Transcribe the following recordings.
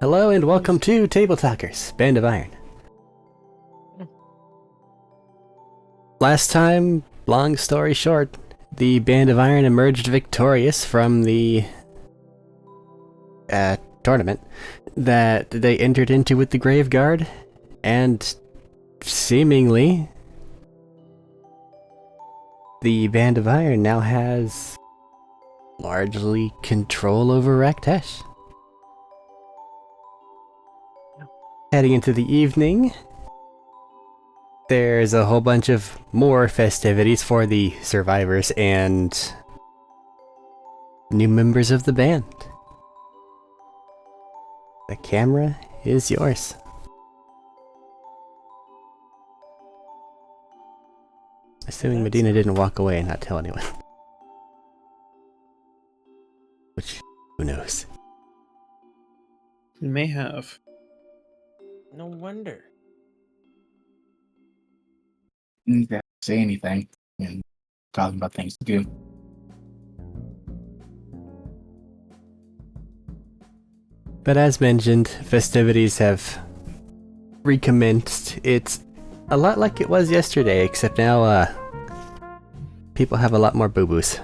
Hello and welcome to Tabletalkers, Band of Iron. Last time, long story short, the Band of Iron emerged victorious from the tournament that they entered into with the Graveguard, and seemingly the Band of Iron now has largely control over Raktesh. Heading into the evening, there's a whole bunch of more festivities for the survivors and new members of the band. The camera is yours. Assuming Medina didn't walk away and not tell anyone. Which, who knows? You may have. No wonder. Didn't have to say anything and talking about things to do. But as mentioned, festivities have recommenced. It's a lot like it was yesterday, except now people have a lot more boo-boos.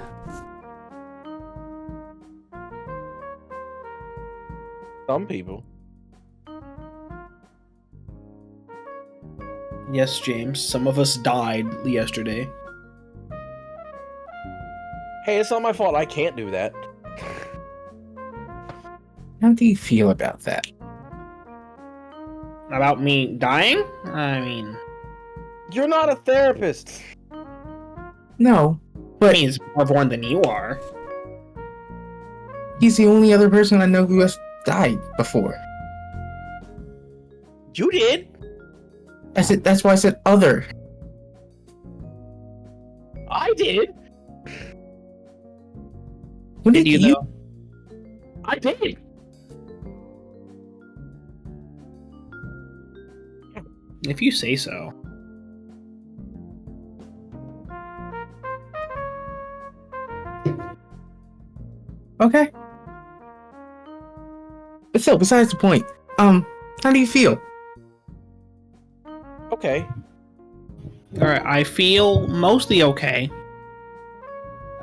Some people. Yes, James. Some of us died yesterday. Hey, it's not my fault. I can't do that. How do you feel about that? About me dying? I mean, You're not a therapist. No, I but mean, it's more of one than you are. he's the only other person I know who has died before. You did. That's why I said other. I did. When Did you though? I did. If you say so. Okay. But still, besides the point, how do you feel? Okay. Alright, I feel mostly okay.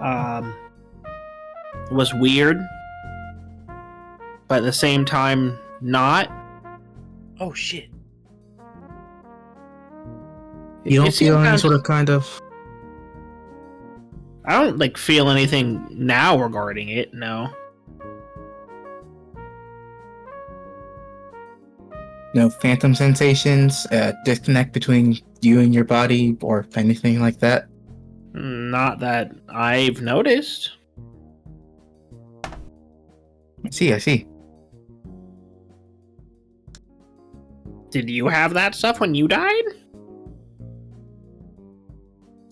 It was weird. But at the same time, not. Oh shit. You don't It seems feel any kind sort of kind of... I don't feel anything now regarding it, no. No phantom sensations, disconnect between you and your body, or anything like that? Not that I've noticed. I see. Did you have that stuff when you died?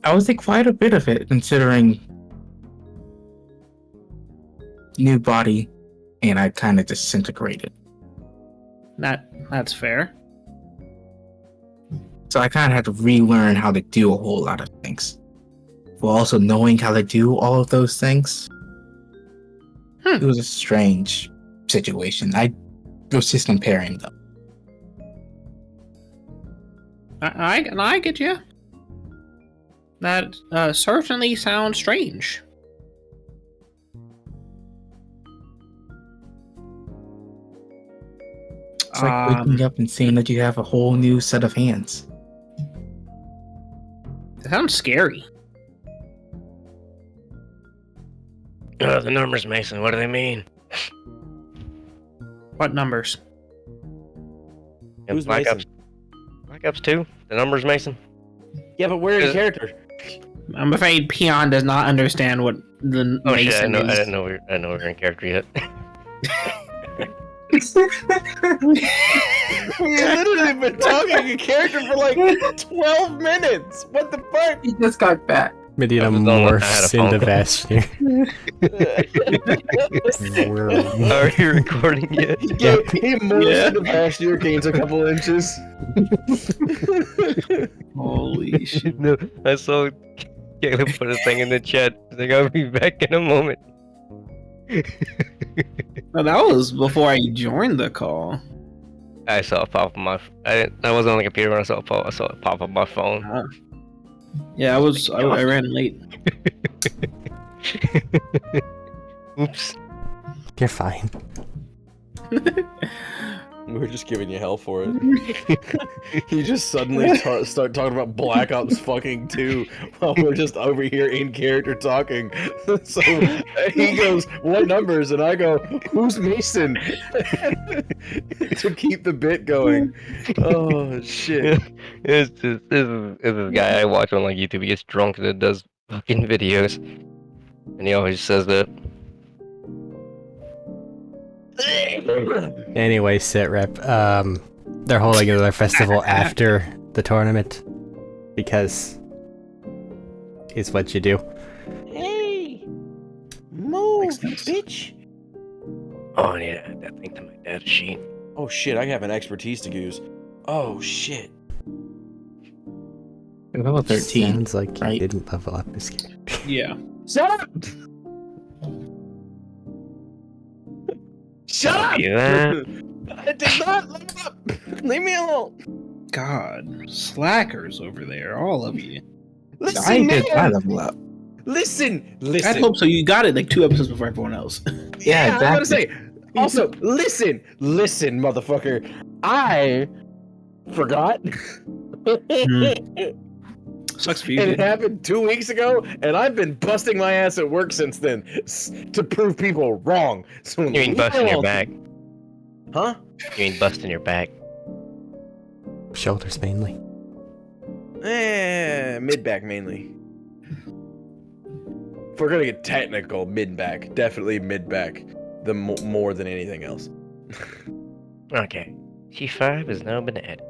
I would say quite a bit of it, considering new body, and I kind of disintegrated. That's fair. So I kind of had to relearn how to do a whole lot of things, while also knowing how to do all of those things. It was a strange situation. I was just comparing them. I get you. That certainly sounds strange. It's like waking up and seeing that you have a whole new set of hands. It sounds scary. The numbers, Mason. What do they mean? What numbers? Who's Black Mason? Ops. Black Ops 2? The numbers, Mason? Yeah, but we're in character. I'm afraid Peon does not understand what the Oh shit! Mason I is. didn't know we were in character yet. We literally been talking in character for like 12 minutes. What the fuck? He just got back. Medina I was the only one that had a morphs into phone Vashtir. Are you recording yet? He morphs into Bashir, gains a couple inches. Holy shit. No, I saw Caleb put a thing in the chat. He's like, I'll be back in a moment. No, that was before I joined the call. I saw it pop on my. I wasn't on the computer when I saw it pop. I saw it pop on my phone. Yeah, I ran late. Oops. You're fine. We were just giving you hell for it. You just suddenly start talking about Black Ops fucking 2 while we're just over here in character talking. So he goes, "What numbers?" And I go, "Who's Mason?" To keep the bit going. Oh shit. This is this guy I watch on like YouTube. He gets drunk and does fucking videos, and he always says that. Anyway, Sitrep, they're holding another festival after the tournament because it's what you do. Hey, move, Makes sense. bitch. Oh, I need to add that thing to my data sheet. Oh shit, I have an expertise to use. Oh shit. Level 13. Sounds like you right? didn't level up this game. Yeah. Shut up! Shut up! See that? I did not level up! Leave me alone! God, slackers over there, all of you. Listen, I did man! my level up. Listen! I hope so. You got it like 2 episodes before everyone else. Yeah, I'm gonna exactly. say. Also, listen, motherfucker. I forgot. Sucks for you, And it dude. happened 2 weeks ago, and I've been busting my ass at work since then to prove people wrong. So You mean busting your back? Huh? You mean busting your back? Shoulders mainly. Mid back mainly. If we're gonna get technical, mid back, definitely mid back, the more than anything else. Okay. G5 has now been added.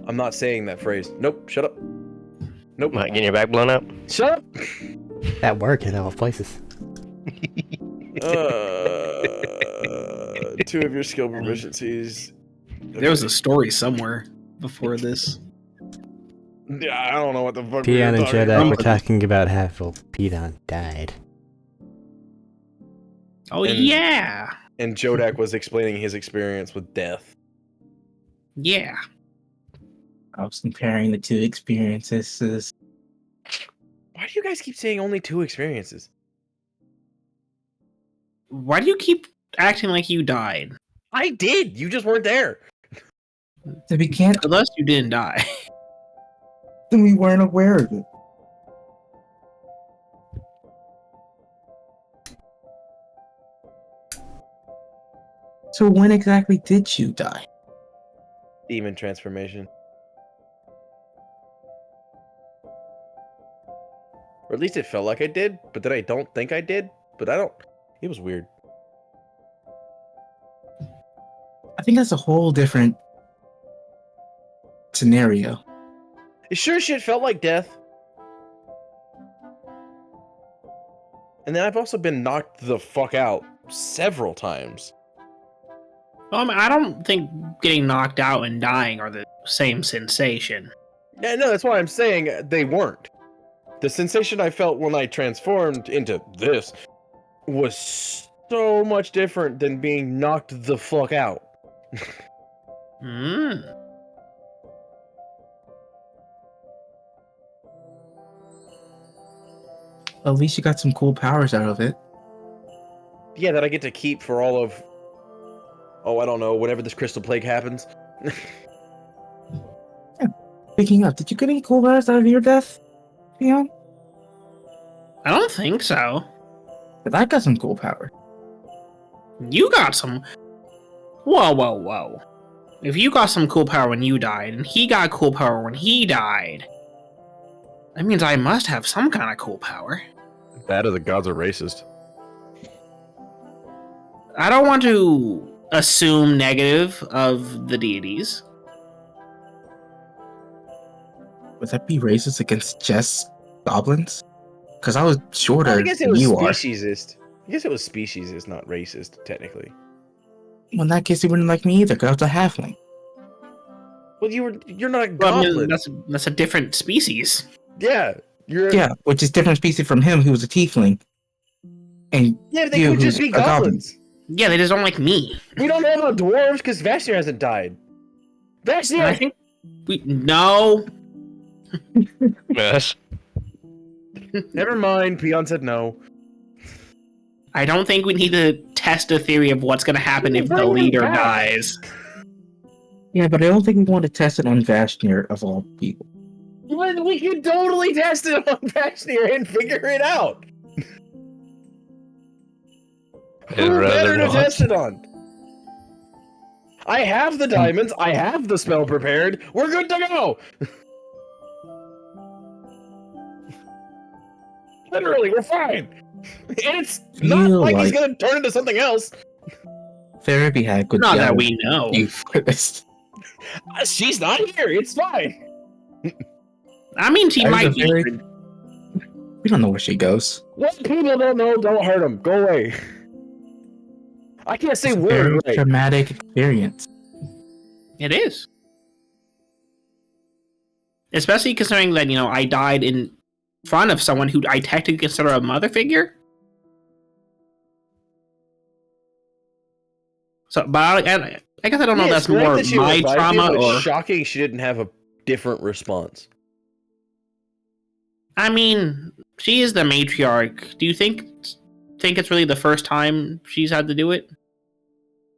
I'm not saying that phrase. Nope. Shut up. Nope. What, getting your back blown up? Shut up. At work, in all places. 2 of your skill proficiencies. There was a story somewhere before this. Yeah, I don't know what the fuck Peon and talking Jedi about. were talking about how Peon died. Oh, And- yeah. And Jodak was explaining his experience with death. Yeah. I was comparing the two experiences. Why do you guys keep saying only 2 experiences? Why do you keep acting like you died? I did. You just weren't there. Then we can't. Unless you didn't die. Then we weren't aware of it. So when exactly did you die? Demon transformation. Or at least it felt like I did, but then I don't think I did. But I don't. It was weird. I think that's a whole different scenario. It sure shit felt like death. And then I've also been knocked the fuck out several times. I don't think getting knocked out and dying are the same sensation. Yeah, no, that's why I'm saying they weren't. The sensation I felt when I transformed into this was so much different than being knocked the fuck out. Hmm. At least you got some cool powers out of it. Yeah, that I get to keep for all of... Oh, I don't know, whenever this crystal plague happens. Picking up, did you get any cool powers out of your death, Leon? I don't think so. Because I got some cool power. You got some. Whoa, whoa, whoa. If you got some cool power when you died, and he got cool power when he died, that means I must have some kind of cool power. That or the gods are racist. I don't want to assume negative of the deities. Would that be racist against just goblins? Because I was shorter I guess it than was you are. speciesist. I guess it was speciesist, not racist, technically. Well, in that case, you wouldn't like me either, because I was a halfling. Well, you're not a Well, I goblin. mean, that's a different species. Yeah, you're. Yeah, which is different species from him, who was a tiefling. And Yeah, they you, could just who's be a goblin. goblins. Yeah, they just don't like me. We don't know about dwarves because Vashtir hasn't died. And I Vashtir! think no. Yes. Never mind, Peon said no. I don't think we need to test a theory of what's going to happen if the leader dies. Yeah, but I don't think we want to test it on Vashtir of all people. Well, we can totally test it on Vashtir and figure it out. Who better to test it on? I have the diamonds. I have the spell prepared. We're good to go. Literally, we're fine. And it's not Feel like he's like- gonna turn into something else. Therapy had good Not that job we know. for this. She's not here. It's fine. I mean, she That is might a be. very- We don't know where she goes. What people don't know, don't hurt them. Go away. I can't say It's a word very right. traumatic experience. It is. Especially considering that, I died in front of someone who I technically consider a mother figure. So, but I guess I don't know if Yeah, that's it's great more that she my revived trauma you, but or... it's shocking she didn't have a different response. I mean, she is the matriarch. Do you think it's really the first time she's had to do it?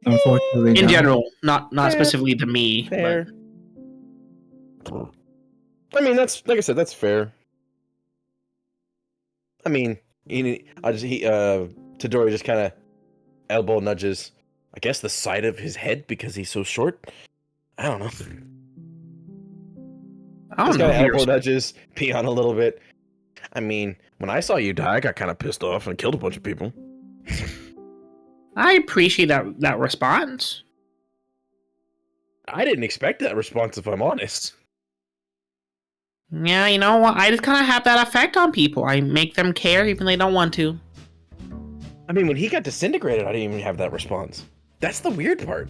Unfortunately, In no. general, not Fair. specifically to me. Fair. I mean, that's like I said, that's fair. I mean, Tadori just kind of elbow nudges, I guess, the side of his head because he's so short. I don't know. I Just don't know. kind of if elbow you're- nudges Peon a little bit. I mean, when I saw you die, I got kind of pissed off and killed a bunch of people. I appreciate that response. I didn't expect that response, if I'm honest. Yeah, you know what? I just kind of have that effect on people. I make them care even they don't want to. I mean, when he got disintegrated, I didn't even have that response. That's the weird part.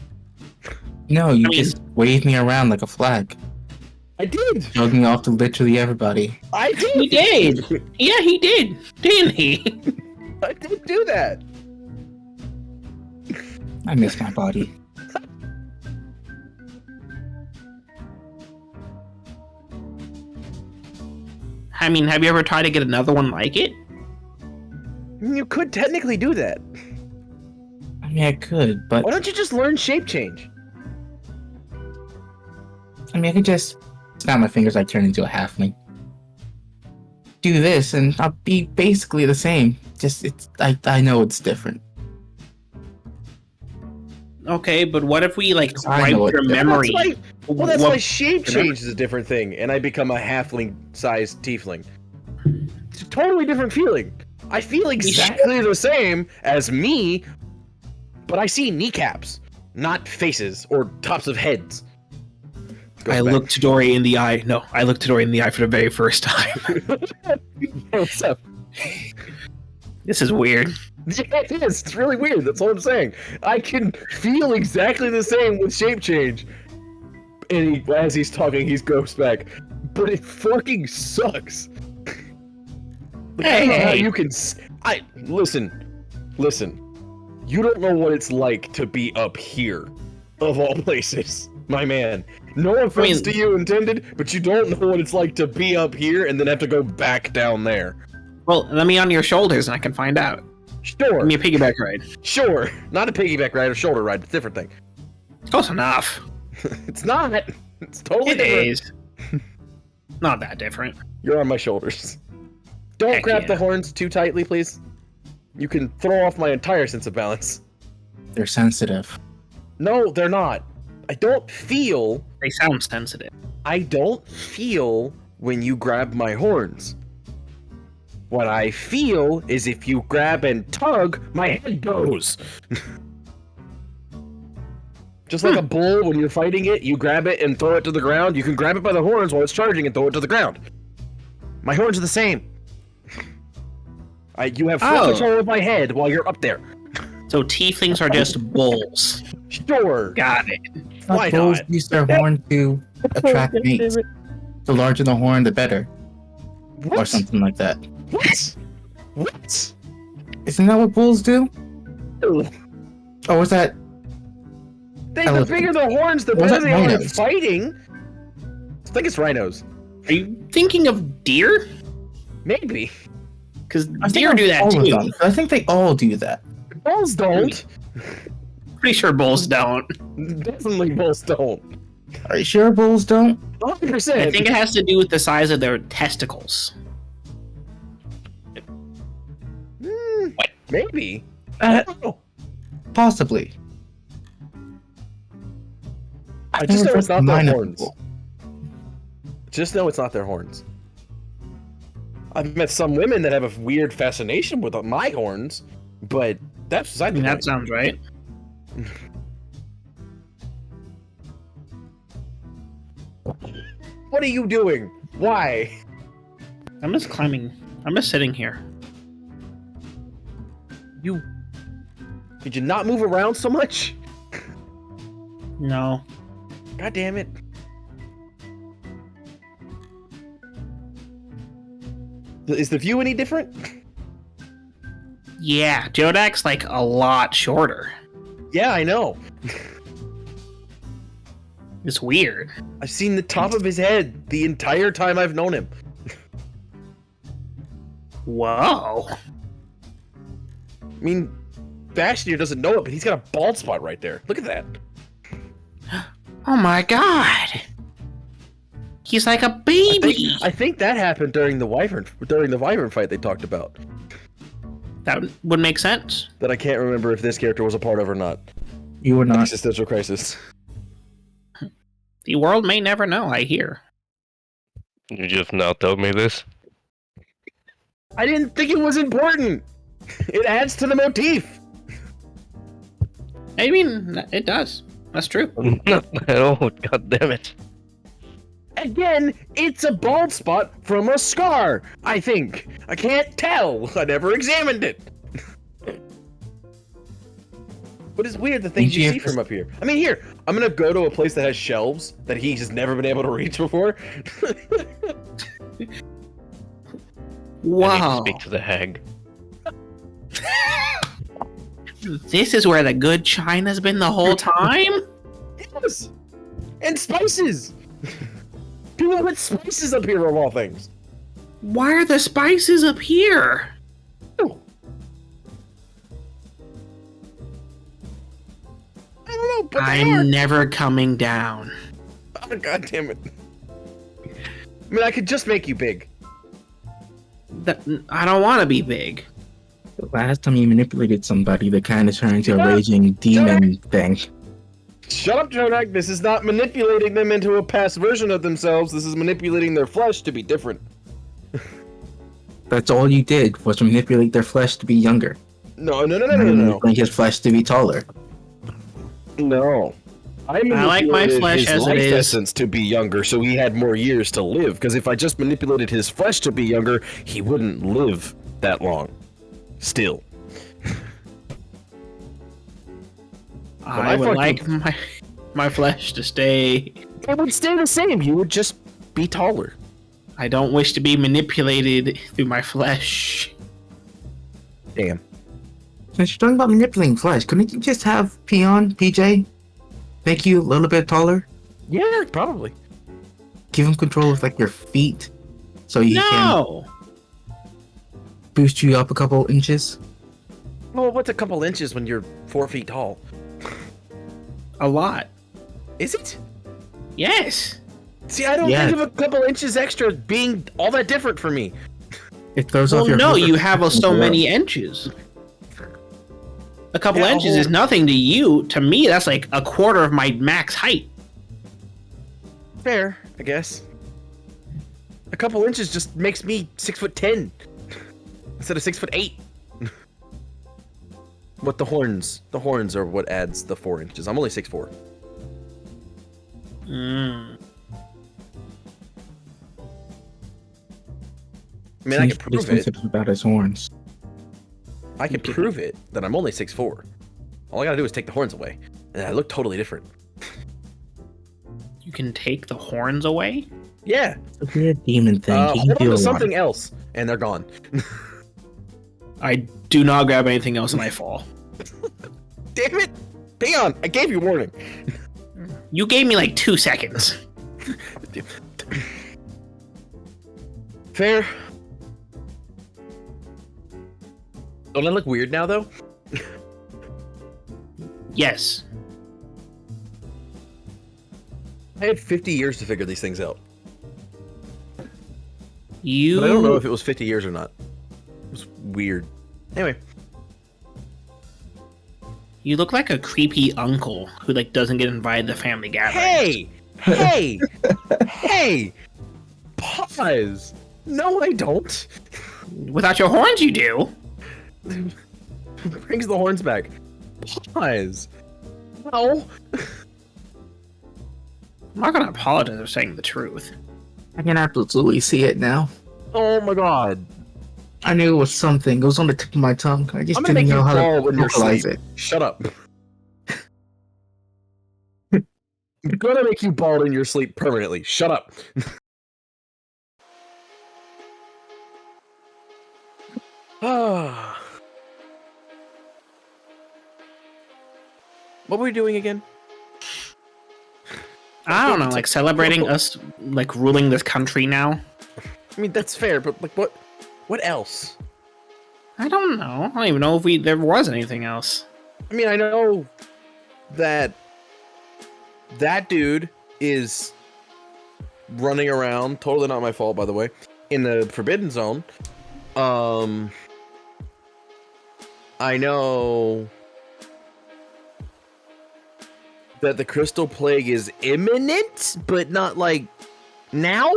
No, you I mean- just waved me around like a flag. I did. Showed me off to literally everybody. I did. He did. Yeah, he did. Didn't he? I did do that. I miss my body. I mean, have you ever tried to get another one like it? You could technically do that. I mean, I could, but Why don't you just learn shape change? I mean, I could just snap my fingers. I turn into a halfling. Do this, and I'll be basically the same. Just I know it's different. Okay, but what if we like I write know it. your That's memory? That's What- why shape change is a different thing, and I become a halfling-sized tiefling. It's a totally different feeling. I feel exactly the same as me, but I see kneecaps, not faces or tops of heads. Goes I back. looked Tadori in the eye. No, I looked Tadori in the eye for the very first time. Hey, what's up? This is weird. Yeah, it is. It's really weird. That's all I'm saying. I can feel exactly the same with shape change. And as he's talking, he goes back. But it fucking sucks. Like, I don't know how Hey. you can. Listen. You don't know what it's like to be up here, of all places, my man. No offense to you intended, but you don't know what it's like to be up here and then have to go back down there. Well, let me on your shoulders and I can find out. Sure. Give me a piggyback ride. Sure. Not a piggyback ride, a shoulder ride. It's a different thing. Close enough. It's not. It's totally It different. is. Not that different. You're on my shoulders. Don't Heck grab yeah. the horns too tightly, please. You can throw off my entire sense of balance. They're sensitive. No, they're not. I don't feel when you grab my horns. What I feel is if you grab and tug, my head goes. Just like a bull, when you're fighting it, you grab it and throw it to the ground. You can grab it by the horns while it's charging and throw it to the ground. My horns are the same. You have full control of my head while you're up there. So tieflings are just bulls. Sure. Got it. Why Bulls not? use their horn to attract mates. The larger the horn, the better, or What? something like that. What? What? Isn't that what bulls do? Or was that? The Elephant. bigger the horns, the Or was better that they are at rhinos? fighting. I think it's rhinos. Are you thinking of deer? Maybe. Because I think deer do that all of too. them. I think they all do that. Bulls don't. Pretty sure bulls don't. Definitely bulls don't. Are you sure bulls don't? 100%. I think it has to do with the size of their testicles. Maybe. I Uh, don't know. possibly. I just know it's not their Mine of horns. bull. Just know it's not their horns. I've met some women that have a weird fascination with my horns, but that's beside I the mean, that point. sounds right. What are you doing? Why? I'm just climbing. I'm just sitting here. Did you not move around so much? No. God damn it. Is the view any different? Yeah, Jodak's like a lot shorter. Yeah, I know. It's weird. I've seen the top of his head the entire time I've known him. Whoa. I mean, Bastion doesn't know it, but he's got a bald spot right there. Look at that. Oh my god. He's like a baby. I think that happened during the wyvern fight they talked about. That would make sense. That I can't remember if this character was a part of or not. You were not. Existential crisis. The world may never know, I hear. You just now told me this. I didn't think it was important. It adds to the motif. I mean, it does. That's true. Not at all. God damn it. Again, it's a bald spot from a scar, I think. I can't tell. I never examined it. But it's weird the things you see from up here. I mean, here, I'm gonna go to a place that has shelves that he has never been able to reach before. I Wow. need to speak to the hag. This is where the good China's been the whole time? Yes! And spices! People put spices up here of all things. Why are the spices up here? I don't know, but they are. I'm never coming down. Oh, God damn it. I mean, I could just make you big. I don't want to be big. The last time you manipulated somebody, they kind of turned into Shut a up. raging demon thing. Shut up, Jonak. This is not manipulating them into a past version of themselves. This is manipulating their flesh to be different. That's all you did was manipulate their flesh to be younger. No. Manipulate his flesh to be taller. No. I like my manipulated flesh his as it life is. essence to be younger, so he had more years to live. Because if I just manipulated his flesh to be younger, he wouldn't live that long. Still. I would like my flesh to stay. It would stay the same. You would just be taller. I don't wish to be manipulated through my flesh. Damn. Since you're talking about manipulating flesh, couldn't you just have PJ make you a little bit taller? Yeah, probably. Give him control of like your feet, so you can No! boost you up a couple inches. Well, what's a couple inches when you're 4 feet tall? A lot. Is it? Yes! See, I don't Yeah. think of a couple inches extra being all that different for me. It throws Well, off your. no, hover you have perception so as well. many inches. A couple Yeah, a inches whole- is nothing to you. To me, that's like a quarter of my max height. Fair, I guess. A couple inches just makes me 6'10" instead of 6'8". But the horns are what adds the 4 inches. I'm only 6'4". Mm. I mean, I He's can pretty prove it. sensitive about his horns. I can prove it that I'm only 6'4". All I gotta do is take the horns away, and I look totally different. You can take the horns away? Yeah. It's a weird demon thing. He can Hold on do a to lot. something else, and they're gone. I Do not grab anything else and I fall. Damn it! Peon, I gave you warning. You gave me like 2 seconds. Fair. Don't I look weird now, though? Yes. I had 50 years to figure these things out. You. But I don't know if it was 50 years or not. It was weird. Anyway. You look like a creepy uncle who like doesn't get invited to family gatherings. Hey! Hey! Hey! Pause! No, I don't. Without your horns, you do. Brings the horns back. Pause. No. I'm not gonna apologize for saying the truth. I can absolutely see it now. Oh my god. I knew it was something. It was on the tip of my tongue. I just I'm gonna didn't make you know how fall to when you're vocalize asleep. it. Shut up. I'm gonna make you bald in your sleep permanently. Shut up. What were we doing again? I don't know, like celebrating us like ruling this country now. I mean, that's fair, but like, what else? I don't know. I don't even know if there was anything else. I mean, I know that dude is running around, totally not my fault, by the way, in the Forbidden Zone. I know that the Crystal Plague is imminent, but not like now.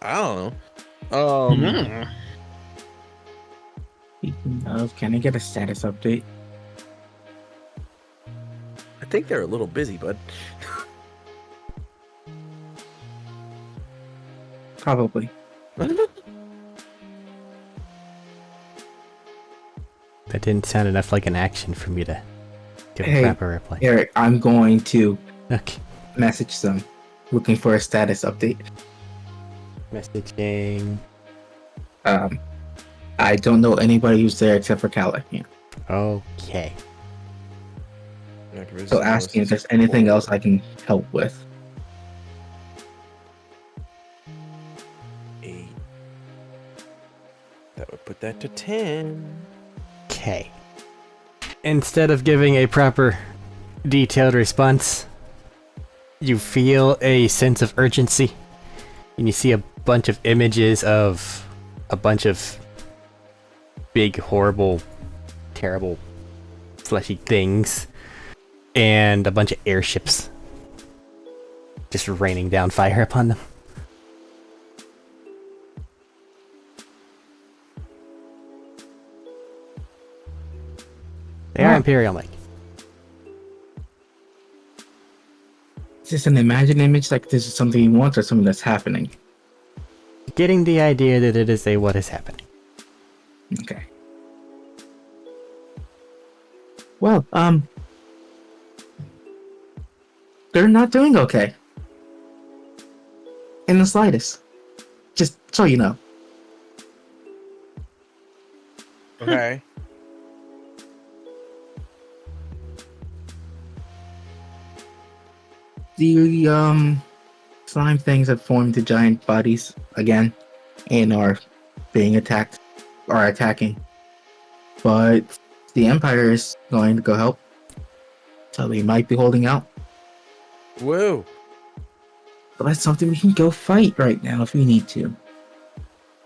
I don't know. Speaking of, can I get a status update? I think they're a little busy, bud. Probably. That didn't sound enough like an action for me to give Hey, a proper reply. Eric, I'm going to Okay. message them looking for a status update. Messaging. I don't know anybody who's there except for Kala. Yeah. Okay. So asking if there's anything else I can help with. 8. That would put that to 10. Okay. Instead of giving a proper detailed response, you feel a sense of urgency, and you see a bunch of images of a bunch of big, horrible, terrible, fleshy things, and a bunch of airships just raining down fire upon them. They are Imperial, Mike. Is this an imagined image, like this is something he wants, or something that's happening? Getting the idea that it is a what is happening. Okay. Well, they're not doing okay. In the slightest. Just so you know. Okay. The slime things have formed the giant bodies again and are being attacked or attacking. But the Empire is going to go help. So they might be holding out. Whoa. But that's something we can go fight right now if we need to.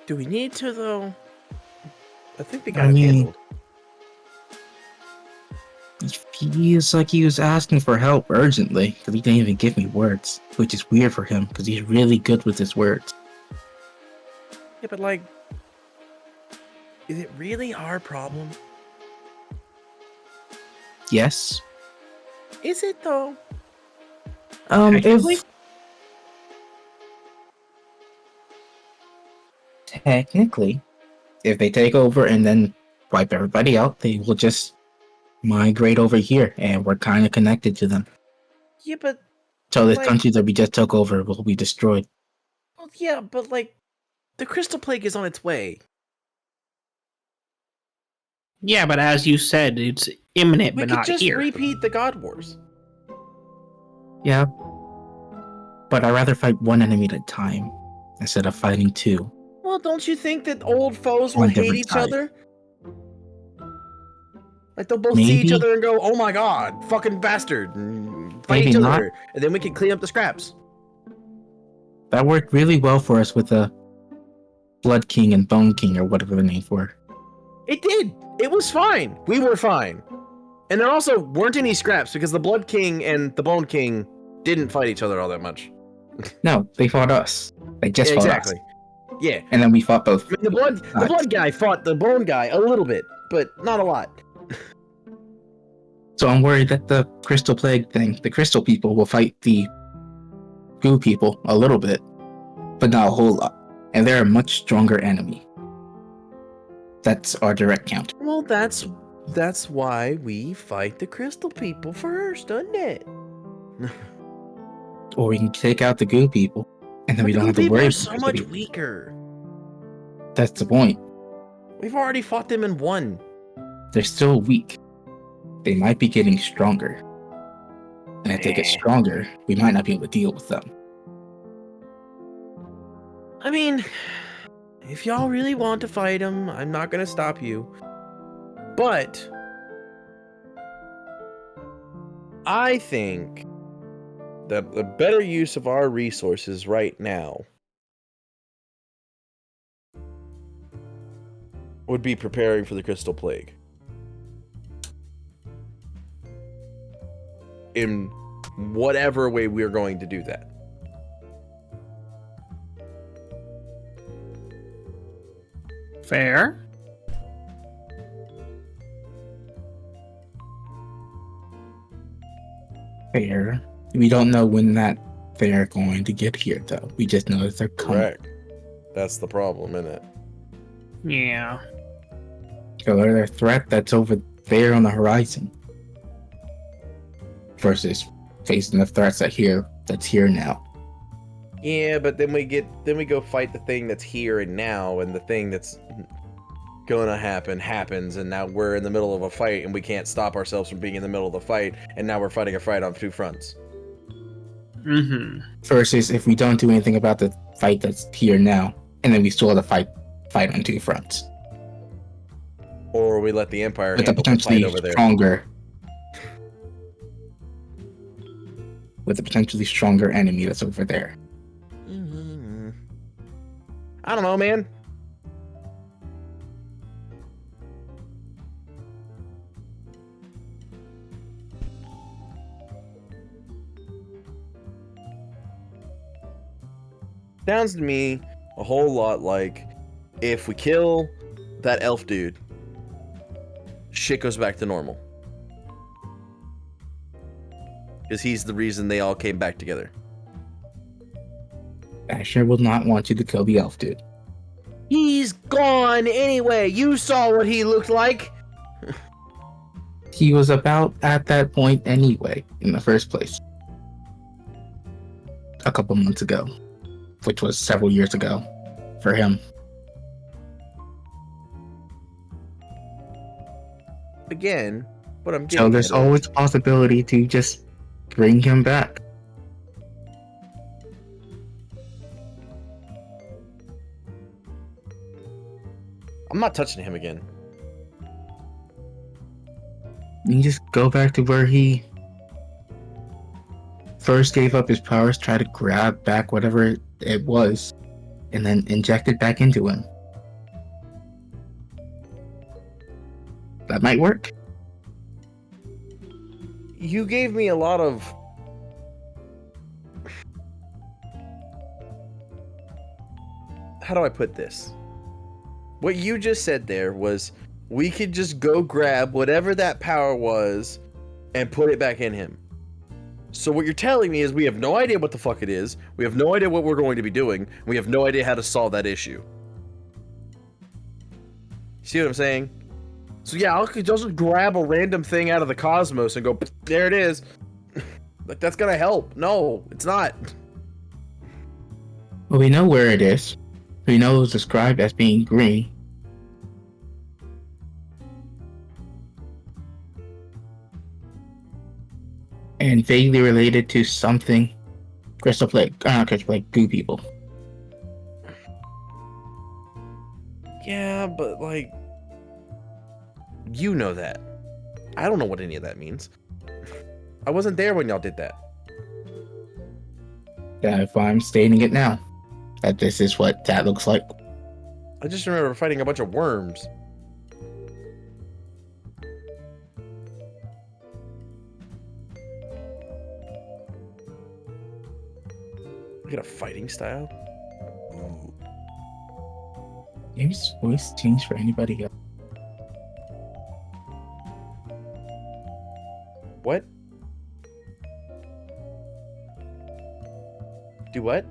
Do we need to, though? I think they I got it mean- handled. It feels like he was asking for help urgently, because he didn't even give me words, which is weird for him, because he's really good with his words. Yeah, but like, is it really our problem? Yes. Is it, though? Technically? If technically, if they take over and then wipe everybody out, they will just migrate over here, and we're kind of connected to them. Yeah, but So the Like- country that we just took over will be destroyed. well, yeah, but like, the Crystal Plague is on its way. Yeah, but as you said, it's imminent, We but could not just here. repeat the God Wars. Yeah. But I'd rather fight one enemy at a time instead of fighting two. Well, don't you think that old foes On will hate different each sides. other? Like they'll both see each Maybe. other and go, "Oh my god, fucking bastard!" and fight Maybe each not. other, and then we can clean up the scraps. That worked really well for us with the Blood King and Bone King, or whatever the names were. It did. It was fine. We were fine. And there also weren't any scraps because the Blood King and the Bone King didn't fight each other all that much. No, they fought us. They just Yeah, fought exactly. us. Yeah. And then we fought both. I mean, the blood guy fought the Bone guy a little bit, but not a lot. So I'm worried that the Crystal Plague thing, the Crystal people will fight the Goo people a little bit, but not a whole lot. And they're a much stronger enemy. That's our direct counter. Well, that's why we fight the Crystal people first, doesn't it? Or we can take out the Goo people, and then we But don't the have to people worry are about so the much people. weaker. That's the point. We've already fought them in one. They're still weak. They might be getting stronger. And if they get stronger, we might not be able to deal with them. I mean, if y'all really want to fight them, I'm not gonna stop you. But I think that the better use of our resources right now would be preparing for the Crystal Plague. In whatever way we're going to do that. Fair. Fair. We don't know when that they're going to get here, though. We just know that they're coming. Correct. That's the problem, isn't it? Yeah. So they're a threat that's over there on the horizon. Versus facing the threats that's here now. Yeah, but then we go fight the thing that's here and now, and the thing that's gonna happen happens, and now we're in the middle of a fight and we can't stop ourselves from being in the middle of the fight, and now we're fighting a fight on two fronts. Mm-hmm. Versus if we don't do anything about the fight that's here now, and then we still have to fight on two fronts. Or we let the Empire With a handle the fight potentially over there. stronger with a potentially stronger enemy that's over there. Mm-hmm. I don't know, man. Sounds to me a whole lot like if we kill that elf dude, shit goes back to normal. Because he's the reason they all came back together. Asher will not want you to kill the elf dude. He's gone anyway. You saw what he looked like. He was about at that point anyway, in the first place. A couple months ago. Which was several years ago for him. Again, but I'm getting So there's at it. always a possibility to just bring him back. I'm not touching him again. You can just go back to where he first gave up his powers, try to grab back whatever it was, and then inject it back into him. That might work. You gave me a lot of... How do I put this? What you just said there was we could just go grab whatever that power was and put it back in him. So what you're telling me is we have no idea what the fuck it is. We have no idea what we're going to be doing. We have no idea how to solve that issue. See what I'm saying? So yeah, I'll just grab a random thing out of the cosmos and go, there it is. Like, that's gonna help. No, it's not. Well, we know where it is. We know it was described as being green. and vaguely related to something Crystal Plague, Crystal Plague, goo people. Yeah, but like, you know that. I don't know what any of that means. I wasn't there when y'all did that. If I'm stating it now, that this is what that looks like. I just remember fighting a bunch of worms. Look at a fighting style. Ooh. Maybe his voice changed for anybody else. What? Do what?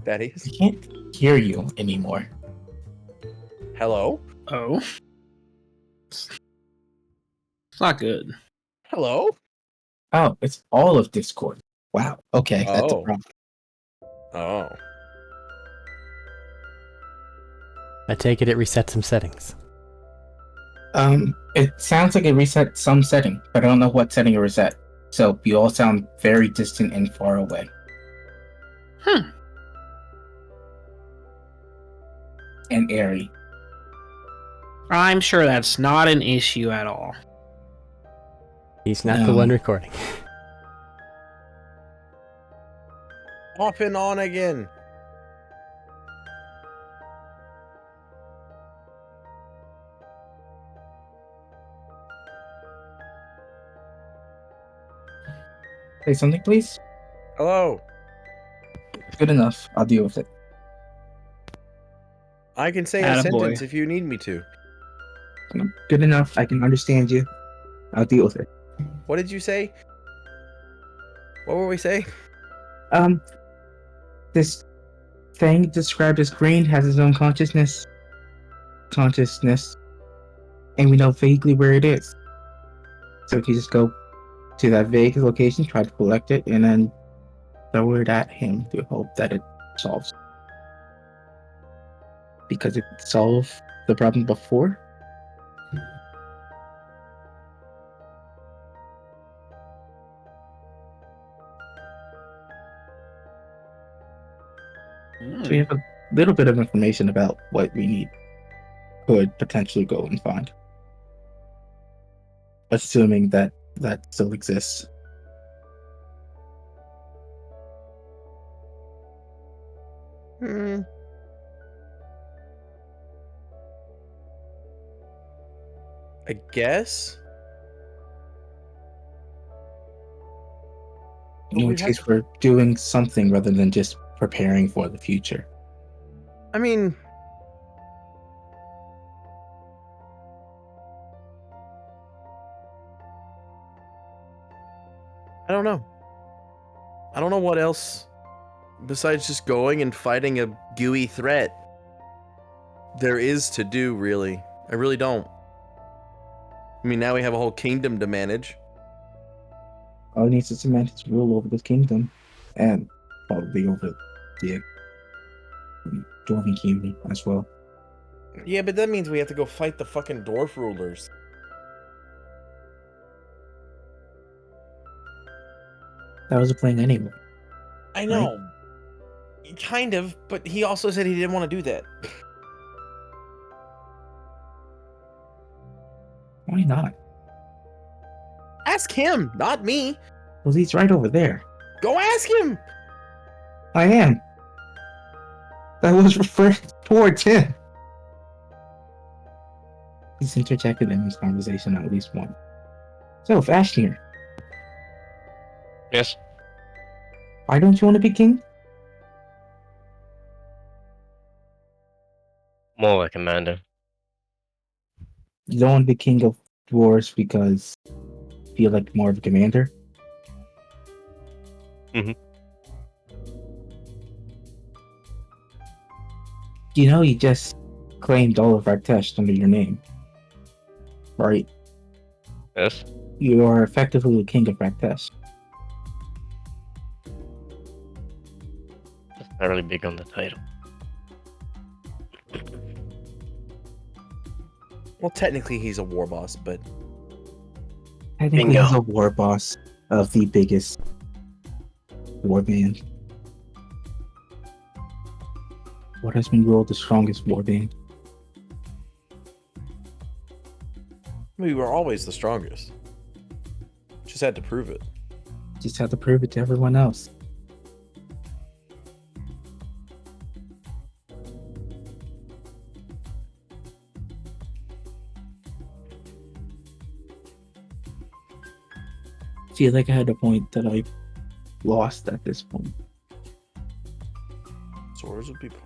That I is. can't hear you anymore. Hello? Oh. It's not good. Hello? Oh, it's all of Discord. Wow. Okay, that's a Oh. problem. Oh. I take it resets some settings. It sounds like it reset some setting, but I don't know what setting it reset. So you all sound very distant and far away. And airy. I'm sure that's not an issue at all. He's not the one recording. Off and on again. Say something, please. Hello. Good enough. I'll deal with it. I can say a Attaboy. sentence if you need me to. Good enough. I can understand you. I'll deal with it. What did you say? What were we saying? This thing described as green has its own consciousness, and we know vaguely where it is. So if you just go to that vague location, try to collect it, and then throw it at him to hope that it solves. Because it solved the problem before. So we have a little bit of information about what we need. Could potentially go and find. Assuming that that still exists. I guess. In which case, we're doing something rather than just preparing for the future. I mean, I don't know. I don't know what else besides just going and fighting a gooey threat there is to do, really. I really don't. I mean, now we have a whole kingdom to manage. All it needs is semantics rule over this kingdom, and probably over the dwarven kingdom as well. Yeah, but that means we have to go fight the fucking dwarf rulers. That was a plan anyway. I know. Kind of, but he also said he didn't want to do that. Why not? Ask him, not me. Well, he's right over there. Go ask him. I am. I was referring towards him. He's interjected in this conversation at least once. So, Ashnir, Yes. why don't you want to be king? More like commander. You don't want to be king of dwarves because you feel like more of a commander? Mhm. You know, you just claimed all of Artesh under your name, right? Yes. You are effectively the king of Artesh. Not really big on the title. Well, technically he's a war boss, but Technically, he's a war boss of the biggest war band. What has been ruled the strongest war band? We were always the strongest. Just had to prove it. Just have to prove it to everyone else. Feel like I had a point that I lost at this point. Swords with people.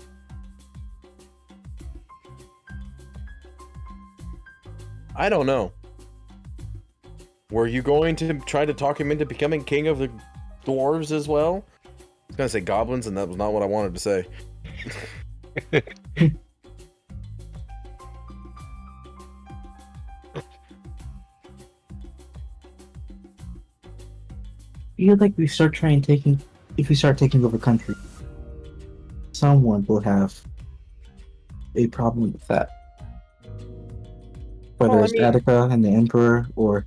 I don't know. Were you going to try to talk him into becoming king of the dwarves as well? I was gonna say goblins, and that was not what I wanted to say. Feel like if we start taking over country, someone will have a problem with that. Whether Well, I it's mean- Attica and the Emperor, or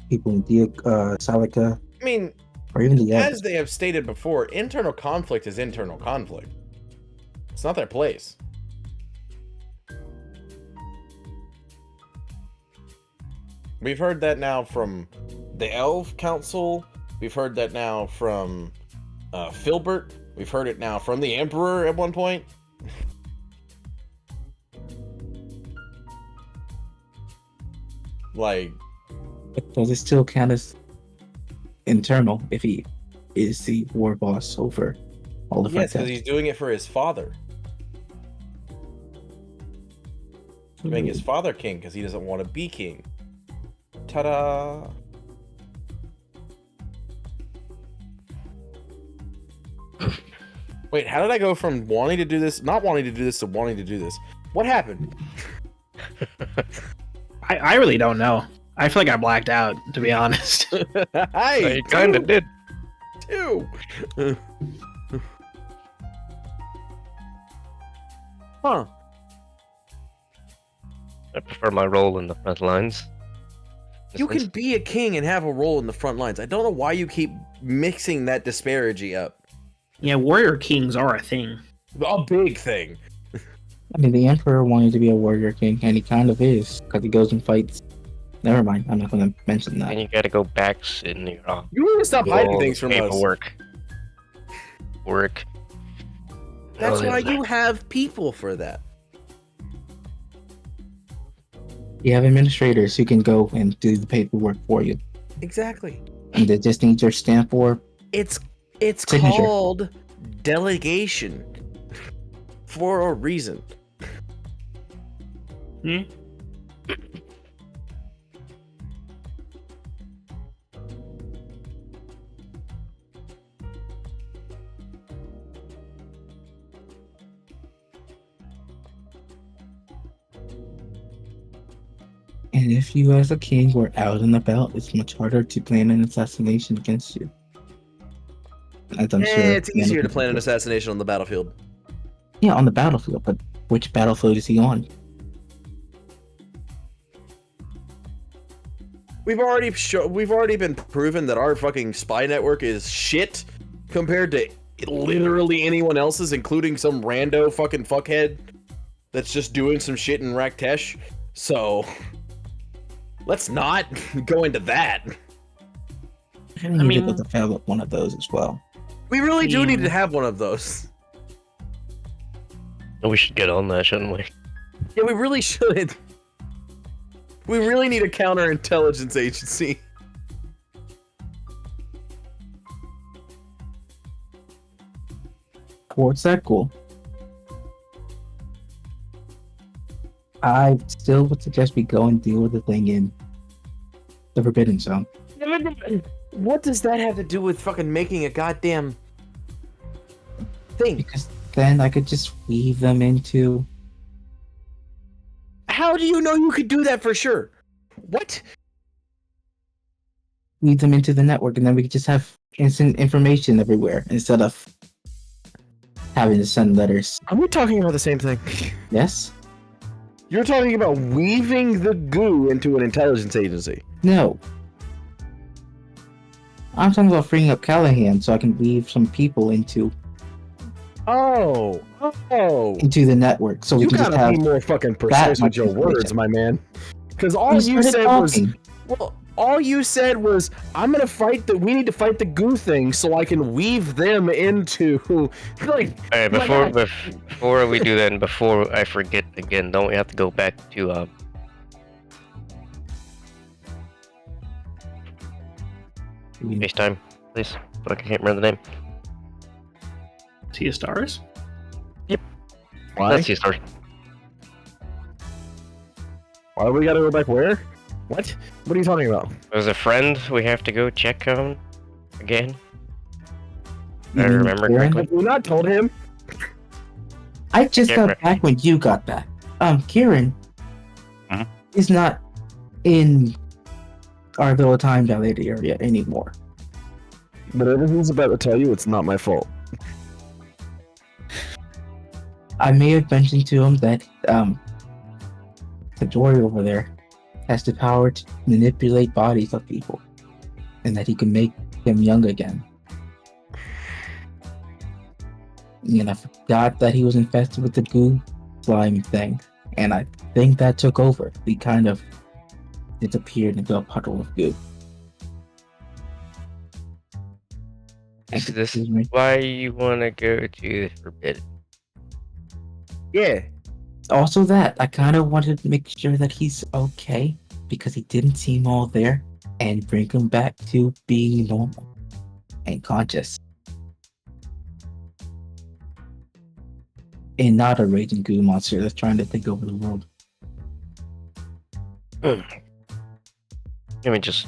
people in Salica, I mean, or even the as Elves. they have stated before, internal conflict is internal conflict. It's not their place. We've heard that now from the Elf Council. We've heard that now from Filbert. We've heard it now from the Emperor at one point. Like, But does it still count as internal if he is the war boss over all the yes, because French? he's doing it for his father. To make his father king, because he doesn't want to be king. Ta-da! Wait, how did I go from wanting to do this, not wanting to do this, to wanting to do this? What happened? I really don't know. I feel like I blacked out, to be honest. I kind of did. too. Huh. I prefer my role in the front lines. You can be a king and have a role in the front lines. I don't know why you keep mixing that disparity up. Yeah, warrior kings are a thing. A big thing. I mean, the Emperor wanted to be a warrior king, and he kind of is, because he goes and fights. Never mind, I'm not going to mention that. And you gotta go back in your You need to stop hiding things from us. paperwork. Work. That's Oh, why yeah. you have people for that. You have administrators who can go and do the paperwork for you, Exactly. and they just need your stamp or It's Signature. called delegation for a reason. Hmm? And if you as a king were out and about, it's much harder to plan an assassination against you. As I'm sure It's many easier to people plan an do. assassination on the battlefield. Yeah, on the battlefield, but which battlefield is he on? We've already been proven that our fucking spy network is shit compared to literally anyone else's, including some rando fucking fuckhead that's just doing some shit in Raktesh. So let's not go into that. I need mean- to develop one of those as well. We really do need Yeah. to have one of those. We should get on that, shouldn't we? Yeah, we really should. We really need a counterintelligence agency. What's that cool? I still would suggest we go and deal with the thing in the Forbidden Zone. What does that have to do with fucking making a goddamn thing? Because then I could just weave them into. How do you know you could do that for sure? What? Weave them into the network, and then we could just have instant information everywhere instead of having to send letters. Are we talking about the same thing? Yes? You're talking about weaving the goo into an intelligence agency. No. I'm talking about freeing up Callahan so I can weave some people into Oh, the network, so we you can just gotta have be more fucking that precise with much your information. words, my man. Because all We you started said talking. was, I'm gonna fight we need to fight the goo thing so I can weave them into, like, Alright, my God. before we do that, and before I forget again, don't we have to go back to FaceTime, please? But I can't remember the name. Tia Stars? Why? Let's see, sorry. Why do we gotta go back where? What? What are you talking about? There's a friend we have to go check on again. You I mean remember Kieran? correctly. Have we not told him? I just Yeah, got right. back when you got back. Kieran Mhm. is not in our little time dilated area anymore. But everything's about to tell you it's not my fault. I may have mentioned to him that the Dory over there has the power to manipulate bodies of people, and that he can make them young again. And I forgot that he was infested with the goo slime thing, and I think that took over. He kind of disappeared into a puddle of goo. Is this Excuse me. why you want to go to the Forbidden? Yeah. Also, that I kind of wanted to make sure that he's okay because he didn't seem all there, and bring him back to being normal and conscious, and not a raging goo monster that's trying to take over the world. Let me just.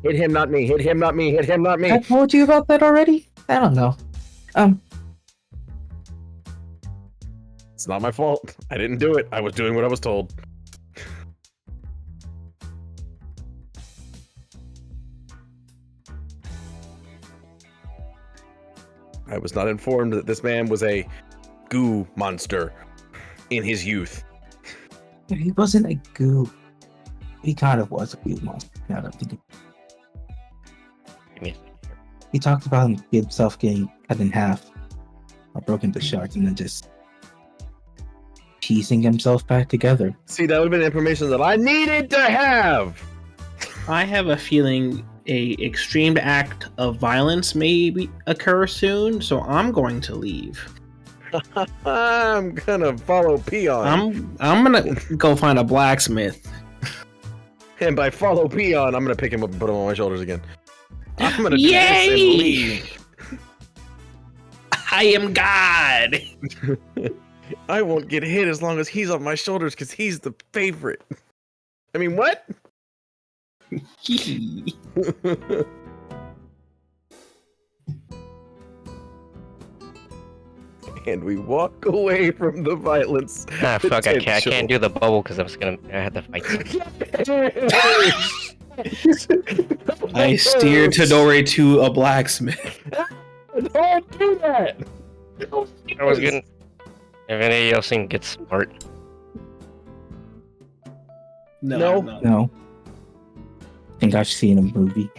Hit him, not me. Hit him, not me. Hit him, not me. I told you about that already. I don't know. It's not my fault. I didn't do it. I was doing what I was told. I was not informed that this man was a goo monster in his youth. He wasn't a goo. He kind of was a goo monster. Now that I think Give me a second here. he talked about himself getting cut in half or broken to shards, and then just piecing himself back together. See, that would have been information that I needed to have. I have a feeling a extreme act of violence may occur soon, so I'm going to leave. I'm gonna follow Peon. I'm gonna go find a blacksmith. And by follow Peon, I'm gonna pick him up and put him on my shoulders again. I'm gonna do this and Yay! leave. I am God. I won't get hit as long as he's on my shoulders because he's the favorite. I mean, what? And we walk away from the violence. Ah, fuck! I potential. can't do the bubble because I had to fight. I steer Tadori to a blacksmith. Don't do that. I was gonna. If anybody else can get smart, No. No. I think I've seen a movie.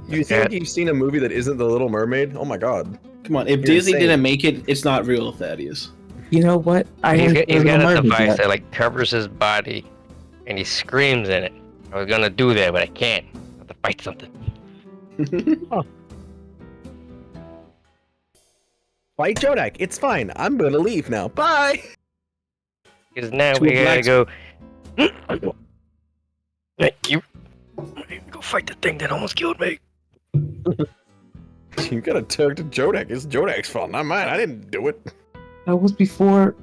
You think you've seen a movie that isn't The Little Mermaid? Oh my god. Come on, if You're Disney insane. didn't make it, it's not real, Thaddeus. You know what? he's haven't got heard of a Mermaid device yet. that like covers his body, and he screams in it. I was gonna do that, but I can't. I have to fight something. Fight Jodak. It's fine. I'm gonna leave now. Bye. Because now To we a gotta go. Hey, you go fight the thing that almost killed me. You gotta talk to Jodak. It's Jodak's fault, not mine. I didn't do it. That was before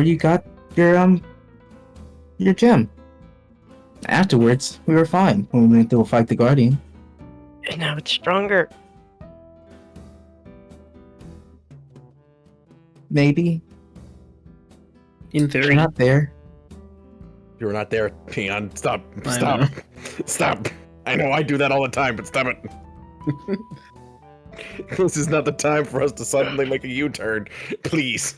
you got your gem. Afterwards, we were fine when we went to fight the Guardian. And now it's stronger. Maybe. In You're theory. not there. You were not there, Peon. Stop. I Stop. know. Stop. I know I do that all the time, but stop it. This is not the time for us to suddenly make a U-turn. Please.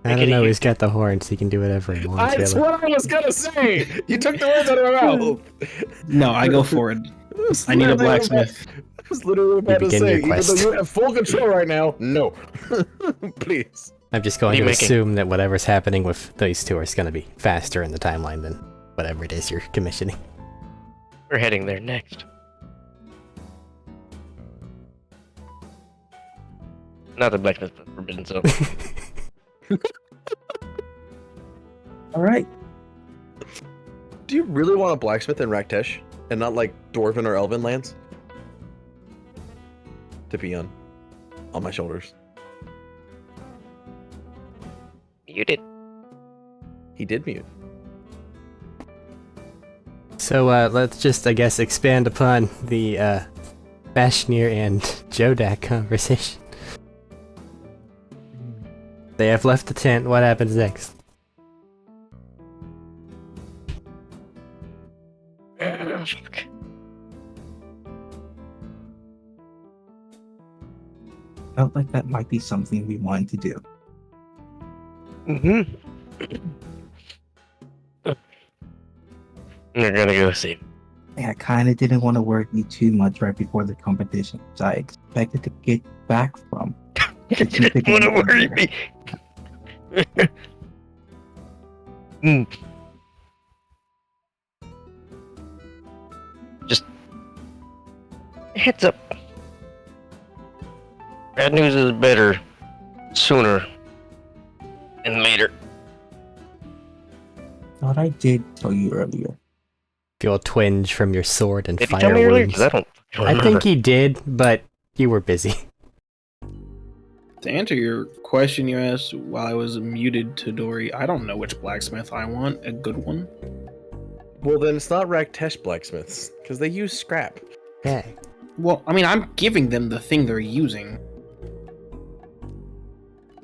I don't know. He's got the horns. He can do whatever he wants. That's Really. what I was gonna say. You took the words out of my mouth. No, I go for it. I need a blacksmith. I was literally about to begin say, your even though quest. you have full control right now, no. Please. I'm just What are going you to making? assume that whatever's happening with these two is going to be faster in the timeline than whatever it is you're commissioning. We're heading there next. Not the blacksmith, but forbidden zone. All right. Do you really want a blacksmith in Raktesh and not like Dwarven or Elven lands? To be on my shoulders. You did. He did mute. So let's just, I guess, expand upon the Bashnir and Jodak conversation. They have left the tent. What happens next? Felt like that might be something we wanted to do. Mm-hmm. We're gonna go see. And I kind of didn't want to worry you too much right before the competition, so I expected to get back from. You didn't want to worry me. Just heads up. Bad news is better sooner and later. Thought I did tell you earlier. Feel a twinge from your sword and Did he fire tell me earlier? wounds. 'Cause I don't I remember. think he did, but you were busy. To answer your question you asked while I was muted to Dory, I don't know which blacksmith I want. A good one. Well, then it's not Raktesh blacksmiths because they use scrap. Yeah. Well, I mean, I'm giving them the thing they're using.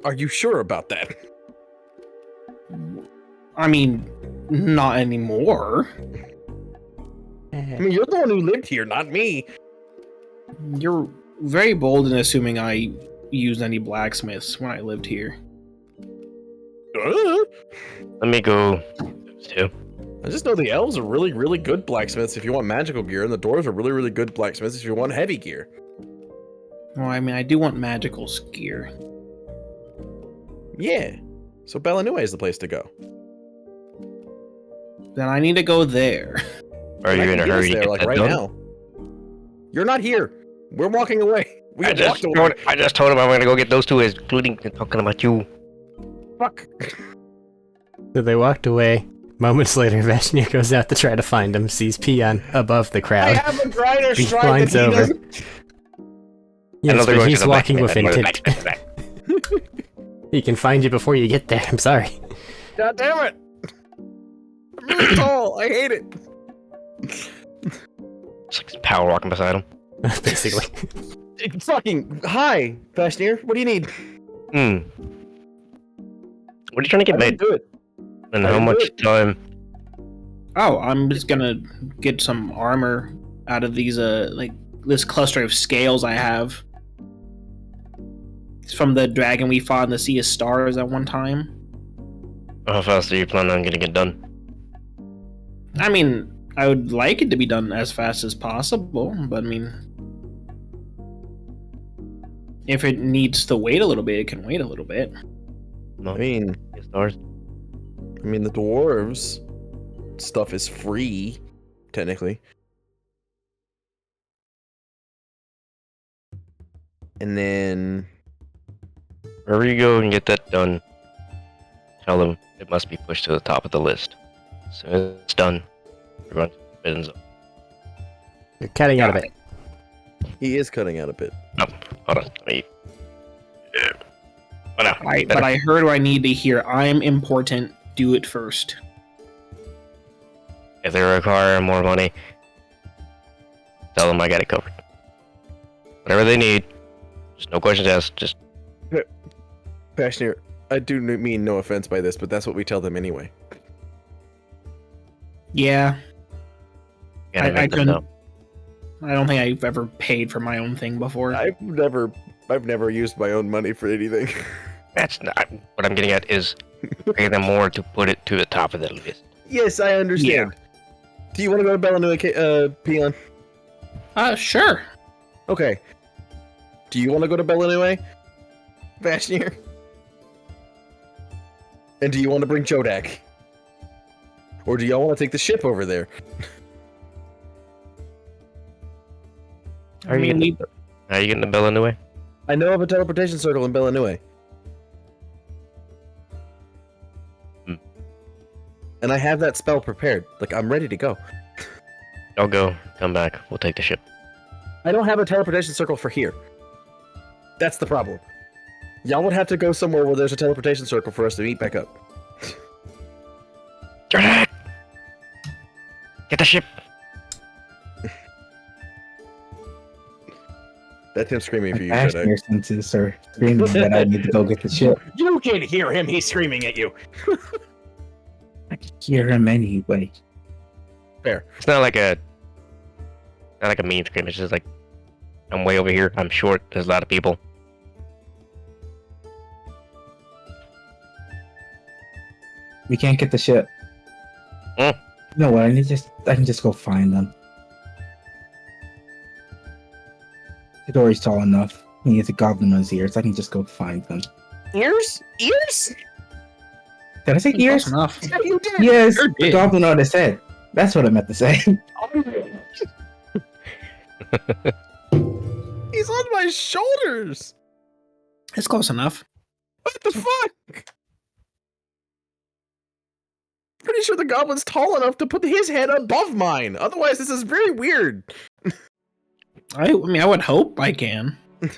Are you sure about that? I mean, not anymore. I mean, you're the one who lived here, not me. You're very bold in assuming I used any blacksmiths when I lived here. Let me go. Too. I just know the elves are really, really good blacksmiths if you want magical gear, and the dwarves are really, really good blacksmiths if you want heavy gear. Well, I mean, I do want magical gear. Yeah. So Bellanue is the place to go. Then I need to go there. Are you I in can a get us hurry to there, get like that right done? now. You're not here. We're walking away. We I have just, walked away. told, I just told him I'm gonna go get those two, including talking about you. Fuck. So they walked away. Moments later, Vashnir goes out to try to find him, sees Peon above the I crowd. have a grinder He strike blinds that he over. doesn't. Yes, Another but going he's to the walking back, with man. intent. He can find you before you get there. I'm sorry. God damn it. I'm really tall. I hate it. It's like power walking beside him. Basically. Fucking hi, Vashnir. What do you need? What are you trying to get I made? didn't do it. And I how didn't do much it. time? Oh, I'm just gonna get some armor out of these, like, this cluster of scales I have. It's from the dragon we fought in the Sea of Stars at one time. How fast are you planning on getting it done? I mean, I would like it to be done as fast as possible, but I mean, if it needs to wait a little bit, it can wait a little bit. No, I mean, stars. the dwarves stuff is free, technically. And then Wherever you go and get that done, tell them it must be pushed to the top of the list. As soon as it's done, everyone spins up. You're cutting out a bit. he is cutting out a bit. Hold on, let me. Oh, no, But I heard what I need to hear. I'm important. Do it first. If they require more money, tell them I got it covered. Whatever they need, just no questions asked. Just Vashnir, I do mean no offense by this, but that's what we tell them anyway. Yeah, gotta I make them couldn't. know. I don't think I've ever paid for my own thing before. I've never used my own money for anything. That's not what I'm getting at. Is pay them more to put it to the top of the list. Yes, I understand. Do you want to go to Bellinui, Peon? Sure. Okay. Do you want to go to Bellinui, Vashnier? And do you want to bring Jodak? Or do y'all want to take the ship over there? How are you getting the bell anyway? I know of a teleportation circle in Bellinui. And I have that spell prepared. Like, I'm ready to go. I'll go. Come back. We'll take the ship. I don't have a teleportation circle for here. That's the problem. Y'all would have to go somewhere where there's a teleportation circle for us to meet back up. Get the ship. That's him screaming for you, Ashley Jodak. senses are screaming that I need to go get the ship. You can hear him. He's screaming at you. I can hear him anyway. Fair. It's not like a mean scream. It's just like I'm way over here. I'm short. There's a lot of people. We can't get the ship. Hmm. You know what? I can just go find them. Hidori's tall enough. He needs a goblin on his ears. I can just go find them. Ears? Ears? Did I say ears? Close enough. Yeah, you did. Yes, Sure the did. goblin on his head. That's what I meant to say. He's on my shoulders. It's close enough. What the fuck? Pretty sure the goblin's tall enough to put his head above mine. Otherwise, this is very weird. I mean, I would hope I can. I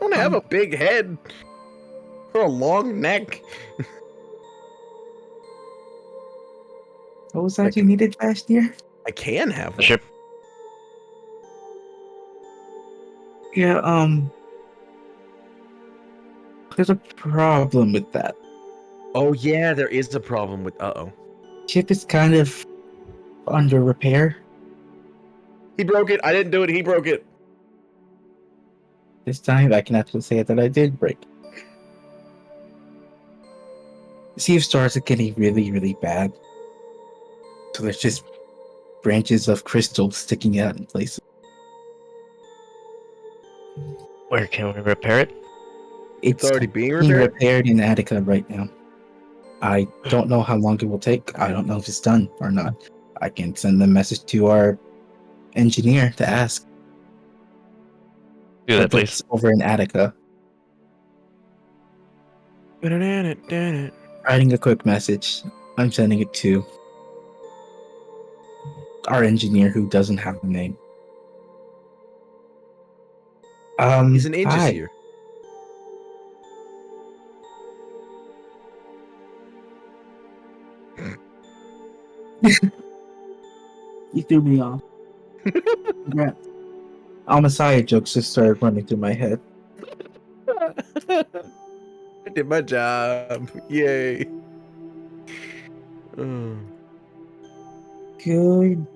don't have a big head or a long neck. What was that you needed last year? I can have The one. ship. Yeah, there's a problem with that. Oh yeah, there is a problem with. Ship is kind of under repair. He broke it. I didn't do it. He broke it. This time I can actually say that I did break. Sea of Stars are getting really, really bad. So there's just branches of crystal sticking out in places. Where can we repair it? It's already being being repaired. repaired in Attica right now. I don't know how long it will take. I don't know if it's done or not. I can send a message to our engineer to ask. Do that, But please. it's over in Attica. Writing a quick message. I'm sending it to our engineer who doesn't have a name. He's an inches hi. here. You threw me off. Congrats. Messiah jokes just started running through my head. I did my job. Yay. Good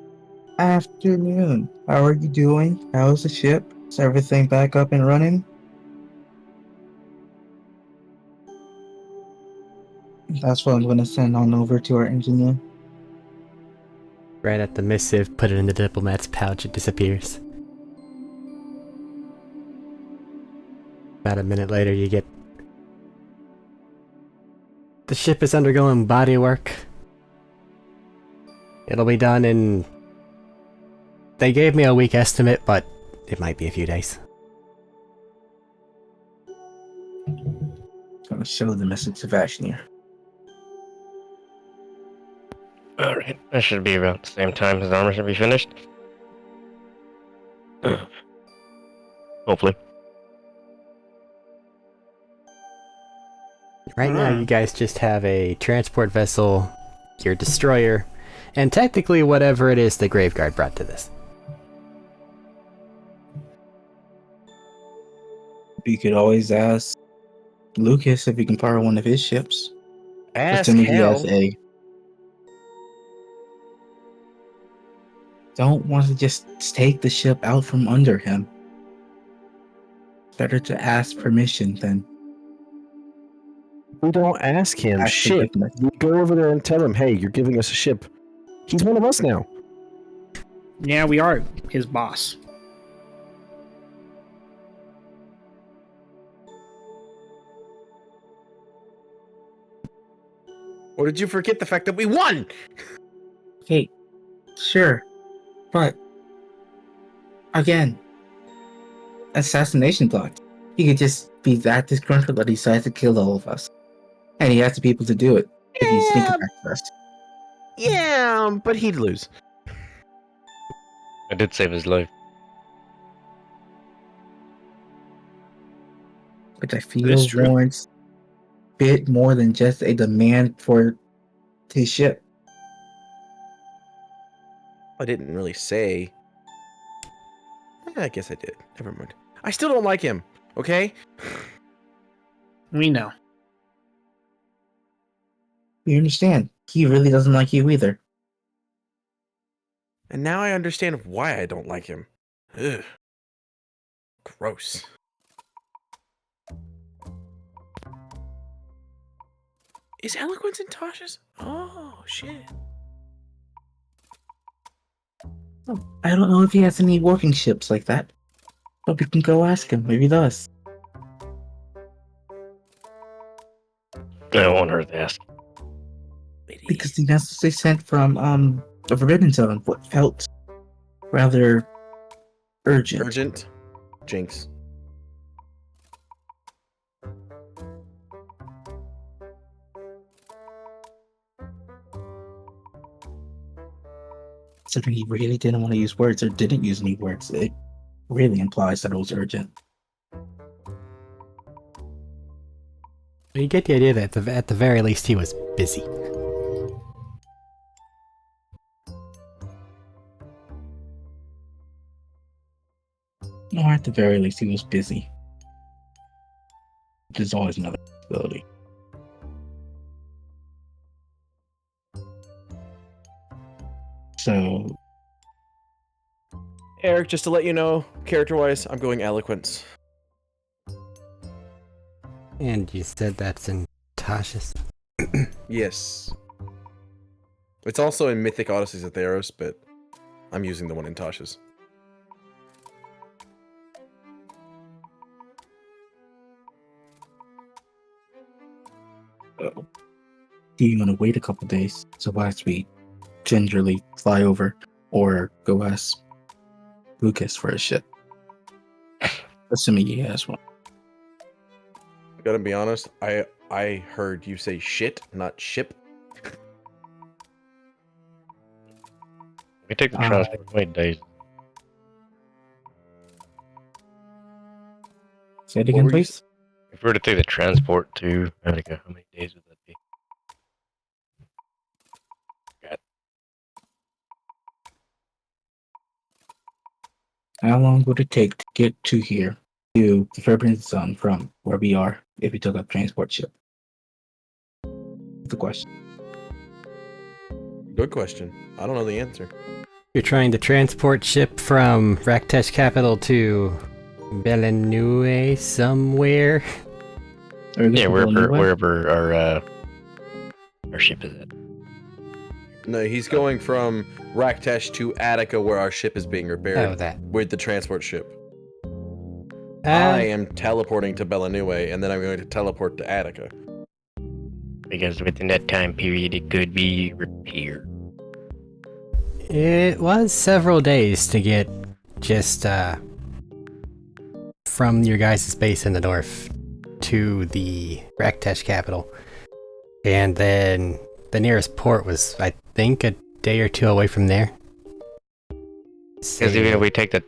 afternoon. How are you doing? How's the ship? Is everything back up and running? That's what I'm going to send on over to our engineer. Right at the missive, put it in the diplomat's pouch, it disappears. About a minute later, you get... The ship is undergoing body work. It'll be done in... They gave me a week estimate, but it might be a few days. I'm going to show the message to Vashnier. Alright. That should be around the same time as the armor should be finished. Hopefully. Right now, you guys just have a transport vessel, your destroyer, and technically whatever it is the Graveguard brought to this. You could always ask Lucas if he can borrow one of his ships. Ask Assuming he hell. has a... Don't want to just take the ship out from under him. Better to ask permission than We don't ask him Actually shit. giving us- We go over there and tell him, hey, you're giving us a ship. He's one of us now. Yeah, we are his boss. Or did you forget the fact that we won? Okay, sure, but again, assassination thought. He could just be that disgruntled that he decides to kill all of us, and he has the people to do it if he sneak Yeah, attack first. yeah, but he'd lose. I did save his life. Which I That feel is true. warrants a bit more than just a demand for his ship. I didn't really say. I guess I did. Never mind. I still don't like him. Okay. We know. You understand? He really doesn't like you either. And now I understand why I don't like him. Ugh. Gross. Is eloquence in Tasha's? Oh shit. I don't know if he has any working ships like that, but we can go ask him. Maybe he does. I won't hurt to ask. Because the message they sent from the Forbidden Zone what felt rather urgent. Urgent. Jinx. Considering he really didn't want to use words or didn't use any words, it really implies that it was urgent. You get the idea that at the very least he was busy. Or at the very least, he was busy. Which is always another possibility. So, Eric, just to let you know, character-wise, I'm going eloquence. And you said that's in Tasha's. Yes. It's also in Mythic Odysseys of Theros, but I'm using the one in Tasha's. do you want to wait a couple days so as we gingerly fly over, or go ask Lucas for a ship? Assuming he has one. Gotta be honest, I heard you say shit, not ship. We take the Ah. transport. How many days? Say it What again, were you please. If we were to take the transport to Attica, how many days would that be? How long would it take to get to here, to the Forbidden Zone from where we are, if we took a transport ship? The question. Good question. I don't know the answer. You're trying to transport ship from Raktesh capital to Belenue somewhere. Or Yeah, anyway? wherever our ship is at. No, he's going from Raktesh to Attica, where our ship is being repaired. Oh, that. With the transport ship. I am teleporting to Belenue, and then I'm going to teleport to Attica. Because within that time period, it could be repaired. It was several days to get just from your guys' base in the north to the Raktesh capital. And then the nearest port was, I think, a day or two away from there. Because even if we take a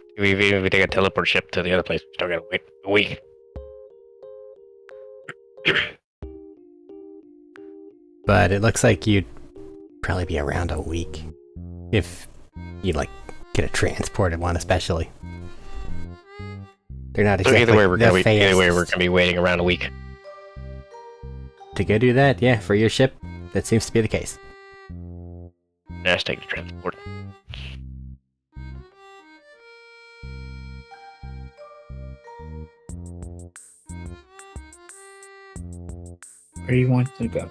teleport ship to the other place, we still gotta wait a week. But it looks like you'd probably be around a week. If you, like, get a transported one, especially. They're not So exactly either way, we're the gonna fastest. be waiting around a week. To go do that, yeah, for your ship, that seems to be the case. Let's take the transport. Where are you wanting to go?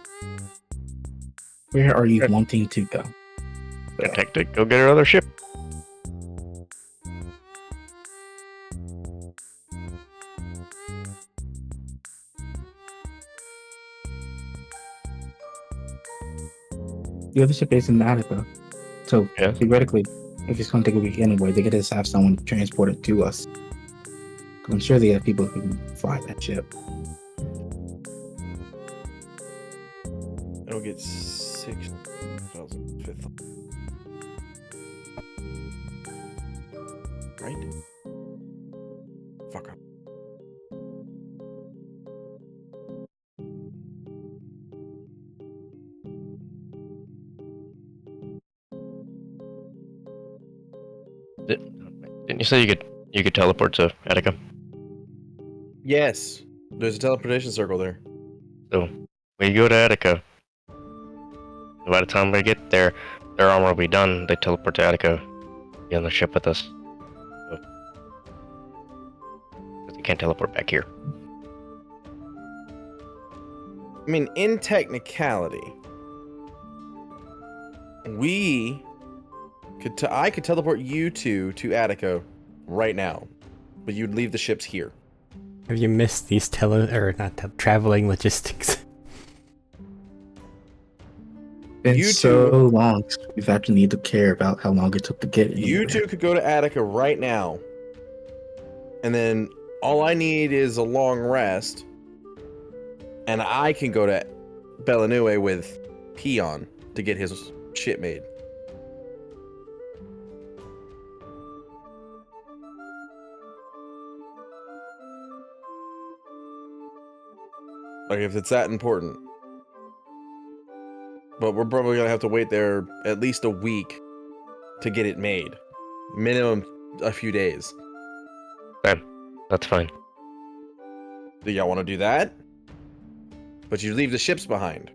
Where are you Good. wanting to go? Detect it. Go get our other ship. The other ship is in Attica. So Yeah. theoretically, if it's going to take a week anyway, they could just have someone transport it to us. 'Cause I'm sure they have people who can fly that ship. It'll get 6,005. Right? Fuck up. Didn't you say you could teleport to Attica? Yes. There's a teleportation circle there. So we go to Attica. By the time we get there, their armor will be done. They teleport to Attica. Be on the ship with us. So, 'cause they can't teleport back here. I mean, in technicality, I could teleport you two to Attica right now, but you'd leave the ships here. Have you missed these traveling logistics? Been You so two- long since we've actually need to care about how long it took to get You here. two could go to Attica right now, and then all I need is a long rest, and I can go to Bellinue with Peon to get his shit made. Like, if it's that important. But we're probably gonna have to wait there at least a week to get it made. Minimum a few days. Okay, that's fine. Do y'all want to do that? But you leave the ships behind.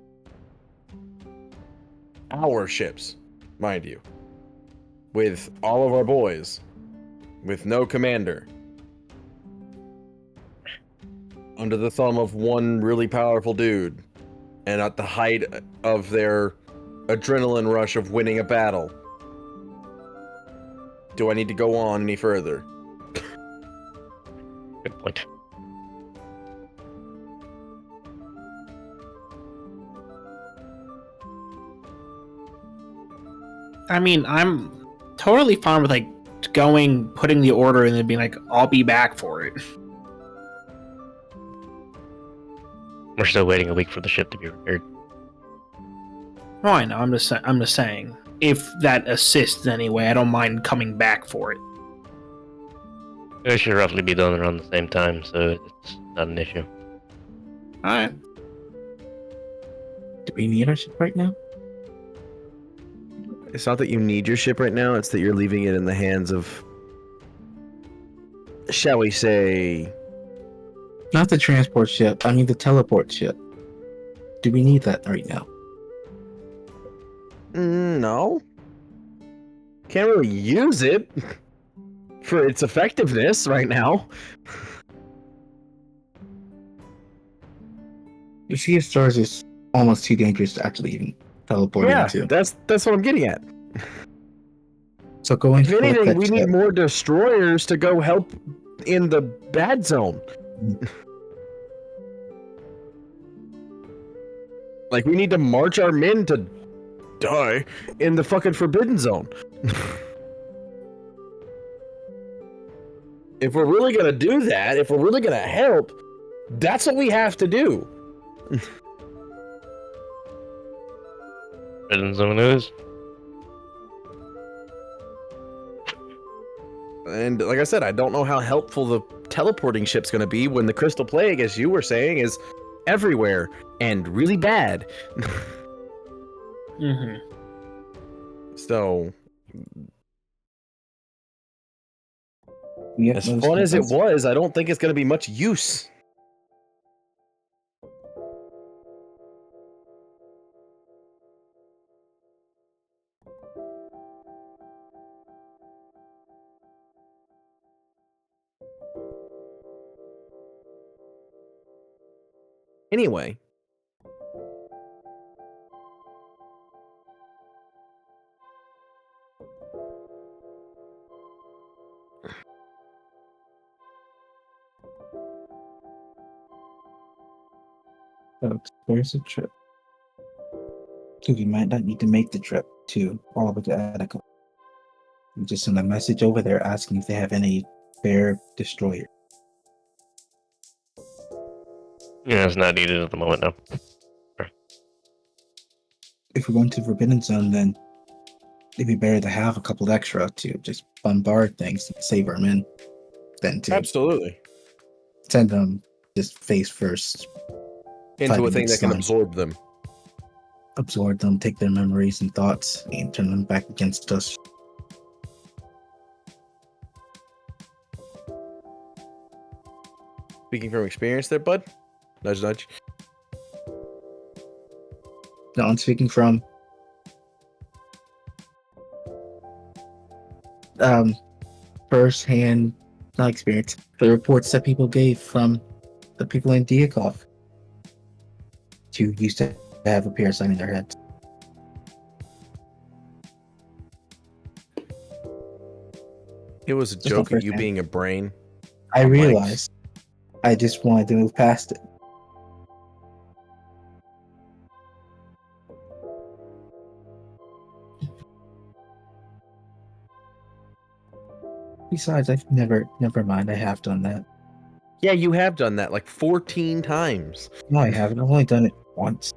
Our ships, mind you. With all of our boys. With no commander. Under the thumb of one really powerful dude. And at the height of their adrenaline rush of winning a battle. Do I need to go on any further? Good point. I mean, I'm totally fine with like going, putting the order, and then being like, "I'll be back for it." We're still waiting a week for the ship to be repaired. Oh, I know. I'm just saying. If that assists anyway, I don't mind coming back for it. It should roughly be done around the same time, so it's not an issue. All right. Do we need our ship right now? It's not that you need your ship right now, it's that you're leaving it in the hands of, shall we say, Not the transport ship. I mean the teleport ship. Do we need that right now? no. Can't really use it for its effectiveness right now. The Sea of Stars is almost too dangerous to actually even teleport into. that's what I'm getting at. So going If for anything, that we ship. need more destroyers to go help in the bad zone. Like, we need to march our men to die in the fucking forbidden zone. If we're really gonna do that, if we're really gonna help, that's what we have to do. Forbidden zone it is. And like I said, I don't know how helpful the teleporting ship's gonna be when the Crystal Plague, as you were saying, is everywhere and really bad. Mm-hmm. So, Yeah, as those fun as it complaints- was, I don't think it's gonna be much use. Anyway, Folks, where's the trip? Dude, you might not need to make the trip to all the way to Attica. You just send a message over there asking if they have any spare destroyer. Yeah, it's not needed at the moment, no. If we're going to Forbidden Zone, then it'd be better to have a couple extra to just bombard things and save our men than to Absolutely. send them just face first, Into fighting a thing that against can slime. absorb them. Absorb them, take their memories and thoughts, and turn them back against us. Speaking from experience there, bud. Nudge, nudge. No, I'm speaking from first-hand, not experience, the reports that people gave from the people in Diakov who used to have a parasite in their heads. It was a Just joke not at you firsthand. being a brain. I Mike's. realized. I just wanted to move past it. Besides, never mind, I have done that. Yeah, you have done that like 14 times. No, I haven't. I've only done it once.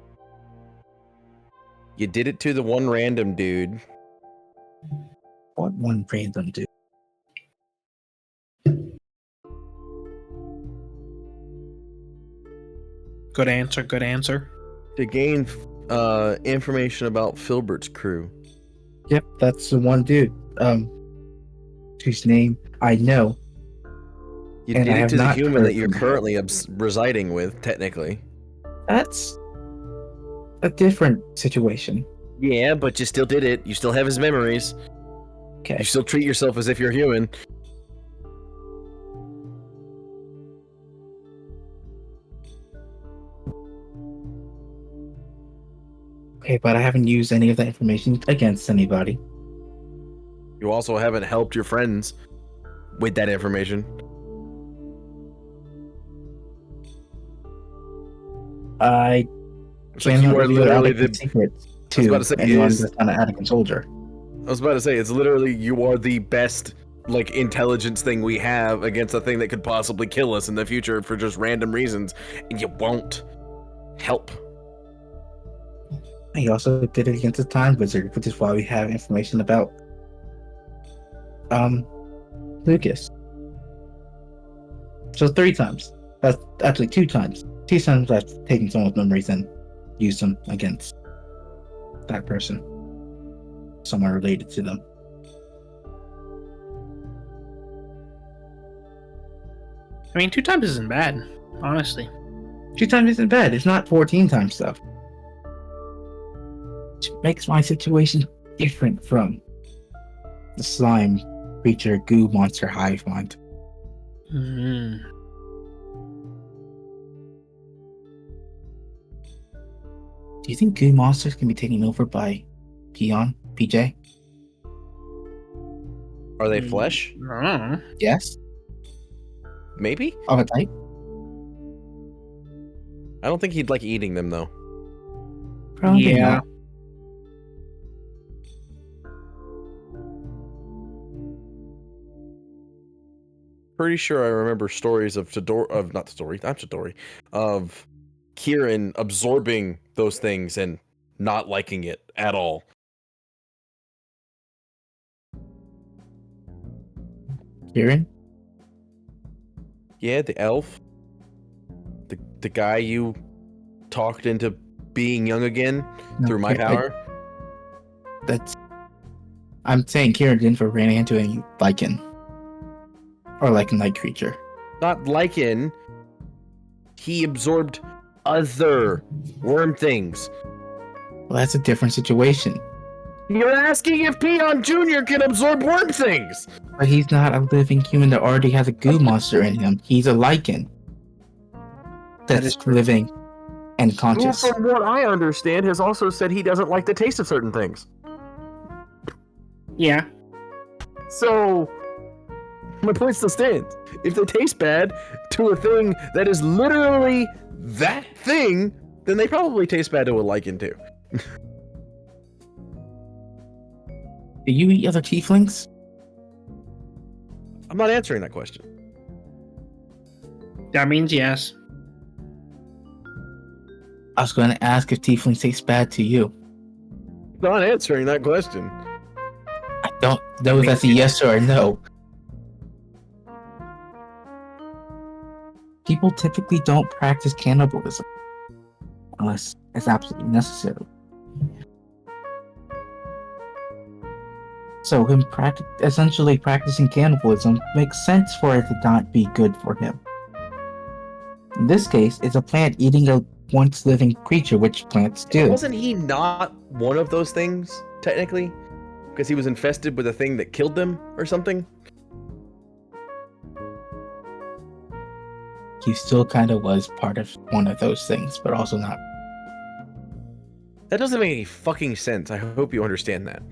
You did it to the one random dude. What one random dude? Good answer. Good answer. To gain information about Filbert's crew. Yep, that's the one dude. Whose name I know. You And did I it have to the not human heard that you're from him. currently residing with, technically. That's a different situation. Yeah, but you still did it. You still have his memories. Okay. You still treat yourself as if you're human. Okay, but I haven't used any of that information against anybody. You also haven't helped your friends with that information. I It's like cannot you are reveal literally Atticus' secrets I was about to to say, anyone is- that's not an Atticus soldier. I was about to say, it's literally you are the best like intelligence thing we have against a thing that could possibly kill us in the future for just random reasons, and you won't help. He also did it against the Time Wizard, which is why we have information about Lucas. So 3 times. That's actually 2 times. 2 times I've taken someone's memories and used them against that person. Someone related to them. I mean, 2 times isn't bad, honestly. 2 times isn't bad. It's not 14 times stuff. Which makes my situation different from the slime creature goo monster hive mind. Hmm. Do you think goo monsters can be taken over by PJ? Are they flesh? I don't know. Yes. Maybe? Of a type? I don't think he'd like eating them though. Probably Yeah. not. Pretty sure I remember stories of of Kieran absorbing those things and not liking it at all. Kieran? Yeah, the elf. The guy you talked into being young again through my power. That's. I'm saying Kieran didn't ran into any lichen. Or like a night creature. Not lichen. He absorbed other worm things. Well, that's a different situation. You're asking if Peon Jr. can absorb worm things! But he's not a living human that already has a goo monster in him. He's a lichen. That That's is true. living and Who, conscious. from what I understand, has also said he doesn't like the taste of certain things. Yeah. So, my point still stands. If they taste bad to a thing that is literally that thing, then they probably taste bad to a lichen too. Do you eat other tieflings? I'm not answering that question. That means yes. I was going to ask if tieflings taste bad to you. I'm not answering that question. I don't know if that's a yes or a no. People typically don't practice cannibalism unless it's absolutely necessary. So him essentially practicing cannibalism makes sense for it to not be good for him. In this case, it's a plant eating a once living creature, which plants do. Wasn't he not one of those things, technically? Because he was infested with a thing that killed them or something? He still kind of was part of one of those things, but also not. That doesn't make any fucking sense. I hope you understand that.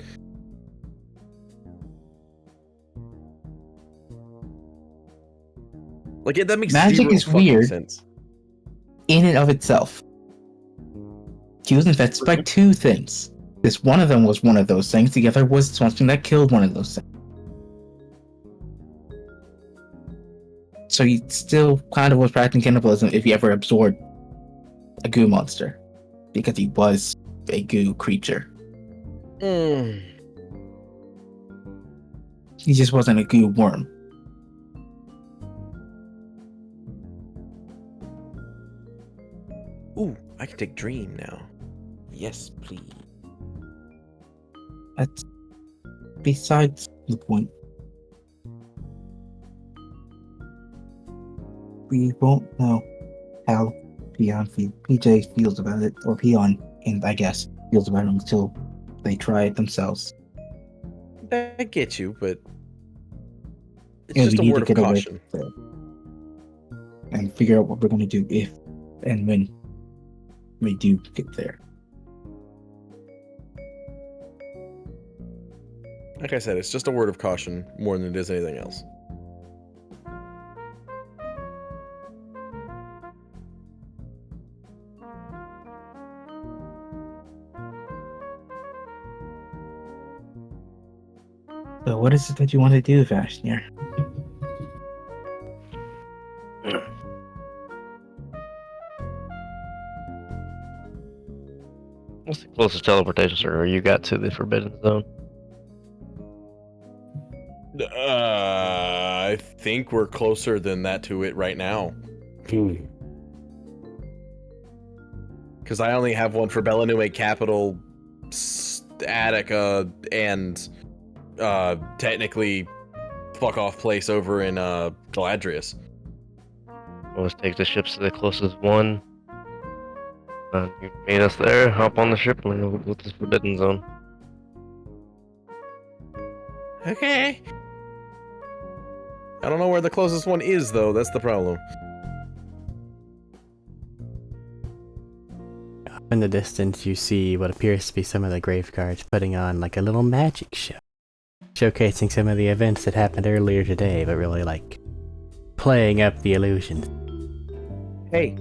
Like, that makes Magic zero is fucking weird. sense. In and of itself. He was infested by two things. This one of them was one of those things, the other was something that killed one of those things. So he still kind of was practicing cannibalism if he ever absorbed a goo monster. Because he was a goo creature. Mm. He just wasn't a goo worm. Ooh, I can take Dream now. Yes, please. That's besides the point. We won't know how PJ feels about it, or Peon, and I guess, feels about it until they try it themselves. I get you, but it's And just we a need word to of get away caution. from it and figure out what we're going to do if and when we do get there. Like I said, it's just a word of caution more than it is anything else. So what is it that you want to do, Vashnir? What's the closest teleportation server you got to the Forbidden Zone? I think we're closer than that to it right now. Because I only have one for Bellinue Capital, Attica, and technically fuck off place over in Galadrius. Always take the ships to the closest one. You meet us there, hop on the ship, and we'll go to the Forbidden Zone. Okay. I don't know where the closest one is, though. That's the problem. Up in the distance, you see what appears to be some of the grave guards putting on like a little magic show, showcasing some of the events that happened earlier today, but really like playing up the illusions. Hey,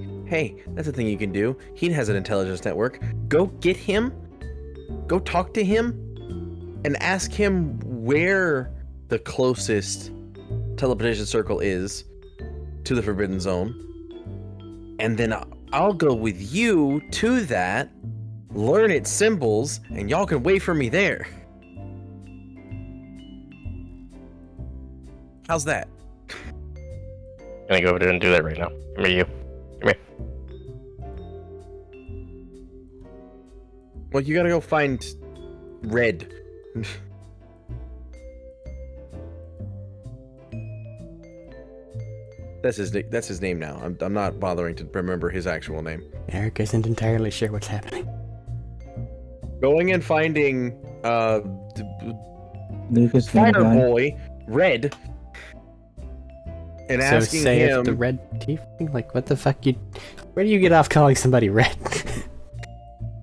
that's a thing you can do. He has an intelligence network. Go get him. Go talk to him and ask him where the closest teleportation circle is to the Forbidden Zone. And then I'll go with you to that, learn its symbols, and y'all can wait for me there. How's that? Gonna go over there and do that right now. Come here, you. Come here. Well, you gotta go find Red. That's his name now. I'm not bothering to remember his actual name. Arik isn't entirely sure what's happening. Going and finding Lucas Fire Van Dyne. Boy Red and So asking say him if the red tiefling, like what the fuck you? Where do you get off calling somebody red?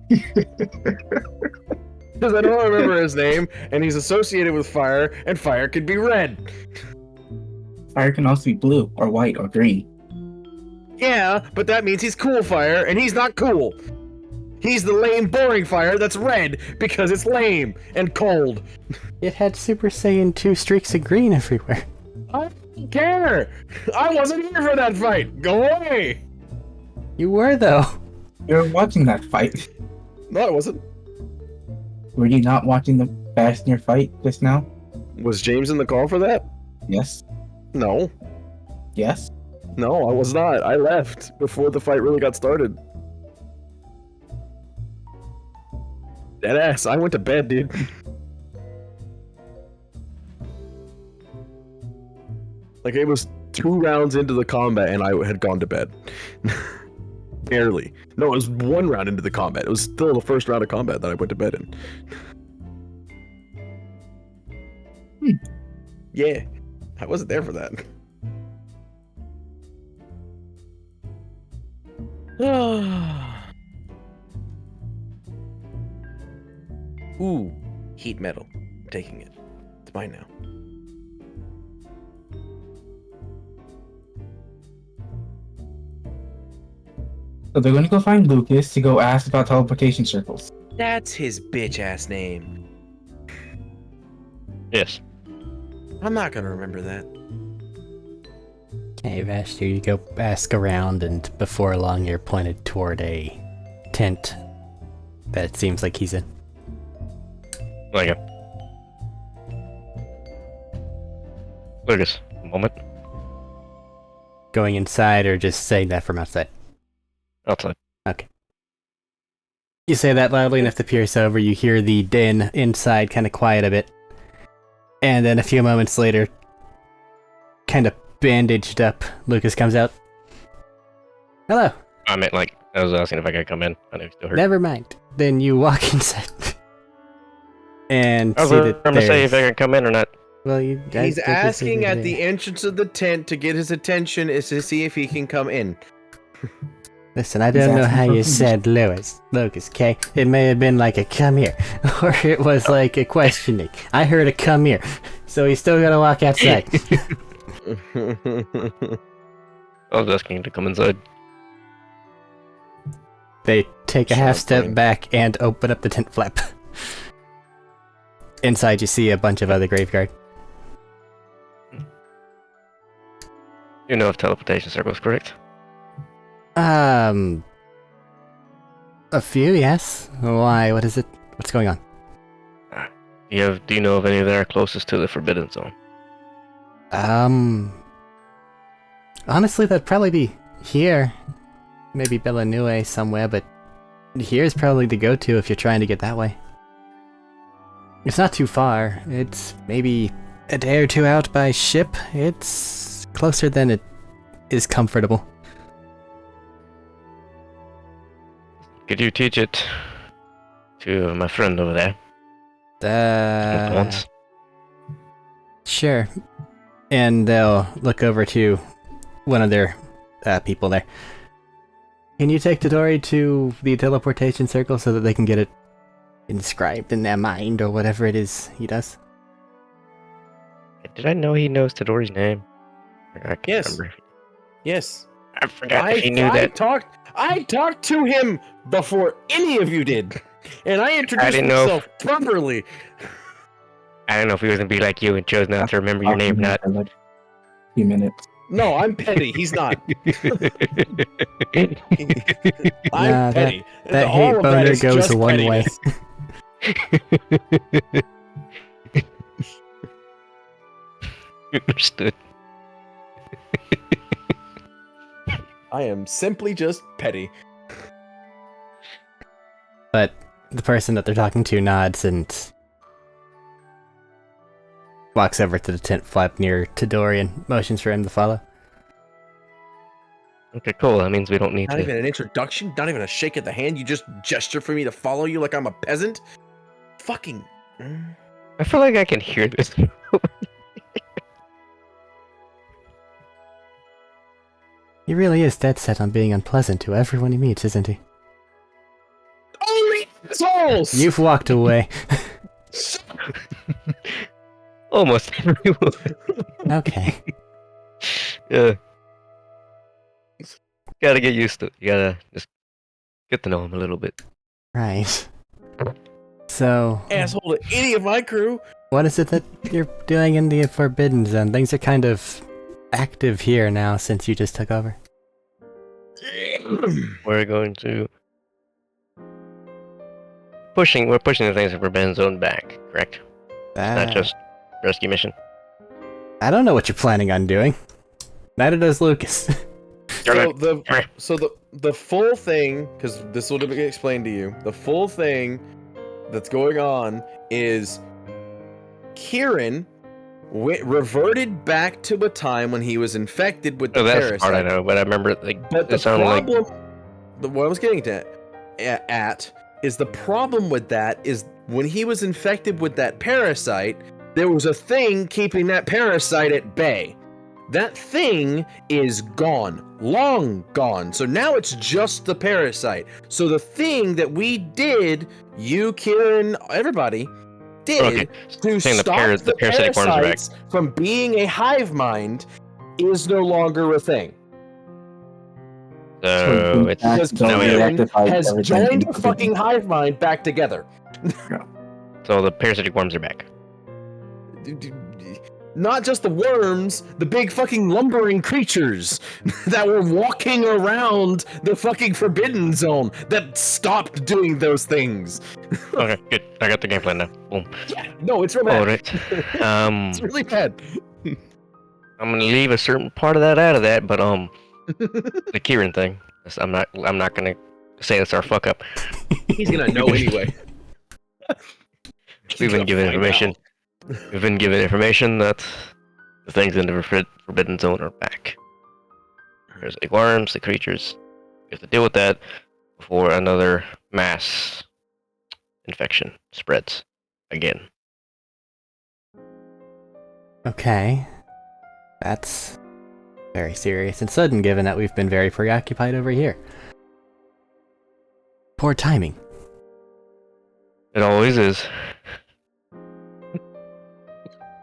because I don't remember his name and he's associated with fire and fire could be red. Fire can also be blue or white or green. Yeah, but that means he's cool fire, and he's not cool. He's the lame, boring fire that's red because it's lame and cold. It had Super Saiyan 2 streaks of green everywhere. I don't care. I wasn't here for that fight. Go away. You were, though. You were watching that fight. No, I wasn't. Were you not watching the Fastner fight just now? Was James in the call for that? Yes. No. Yes. No, I was not. I left before the fight really got started. Deadass. I went to bed, dude. Like, it was 2 rounds into the combat and I had gone to bed. Barely. No, it was 1 round into the combat. It was still the first round of combat that I went to bed in. Yeah. I wasn't there for that. Ooh, heat metal. I'm taking it. It's mine now. So they're gonna go find Lucas to go ask about teleportation circles. That's his bitch ass name. Yes. I'm not gonna remember that. Okay, Vashti, you go ask around, and before long you're pointed toward a tent that it seems like he's in. Like a Lucas, a moment. Going inside or just saying that from outside? Outside. Okay. You say that loudly enough to pierce over, you hear the din inside kind of quiet a bit. And then a few moments later, kind of bandaged up, Lucas comes out. Hello. I meant like, I was asking if I could come in. I know you still hurt. Never mind. Then you walk inside. And I was see that going to say if I there's... could come in or not. Well, He's asking at the entrance of the tent to get his attention is to see if he can come in. Listen, I don't know how you said Lucas, okay? It may have been like a come here, or it was like a questioning. I heard a come here, so he's still gonna walk outside. I was asking to come inside. They take a half step Shuffling. back and open up the tent flap. Inside you see a bunch of other graveyard. You know if teleportation circle is correct? A few, yes. Why? What is it? What's going on? Do you know of any that are closest to the Forbidden Zone? Honestly, that'd probably be here. Maybe Bellanue somewhere, but here's probably the go-to if you're trying to get that way. It's not too far. It's maybe a day or 2 out by ship. It's closer than it is comfortable. Could you teach it to my friend over there? Once? Sure. And they'll look over to one of their people there. Can you take Todori to the teleportation circle so that they can get it inscribed in their mind or whatever it is he does? Did I know he knows Todori's name? I can't Yes. remember. Yes. I forgot if he knew that. I talked to him before any of you did. And I introduced didn't know. myself properly. I don't know if he was gonna be like you and chose not to remember your name or not. For like a few minutes. No, I'm petty. He's not. I'm Nah, petty. that All hate of boner is goes just one way. pettiness. Understood. I am simply just petty. But the person that they're talking to nods and walks over to the tent flap near Todori and motions for him to follow. Okay, cool. That means we don't need Not to. even an introduction, not even a shake of the hand. You just gesture for me to follow you like I'm a peasant. Fucking. I feel like I can hear this. He really is dead set on being unpleasant to everyone he meets, isn't he? Only souls. You've walked away. Almost everyone. Okay. Yeah. Gotta get used to it. You gotta just get to know him a little bit. Right. So, Asshole to any of my crew. what is it that you're doing in the Forbidden Zone? Things are kind of active here now since you just took over. We're going to we're pushing the things in Forbidden Zone back, correct? It's not just rescue mission. I don't know what you're planning on doing. Neither does Lucas. So the full thing, because this will be explained to you. The full thing that's going on is Kieran reverted back to a time when he was infected with the That's the parasite. part I know, but I remember But the it sounded problem, like what I was getting at is the problem with that is when he was infected with that parasite, there was a thing keeping that parasite at bay. That thing is gone, long gone. So now it's just the parasite. So the thing that we did, you, Kieran, everybody, did to saying stop the parasitic worms are back. parasites from being a hive mind is no longer a thing. So it's Because now we have, Kieran has joined the fucking hive mind back together. so the parasitic worms are back. Not just the worms, the big fucking lumbering creatures that were walking around the fucking Forbidden Zone that stopped doing those things. Okay, good. I got the game plan now. Boom. Yeah, no, it's real bad. Alright. It's really bad. I'm gonna leave a certain part of that out of that, but the Kieran thing. I'm not gonna say that's our fuck up. He's gonna know anyway. We've been given information. We've been given information that the things in the Forbidden Zone are back. There's like worms, the creatures. We have to deal with that before another mass infection spreads again. Okay. That's very serious and sudden given that we've been very preoccupied over here. Poor timing. It always is.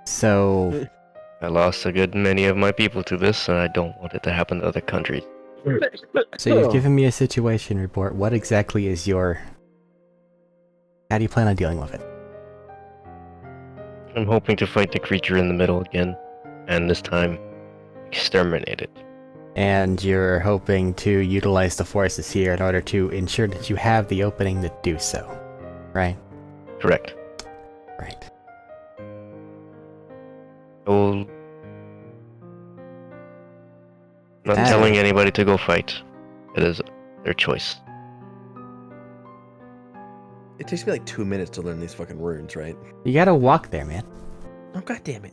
So, I lost a good many of my people to this, and I don't want it to happen to other countries. so you've given me a situation report. What exactly is your... How do you plan on dealing with it? I'm hoping to fight the creature in the middle again, and this time, exterminate it. And you're hoping to utilize the forces here in order to ensure that you have the opening to do so, right? Correct. Right. I'm not telling anybody to go fight. It is their choice. It takes me like 2 minutes to learn these fucking runes, right? You gotta walk there, man. Oh, god damn it.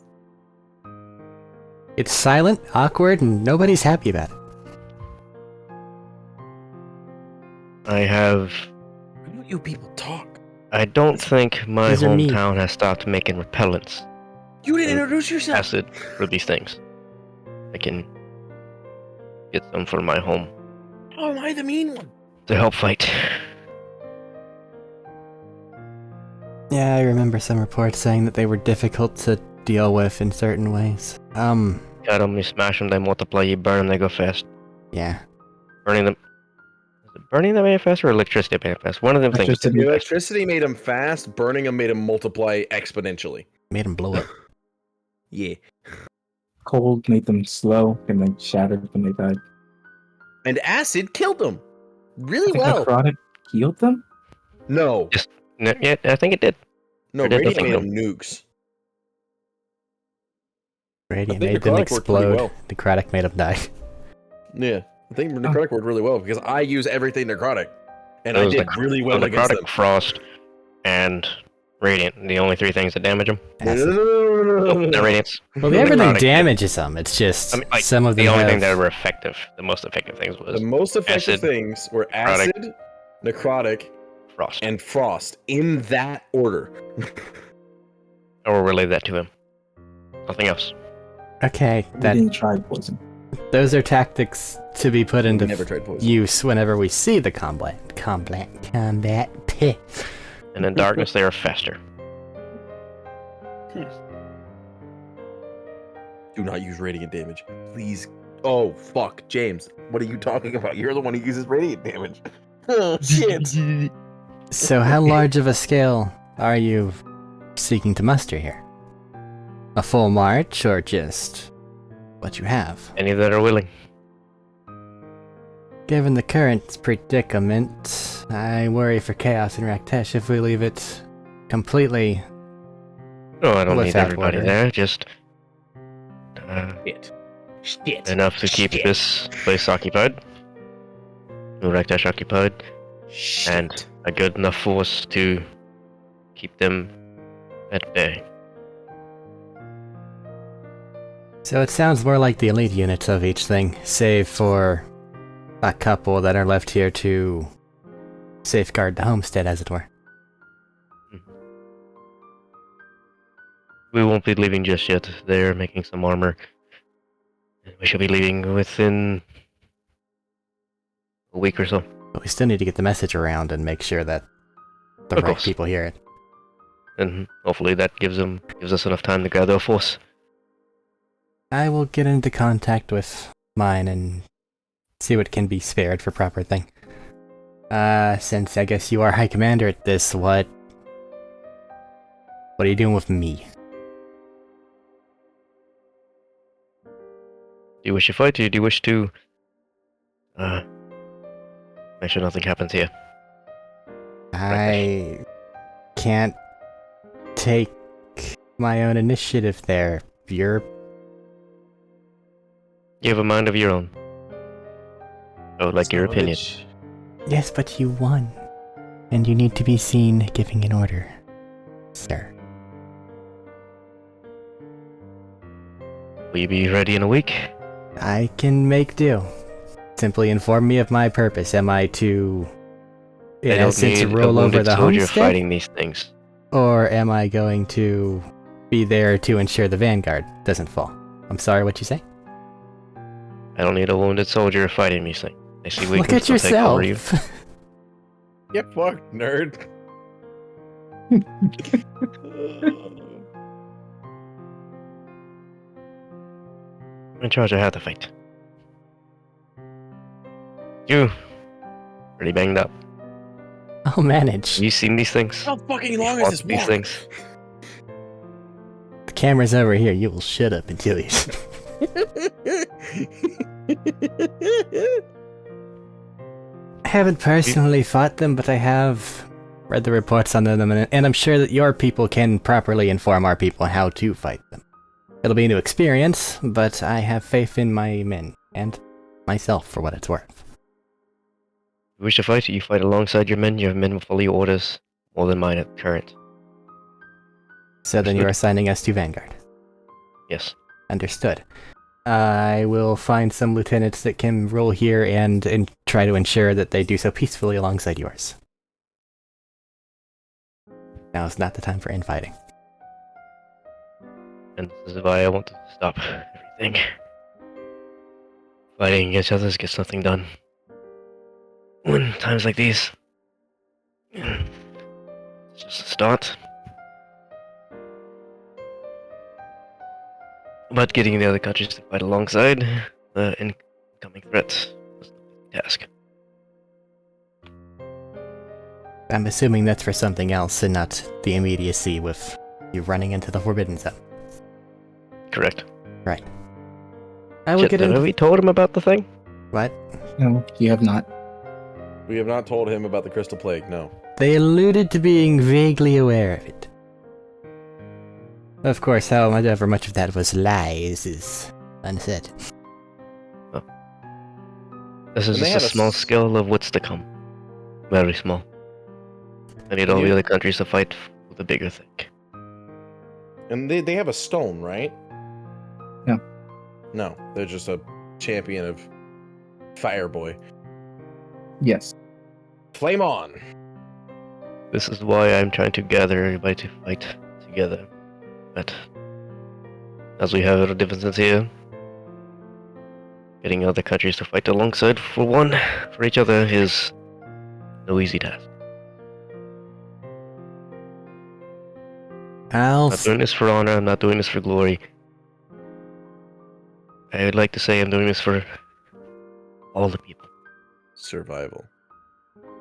It's silent, awkward, and nobody's happy about it. I have... Why don't you people talk? I don't think my These are mean. hometown has stopped making repellents. You didn't introduce yourself! Acid for these things. I can get some for my home Oh, am I the mean one? to help fight. Yeah, I remember some reports saying that they were difficult to deal with in certain ways. Got them, you smash them, they multiply, you burn them, they go fast. Yeah. Burning them... Is it burning them made fast or electricity made fast? One of them things. The electricity made them fast, burning them made them multiply exponentially. Made them blow up. Yeah. Cold made them slow and then shattered when they died. And acid killed them. Really I think well. necrotic healed them? No. Yeah, I think it did. No, Or did radiant nothing made them nukes. Radiant I think made them necrotic worked pretty explode. well. Necrotic made them die. Yeah. I think necrotic worked really well because I use everything necrotic. And It I was did really well against necrotic, them. frost, and radiant. The only three things that damage them. Acid. Not radiance. Well, everything Necrotic. damages them. It's just I mean, like, some of them the only have... thing that were effective, the most effective things was The most effective acid, things were acid, necrotic, frost. and frost in that order. I will relay that to him. Nothing else. Okay, We that didn't try poison. those are tactics to be put into Never tried poison. use whenever we see the combat. Peh. And in darkness, they are faster. Do not use radiant damage. Please. Oh, fuck, James. What are you talking about? You're the one who uses radiant damage. Oh, shit. So how large of a scale are you seeking to muster here? A full march, or just what you have? Any that are willing. Given the current predicament, I worry for Chaos and Raktesh if we leave it completely No, I don't need without everybody order. there. Just Shit. enough to keep this place occupied, Raktash occupied, and a good enough force to keep them at bay. So it sounds more like the elite units of each thing, save for a couple that are left here to safeguard the homestead, as it were. We won't be leaving just yet. They're making some armor. We should be leaving within a week or so. But we still need to get the message around and make sure that the Of right course. people hear it. And hopefully that gives us enough time to gather a force. I will get into contact with mine and see what can be spared for proper thing. Since I guess you are High Commander at this, what are you doing with me? Do you wish to fight, or do you wish to make sure nothing happens here? I can't take my own initiative there. You have a mind of your own. I would like your opinion. Yes, but you won. And you need to be seen giving an order, sir. Will you be ready in a week? I can make do. Simply inform me of my purpose. Am I to, in I don't essence, need a roll over wounded the soldier homestead? fighting these things. Or am I going to be there to ensure the vanguard doesn't fall? I'm sorry, what you say? I don't need a wounded soldier fighting these things. I see we Look can at still take over you. yourself. Get fucked, nerd. I'm in charge, I have to fight. You, pretty banged up. I'll manage. Have you seen these things? How fucking long Fought is this these walk? things? The camera's over here. You will shut up until you. I haven't personally fought them, but I have read the reports on them, and I'm sure that your people can properly inform our people how to fight them. It'll be a new experience, but I have faith in my men, and myself for what it's worth. You wish to fight, you fight alongside your men. Your men will follow your orders more than mine at current. So then you're Understood. assigning us to Vanguard. Yes. Understood. I will find some lieutenants that can roll here and try to ensure that they do so peacefully alongside yours. Now is not the time for infighting. And this is why I want to stop everything. Fighting against others gets nothing done. When times like these, it's just a start. But getting the other countries to fight alongside the incoming threat was an easy task. I'm assuming that's for something else and not the immediacy with you running into the Forbidden Zone. Correct. Right. I will Shit, get have into... we told him about the thing? What? No, you have not. We have not told him about the Crystal Plague, no. They alluded to being vaguely aware of it. Of course, however much of that was lies is unsaid. This is And they just have a a small s- scale of what's to come. Very small. I need all the You- other countries to fight for the bigger thing. And they have a stone, right? No. No, they're just a champion of Fireboy. Yes. Flame on! This is why I'm trying to gather everybody to fight together. But as we have our differences here, getting other countries to fight alongside for each other is no easy task. I'm not doing this for honor, I'm not doing this for glory. I would like to say I'm doing this for all the people. Survival.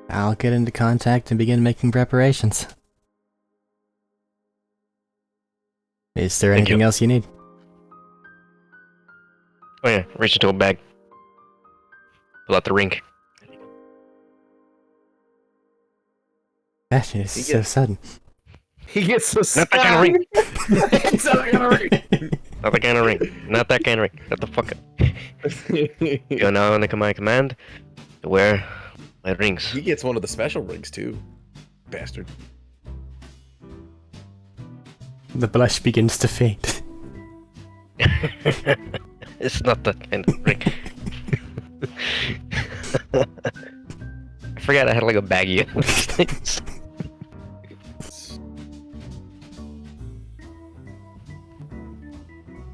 I'll get into contact and begin making preparations. Is there Thank anything you. else you need? Oh yeah, reach into a bag. Pull out the ring. That is You so get- sudden. He gets the Not that kind of ring. It's not that kind of ring. Not that kind of ring. Not that kind of ring. Shut the fuck up. You're now under my command to wear my rings. He gets one of the special rings too. Bastard. The blush begins to fade. It's not that kind of ring. I forgot I had like a baggie of these things.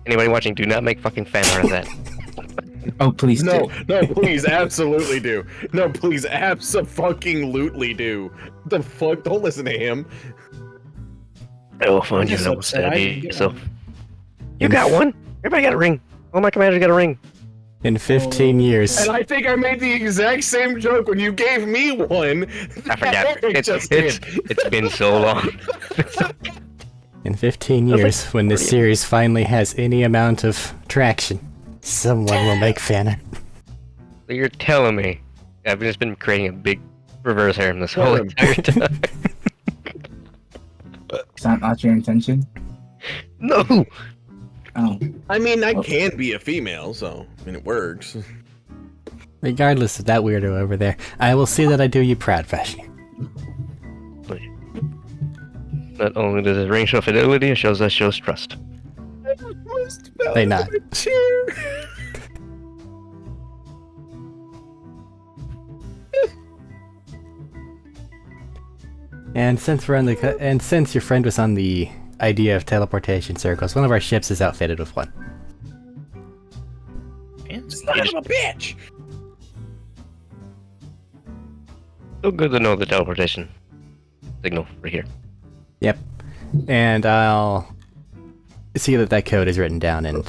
Anybody watching, do not make fucking fan art of that. Oh, please No, do. no, please, absolutely do. No, please, abso-fucking-lutely do. The fuck? Don't listen to him. I will find you just and I will upset I stab you didn't get yourself. one. You got one? Everybody got a ring. All my commanders got a ring. In 15 years. And I think I made the exact same joke when you gave me one. I forgot. It's been so long. In 15 years, when this series finally has any amount of traction, someone will make fan art. So you're telling me I've just been creating a big reverse harem this whole Harem. entire time? Is that not your intention? No! Oh, I mean, I can be a female, so I mean, it works. Regardless of that weirdo over there, I will see that I do you proud, Fashion. Not only does it ring show fidelity, it shows trust. They not. And since we're on the and since your friend was on the idea of teleportation circles, one of our ships is outfitted with one. Son of a bitch! So good to know the teleportation signal right here. Yep. And I'll see that that code is written down and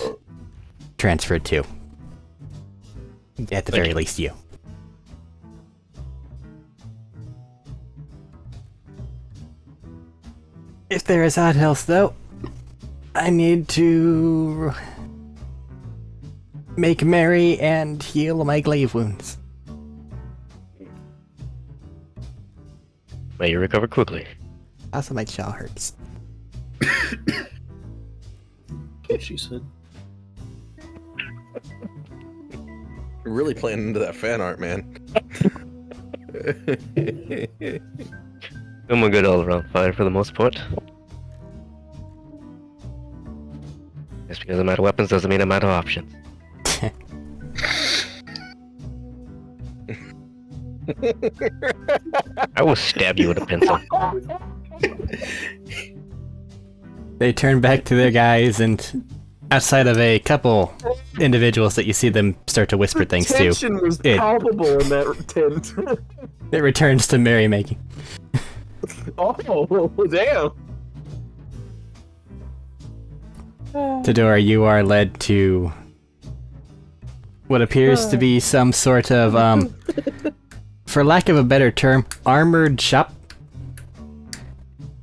transferred to, at the very least, you. If there is odd health, though, I need to make merry and heal my glaive wounds. May you recover quickly. Also, my jaw hurts. She said. You're really playing into that fan art, man. I'm a good all-around fighter for the most part. Just because I'm out of weapons doesn't mean I'm out of options. I will stab you with a pencil. They turn back to their guys, and outside of a couple individuals that you see them start to whisper things to, Tension was it- palpable in that tent. it returns to merrymaking. Oh, damn. Tadora, you are led to what appears to be some sort of, for lack of a better term, armored shop.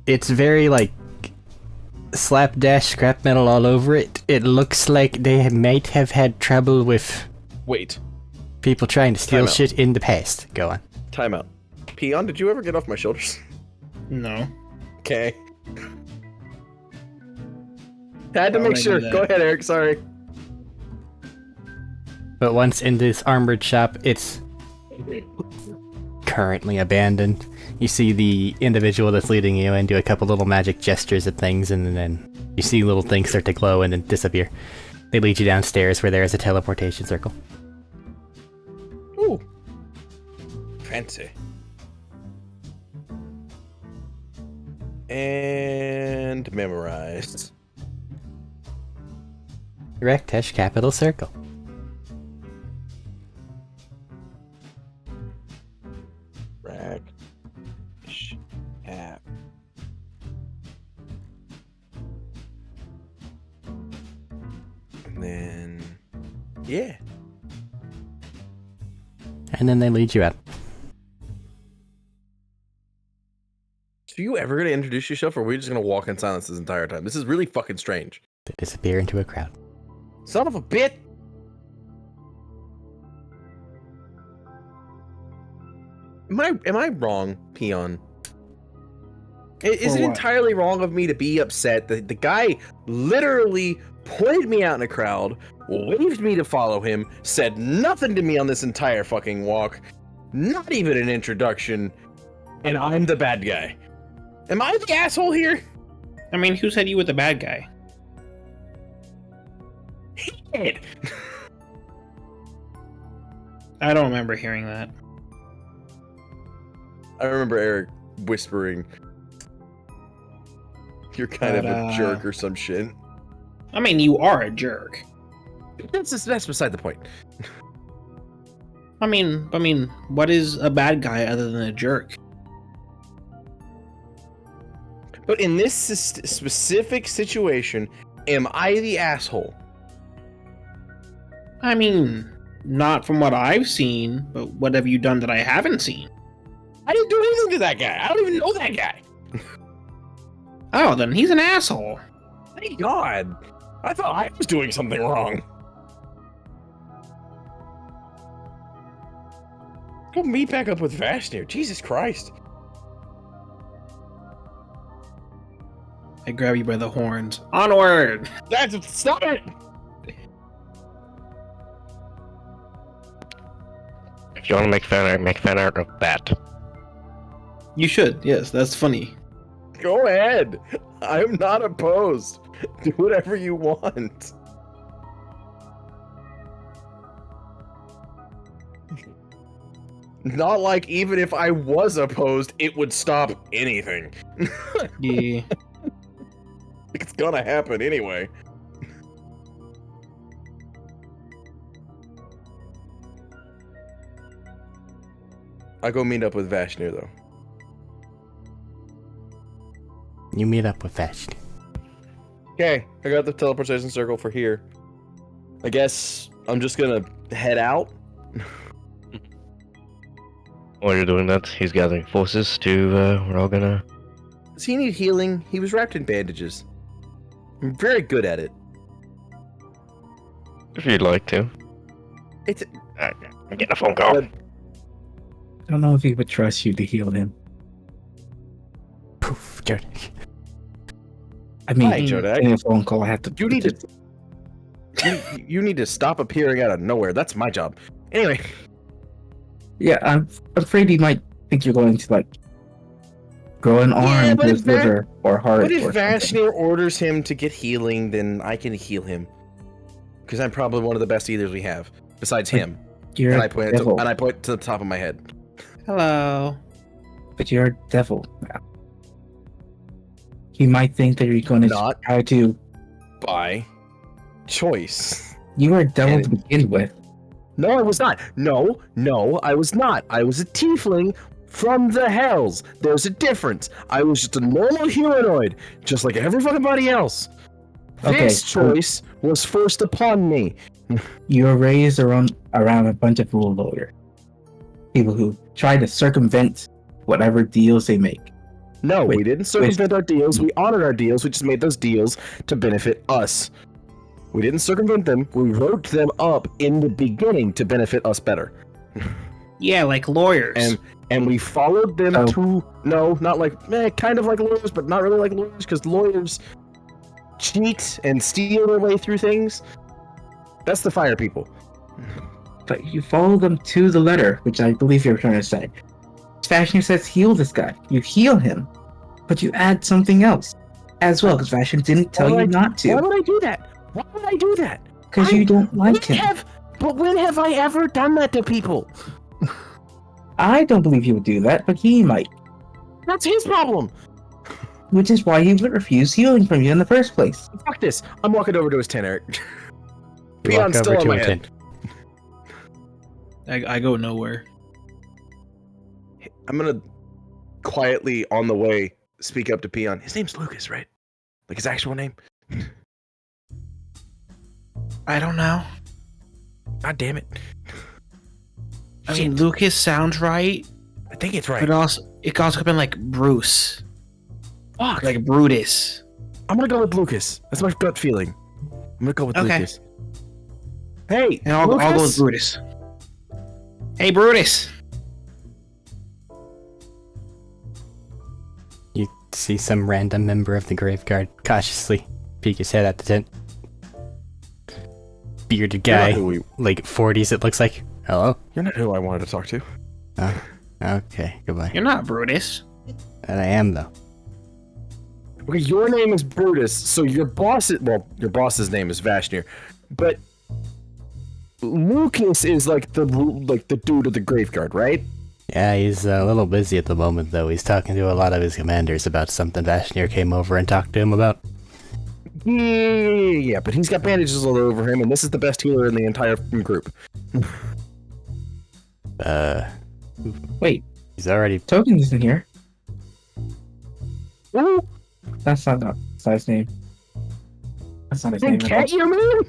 It's very, like, slapdash scrap metal all over it. It looks like they might have had trouble with Wait, people trying to steal Time out. shit in the past. Go on. time out. Peon, did you ever get off my shoulders? No. Okay. Had to Why make would I sure. do that? Go ahead, Eric. Sorry. But once in this armored shop, it's currently abandoned. You see the individual that's leading you and do a couple little magic gestures at things, and then you see little things start to glow and then disappear. They lead you downstairs where there is a teleportation circle. Ooh. Fancy. And memorized. Rectesh capital circle. Rack. App. And then Yeah. And then they lead you out. So you ever gonna introduce yourself, or are we just gonna walk in silence this entire time? This is really fucking strange. They disappear into a crowd. Son of a bit. Am I wrong, Peon? Is it what? entirely wrong of me to be upset that the guy literally pointed me out in a crowd, waved me to follow him, said nothing to me on this entire fucking walk, not even an introduction, and I'm the bad guy? Am I the asshole here? I mean, who said you were the bad guy? He did. I don't remember hearing that. I remember Arik whispering, "You're kind of a jerk" or some shit. I mean, you are a jerk. That's beside the point. I mean, what is a bad guy other than a jerk? But in this specific situation, am I the asshole? I mean, not from what I've seen, but what have you done that I haven't seen? I didn't do anything to that guy. I don't even know that guy. Oh, then he's an asshole. Thank God. I thought I was doing something wrong. Go meet back up with Vashtir. Jesus Christ. I grab you by the horns. Onward! Stop it! If you want to make fan art of Bat. You should, yes, that's funny. Go ahead. I'm not opposed. Do whatever you want. Not like even if I was opposed, it would stop anything. Yeah. It's gonna happen anyway. I go meet up with Vashtir though. You meet up with Vesh. Okay, I got the teleportation circle for here. I guess I'm just gonna head out. While you're doing that, he's gathering forces to, we're all gonna... Does he need healing? He was wrapped in bandages. I'm very good at it. If you'd like to. It's I'm getting a phone call. I don't know if he would trust you to heal him. Poof, Jordan. I mean, Hi, Jodak. in a phone call, I have to. You need to. You need to stop appearing out of nowhere. That's my job. Anyway, Yeah, I'm afraid he might think you're going to like grow an arm but to if his liver or heart. but if or something. Vashtir orders him to get healing, then I can heal him. Because I'm probably one of the best healers we have, besides him. You're And a I point devil, to the top of my head. Hello. but you're a devil now. He might think that you're going to Not. try to. By choice. You were a devil And- to begin with. No, I was not. No, I was not. I was a tiefling from the hells. There's a difference. I was just a normal humanoid, just like everybody else. Okay, This so- choice was forced upon me. You were raised around a bunch of rule lawyers, people who try to circumvent whatever deals they make. No, Wait, we didn't circumvent our deals. We honored our deals. We just made those deals to benefit us. We didn't circumvent them. We wrote them up in the beginning to benefit us better. Yeah, like lawyers. And we followed them Oh. to not like kind of like lawyers, but not really like lawyers, because lawyers cheat and steal their way through things. That's the fire people. But you follow them to the letter, which I believe you're trying to say. Fashion says heal this guy. You heal him, but you add something else as well, because Fashion didn't tell Why you would I- not Why to, would I do that? Why would I do that? because you don't like him. When have I ever done that to people? I don't believe he would do that, but he might, That's his problem. which is why he would refuse healing from you in the first place. Fuck this. I'm walking over to his tent, Eric. You Peon's walk still over on to my a head. tent. I go nowhere. I'm gonna quietly on the way speak up to Peon. His name's Lucas, right? Like his actual name? I don't know. God damn it. I mean, Lucas sounds right, I think it's but right. it could also have been like Bruce, Fuck. like Brutus. I'm gonna go with Lucas. That's my gut feeling. I'm gonna go with Okay. Lucas. Hey, And I'll go with Brutus. Hey, Brutus. You see some random member of the Graveguard cautiously peek his head at the tent. Bearded You're not guy, who like 40s it looks like. Hello? You're not who I wanted to talk to. Oh, okay, goodbye. You're not Brutus. That I am, though. Okay, your name is Brutus, so your boss's name is Vashnir, but Lucas is like the dude of the Graveguard, right? Yeah, he's a little busy at the moment, though. He's talking to a lot of his commanders about something Vashnir came over and talked to him about. Yeah, but he's got bandages all over him, and this is the best healer in the entire group. Wait, He's already... Token isn't here. Ooh, That's not his name. That's not his name. at all. Trinket, you mean?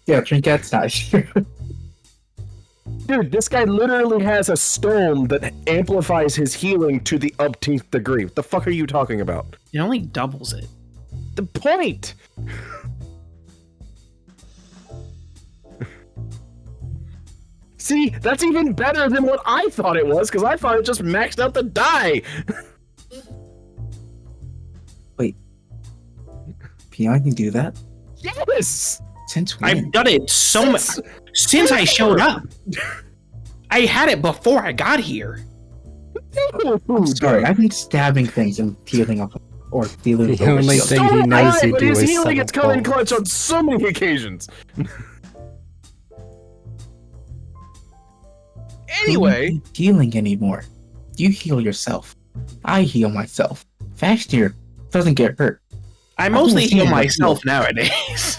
Yeah, Trinket's not here. Dude, this guy literally has a stone that amplifies his healing to the upteenth degree. What the fuck are you talking about? It only doubles it. The point! See, that's even better than what I thought it was, because I thought it just maxed out the die! Peon can do that? Yes! Since when? I've done it so much since I showed up. I had it before I got here. I'm sorry, I've been stabbing things and healing up or dealing The only with thing he knows to but do his is healing summon gets come in balls. clutch on so many occasions. Anyway, healing anymore. You heal yourself. I heal myself. Vashnir doesn't get hurt. I mostly I've been heal healing myself nowadays.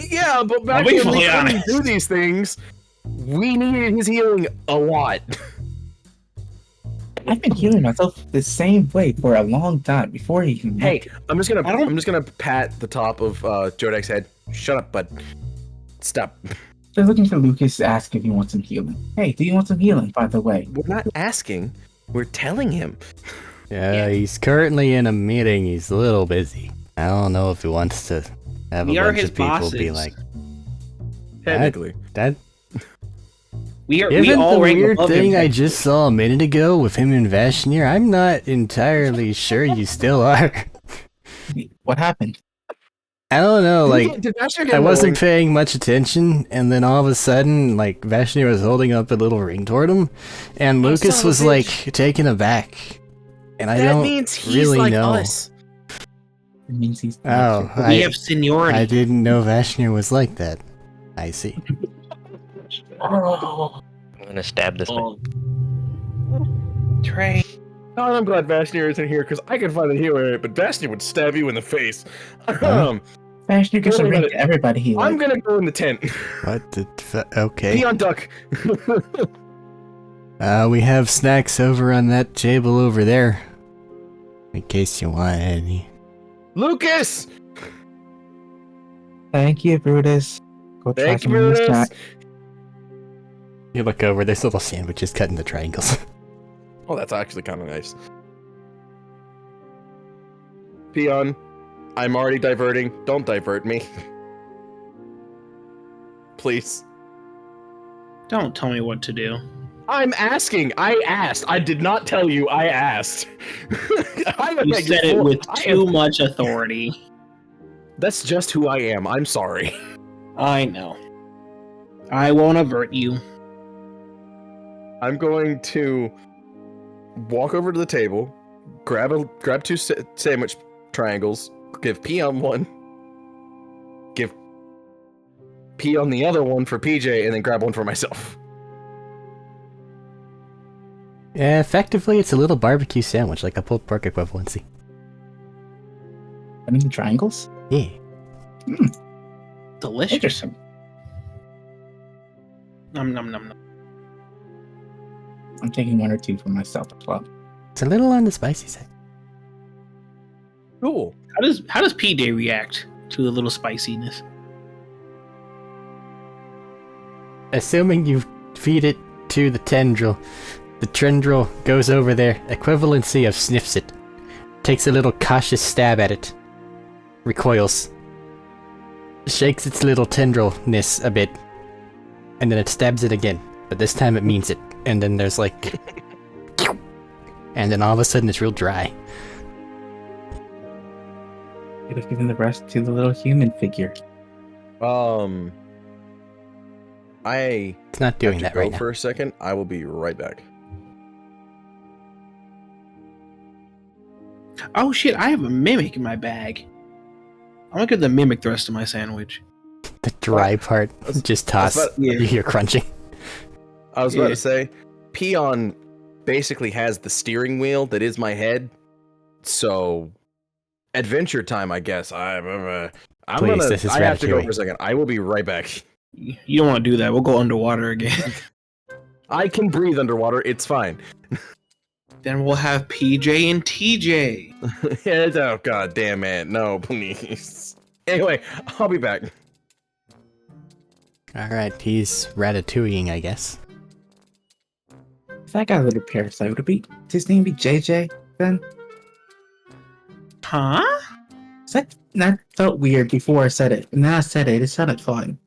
yeah, but back I'll be when we fully couldn't honest. do these things, we needed his healing a lot. I've been healing myself the same way for a long time before he can. Hey, I'm just gonna pat the top of Jodek's head. Shut up, bud. Stop. They're looking for Lucas to ask if he wants some healing. Hey, do you want some healing, by the way? We're not asking. We're telling him. Yeah, he's currently in a meeting. He's a little busy. I don't know if he wants to have We a are bunch his of people be bosses. like, Technically. that We isn't all the rank weird above thing him. I just saw a minute ago with him and Vashnir. I'm not entirely sure you still are. What happened? I don't know, like, Did Vasher get I wasn't annoying? paying much attention, and then all of a sudden, like, Vashnir was holding up a little ring toward him, and Oh, Lucas son of a was, bitch. like, taken aback. And I That don't means he's really like know. us. It means he's. Oh, We have seniority. I didn't know Vashnir was like that. I see. Oh, I'm gonna stab this man. Trey. God, I'm glad Vashnir isn't here because I can find a healer in it, but Vashnir would stab you in the face. Vashnir gets a Really ring gotta- to everybody he I'm likes. gonna go in the tent. What the okay. Peon duck. We have snacks over on that table over there. In case you want any. Lucas. Thank you, Brutus. Go try Thank you, some of this Brutus. snack. You look over, there's little sandwiches cut into triangles. Oh, that's actually kind of nice. Peon, I'm already diverting. Don't divert me. Please. Don't tell me what to do. I'm asking. I asked. I did not tell you. I asked. You said it with too much authority. That's just who I am. I'm sorry. I know. I won't avert you. I'm going to walk over to the table, grab two sandwich triangles, give Peon one, give Peon the other one for PJ, and then grab one for myself. Yeah, effectively, it's a little barbecue sandwich, like a pulled pork equivalency. I mean, triangles? Yeah. Delicious. Interesting. Num num num num. I'm taking one or two for myself as well. It's a little on the spicy side. Cool. How does PJ react to a little spiciness? assuming you feed it to the tendril goes over there, equivalency of sniffs it, takes a little cautious stab at it, recoils, shakes its little tendrilness a bit, and then it stabs it again, but this time it means it, and then there's like, and then all of a sudden it's real dry. Could have given the rest to the little human figure. It's not doing that right now. For a second, I will be right back. Oh shit, I have a mimic in my bag. I'm gonna give the mimic the rest of my sandwich. The dry part, just toss. You hear crunching. I was about to say, Peon basically has the steering wheel that is my head. So, adventure time, I guess. I have to go for a second. I will be right back. You don't want to do that. We'll go underwater again. I can breathe underwater. It's fine. Then we'll have PJ and TJ. Oh, god damn it. No, please. Anyway, I'll be back. Alright, he's ratatouilleing, I guess. If I got a little parasite, would his name be JJ then? Huh? That felt weird before I said it. And then I said it sounded fine.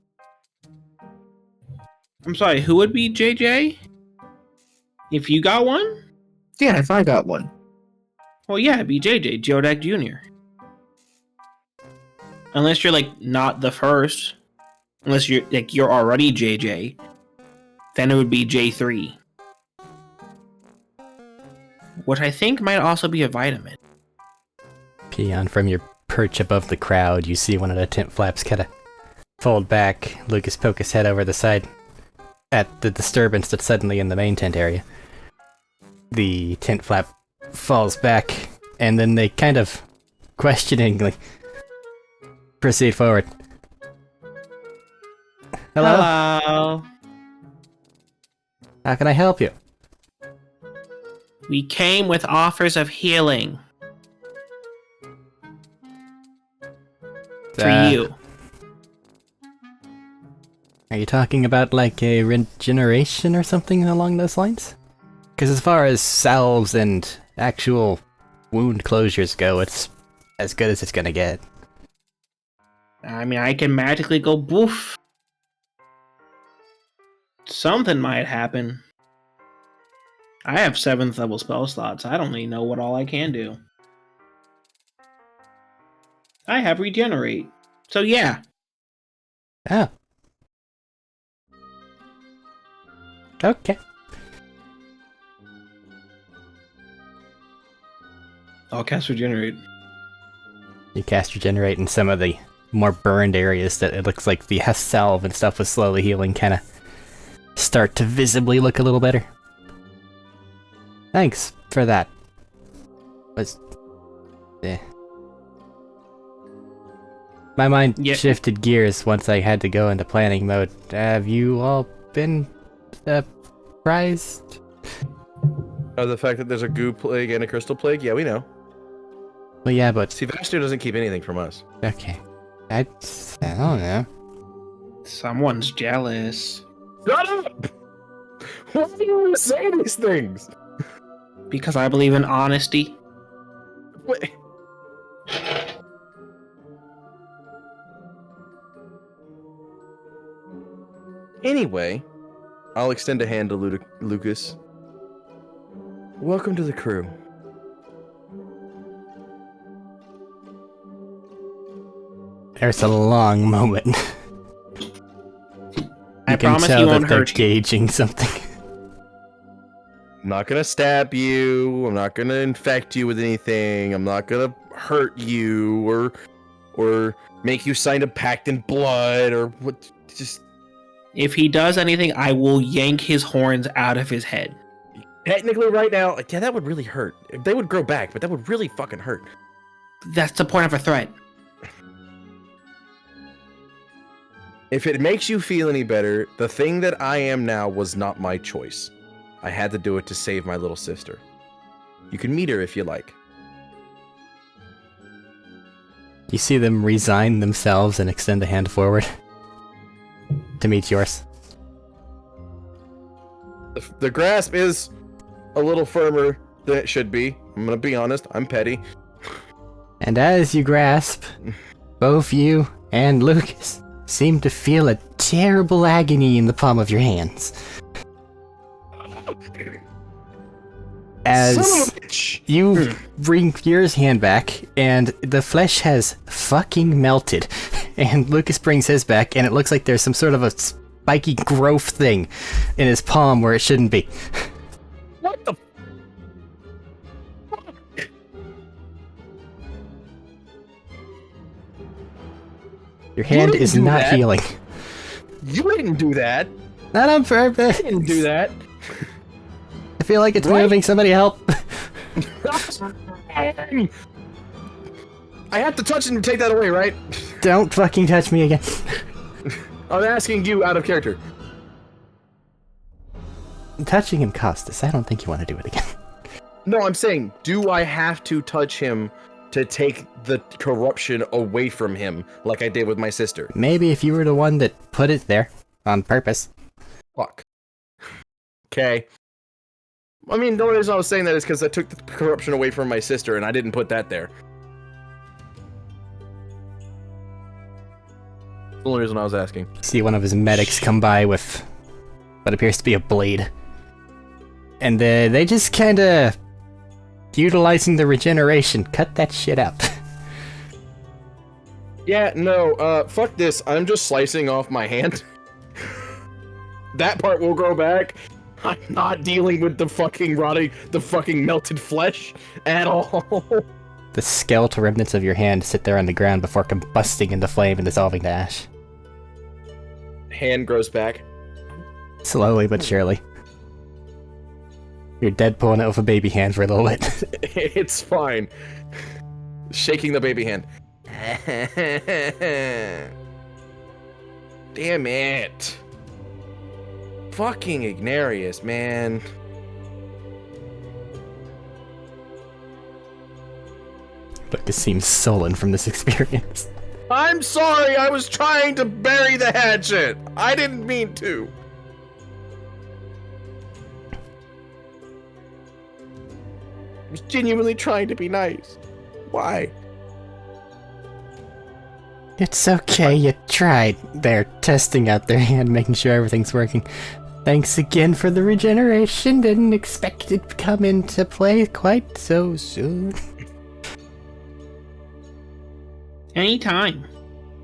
I'm sorry, who would be JJ? If you got one? Yeah, if I got one. Well, yeah, it'd be JJ, Geodak Jr. Unless you're, like, not the first. Unless you're already JJ. Then it would be J3. Which I think might also be a vitamin. Peon, from your perch above the crowd, you see one of the tent flaps kind of fold back. Lucas poke his head over the side at the disturbance that's suddenly in the main tent area. The tent flap falls back, and then they kind of questioningly proceed forward. Hello? Hello. How can I help you? We came with offers of healing. For you. Are you talking about like a regeneration or something along those lines? Because as far as salves and actual wound closures go, it's as good as it's gonna get. I mean, I can magically go boof. Something might happen. I have 7th level spell slots. I don't even know what all I can do. I have regenerate. So yeah. Oh. Okay. I'll cast regenerate. You cast regenerate in some of the more burned areas that it looks like the salve and stuff was slowly healing kind of start to visibly look a little better. Thanks for that. My mind shifted gears once I had to go into planning mode. Have you all been surprised? Oh, the fact that there's a goo plague and a crystal plague? Yeah, we know. Well, yeah, but... See, Vaster doesn't keep anything from us. Okay. I don't know. Someone's jealous. Shut up! Why do you say these things? Because I believe in honesty. Wait. Anyway, I'll extend a hand to Lucas. Welcome to the crew. There's a long moment. I promise you won't hurt you. Gauging something. I'm not gonna stab you. I'm not gonna infect you with anything. I'm not gonna hurt you or make you sign a pact in blood or what. Just if he does anything, I will yank his horns out of his head. Technically, right now, yeah, that would really hurt. They would grow back, but that would really fucking hurt. That's the point of a threat. If it makes you feel any better, the thing that I am now was not my choice. I had to do it to save my little sister. You can meet her if you like. You see them resign themselves and extend a hand forward to meet yours. The grasp is a little firmer than it should be. I'm gonna be honest. I'm petty. And as you grasp, both you and Lucas seem to feel a terrible agony in the palm of your hands. As Son of a bitch! you bring your hand back, and the flesh has fucking melted. And Lucas brings his back, and it looks like there's some sort of a spiky growth thing in his palm where it shouldn't be. What the? Your hand didn't is do not that. healing. You didn't do that. Not on purpose. You didn't do that. I feel like it's Right? moving. Somebody help. I have to touch it to take that away, right? Don't fucking touch me again. I'm asking you out of character. Touching him cost us. I don't think you want to do it again. No, I'm saying, do I have to touch him to take the corruption away from him, like I did with my sister? Maybe if you were the one that put it there on purpose. Fuck. Okay. I mean, the only reason I was saying that is because I took the corruption away from my sister, and I didn't put that there. The only reason I was asking. See one of his medics come by with what appears to be a blade. And they just kinda, utilizing the regeneration, cut that shit up. Yeah, no, fuck this. I'm just slicing off my hand. That part will grow back. I'm not dealing with the fucking rotting, the fucking melted flesh at all. The skeletal remnants of your hand sit there on the ground before combusting into flame and dissolving to ash. Hand grows back. Slowly but surely. You're dead pulling it with a baby hand for a little bit. It's fine. Shaking the baby hand. Damn it. Fucking Ignarius, man. Lucas seems sullen from this experience. I'm sorry, I was trying to bury the hatchet. I didn't mean to. I was genuinely trying to be nice. Why? It's okay, you tried. They're testing out their hand, making sure everything's working. Thanks again for the regeneration. Didn't expect it to come into play quite so soon. Anytime.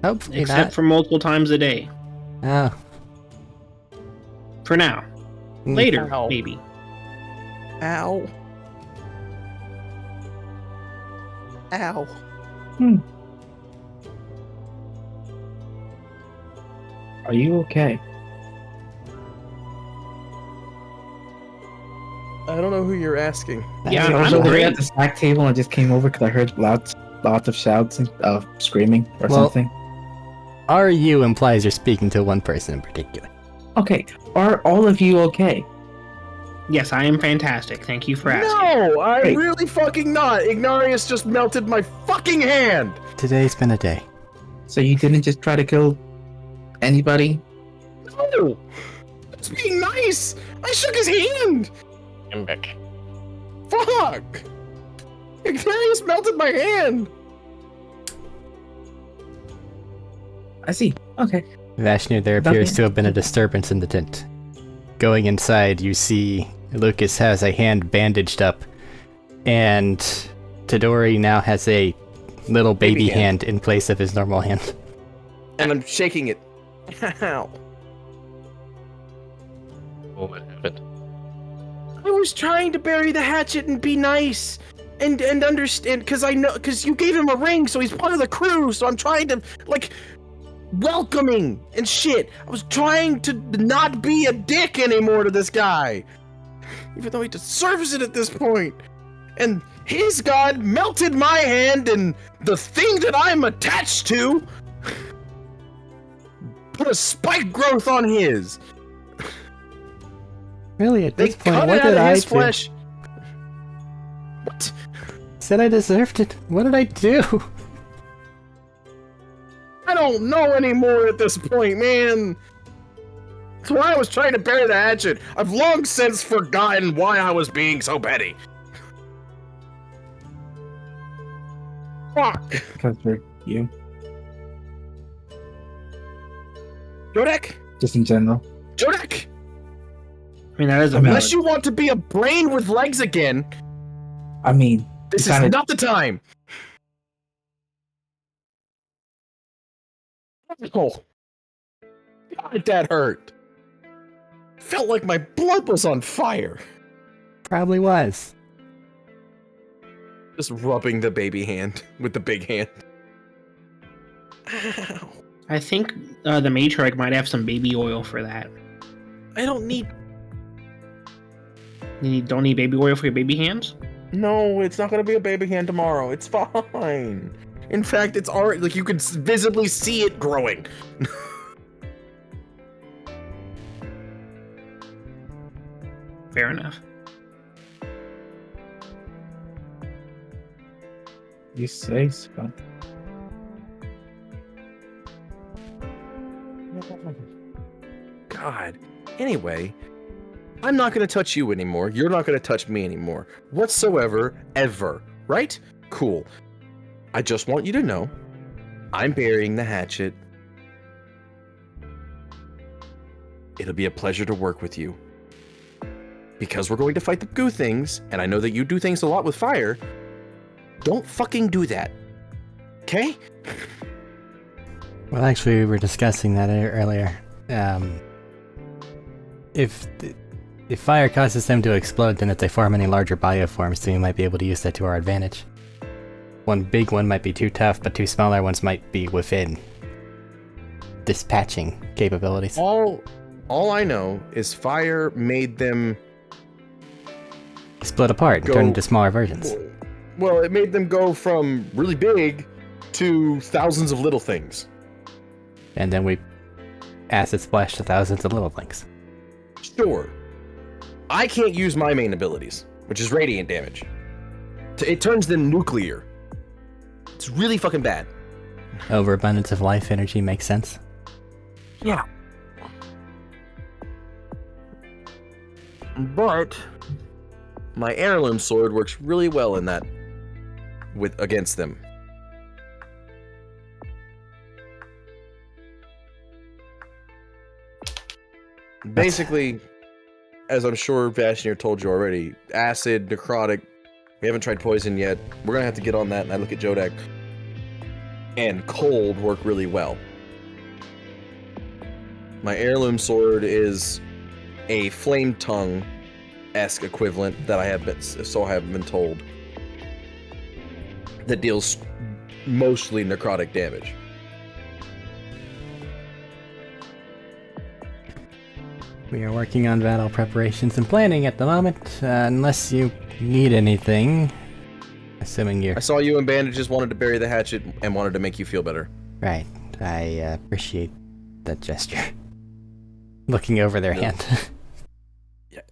Hopefully Except for multiple times a day. Oh. For now. Later, Ow. maybe. Ow. Ow. Are you okay? I don't know who you're asking. Yeah, I was I'm over great. at the snack table and I just came over because I heard lots of shouts and screaming or Well- something. RU implies you're speaking to one person in particular. Okay, are all of you okay? Yes, I am fantastic. Thank you for asking. No, I'm Wait. really fucking not. Ignarius just melted my fucking hand. Today's been a day. So you didn't just try to kill anybody? No. It's being nice. I shook his hand. I'm back. Fuck. Ignarius melted my hand. I see. Okay. Vashnir, there appears to have been a disturbance in the tent. Going inside, you see Lucas has a hand bandaged up, and Tadori now has a little baby Baby hand. hand in place of his normal hand. And I'm shaking it. Ow. Oh, what happened? I was trying to bury the hatchet and be nice. And understand, because you gave him a ring, so he's part of the crew, so I'm trying to, like, welcoming and shit. I was trying to not be a dick anymore to this guy. Even though he deserves it at this point. And his god melted my hand, and the thing that I'm attached to put a spike growth on his. Really, at They this point, cut what it out did of I his do? flesh. What? Said I deserved it. What did I do? I don't know anymore at this point, man. That's why I was trying to bury the hatchet. I've long since forgotten why I was being so petty. Fuck. Because we're you. Jodek? Just in general. Jodek! I mean, that is a Unless you want to be a brain with legs again, I mean, this you is kinda- not the time. Oh. God, that hurt. Felt like my blood was on fire. Probably was. Just rubbing the baby hand with the big hand. Ow. I think the matriarch might have some baby oil for that. I don't need. Don't need baby oil for your baby hands? No, it's not gonna be a baby hand tomorrow. It's fine. In fact, it's already like you can visibly see it growing. Fair enough. You say so. God. Anyway, I'm not gonna touch you anymore. You're not gonna touch me anymore. Whatsoever, ever. Right? Cool. I just want you to know, I'm burying the hatchet. It'll be a pleasure to work with you. Because we're going to fight the goo things, and I know that you do things a lot with fire, don't fucking do that. Okay? Well, actually, we were discussing that earlier. If fire causes them to explode, then if they form any larger bioforms, then we might be able to use that to our advantage. One big one might be too tough, but two smaller ones might be within dispatching capabilities. All I know is fire made them Split apart and turn into smaller versions. Well, it made them go from really big to thousands of little things. And then we acid splash to thousands of little things. Sure. I can't use my main abilities, which is radiant damage. It turns them nuclear. It's really fucking bad. Overabundance of life energy makes sense. Yeah. But my heirloom sword works really well in that against them. Basically, as I'm sure Vashnir told you already, acid, necrotic, we haven't tried poison yet. We're gonna have to get on that, and I look at Jodek. And cold work really well. My heirloom sword is a flame tongue-esque equivalent that I have been told, that deals mostly necrotic damage. We are working on battle preparations and planning at the moment, unless you need anything. Assuming you're... I saw you in bandages, wanted to bury the hatchet, and wanted to make you feel better. Right. I appreciate that gesture. Looking over their hand. Yeah.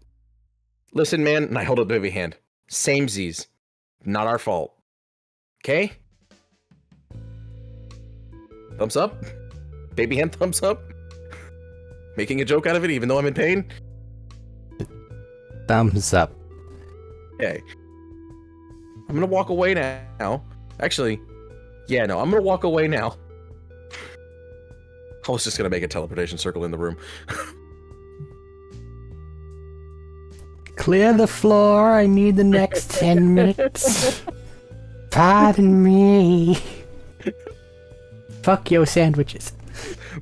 Listen, man, and I hold up the baby hand. Samesies. Not our fault. Okay? Thumbs up? Baby hand thumbs up? Making a joke out of it even though I'm in pain? Thumbs up. Okay. I'm gonna walk away now. Actually, yeah, no, I'm gonna walk away now. I was just gonna make a teleportation circle in the room. Clear the floor, I need the next 10 minutes. Pardon me. Fuck your sandwiches.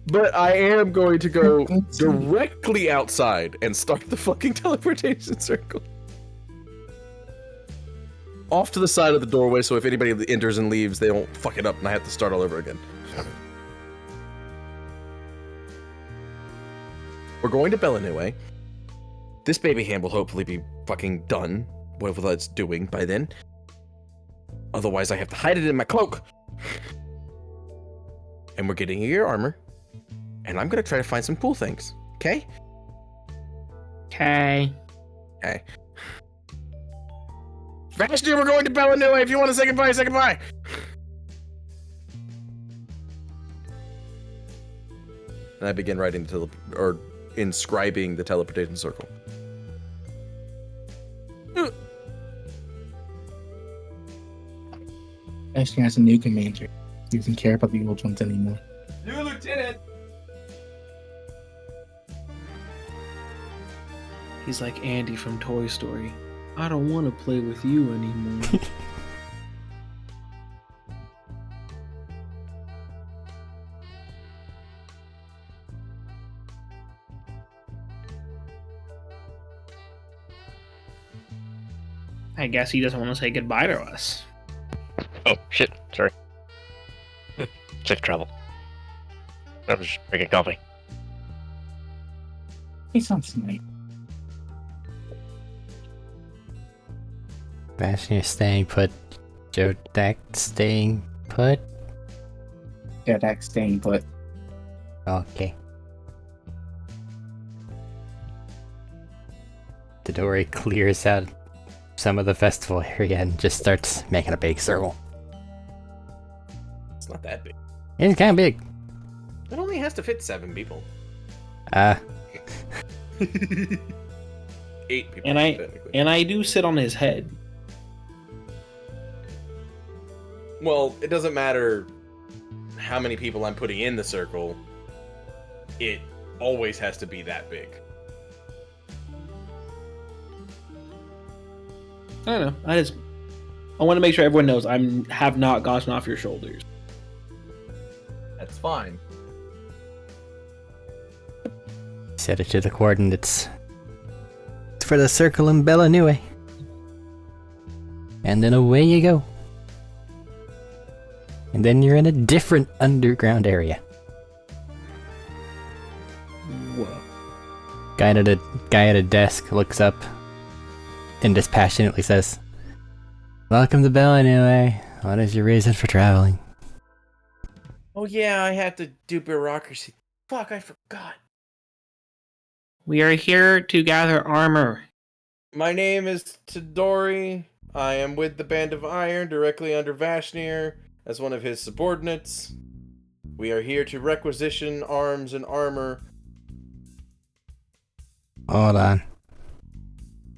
But I am going to go directly outside and start the fucking teleportation circle. Off to the side of the doorway, so if anybody enters and leaves, they don't fuck it up and I have to start all over again. We're going to Bell anyway. This baby hand will hopefully be fucking done, whatever it's doing by then. Otherwise, I have to hide it in my cloak. And we're getting your armor. And I'm gonna try to find some cool things. Okay? Okay. Okay. Faster, we're going to Bell anyway. If you want to say goodbye, say goodbye. And I begin riding or inscribing the teleportation circle. Actually, has a new commander. He doesn't care about the old ones anymore. New lieutenant. He's like Andy from Toy Story. I don't want to play with you anymore. I guess he doesn't want to say goodbye to us. Oh, shit. Sorry. Safe travel. I was just drinking coffee. He sounds nice. Vashnir staying put. Jodak staying put. Yeah, that's staying put. Okay. Dodori clears out some of the festival area and just starts making a big circle. It's not that big. It's kind of big. It only has to fit 7 people. 8 people. And technically. I do sit on his head. Well, it doesn't matter how many people I'm putting in the circle. It always has to be that big. I don't know. I want to make sure everyone knows have not gotten off your shoulders. That's fine. Set it to the coordinates. It's for the circle in Bellanue. And then away you go. And then you're in a different underground area. Whoa. Guy at a desk looks up and dispassionately says, "Welcome to Bellanue. What is your reason for traveling?" Oh yeah, I had to do bureaucracy. Fuck, I forgot. We are here to gather armor. My name is Tadori. I am with the Band of Iron, directly under Vashnir, as one of his subordinates. We are here to requisition arms and armor. Hold on.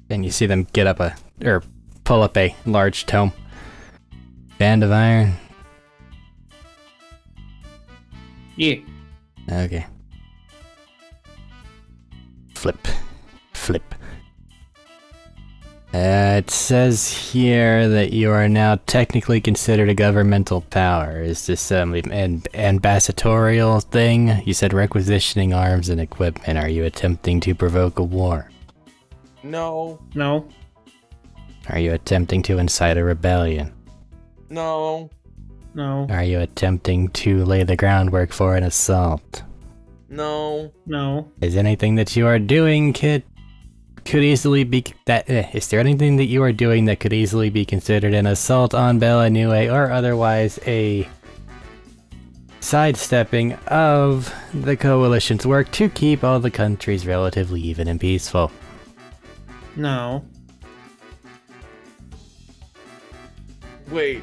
And you see them pull up a large tome. Band of Iron. Yeah. Okay. Flip. It says here that you are now technically considered a governmental power. Is this an ambassadorial thing? You said requisitioning arms and equipment. Are you attempting to provoke a war? No. No. Are you attempting to incite a rebellion? No. No. Are you attempting to lay the groundwork for an assault? No. No. Is anything that you are doing could easily be is there anything that you are doing that could easily be considered an assault on Bellanue or otherwise a sidestepping of the coalition's work to keep all the countries relatively even and peaceful? No. Wait.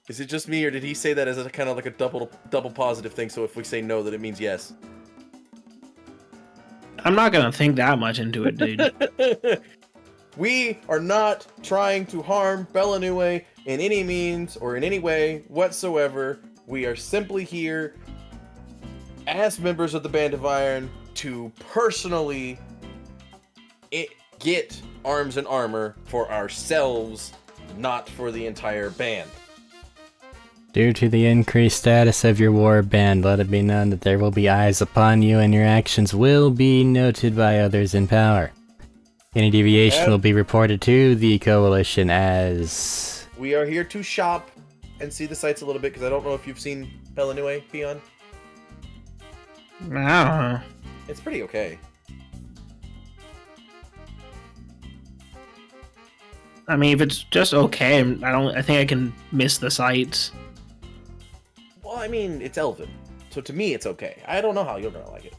Is it just me, or did he say that as a kind of like a double positive thing? So if we say no, that it means yes. I'm not gonna think that much into it, dude. We are not trying to harm Bellanue in any means or in any way whatsoever. We are simply here as members of the Band of Iron to personally get arms and armor for ourselves, not for the entire band. Due to the increased status of your war band, let it be known that there will be eyes upon you and your actions will be noted by others in power. Any deviation will be reported to the coalition as... We are here to shop and see the sights a little bit, because I don't know if you've seen Bellanue, Peon. I don't know. It's pretty okay. I mean, if it's just okay, I think I can miss the sights. Well, I mean, it's Elven, so to me it's okay. I don't know how you're gonna like it.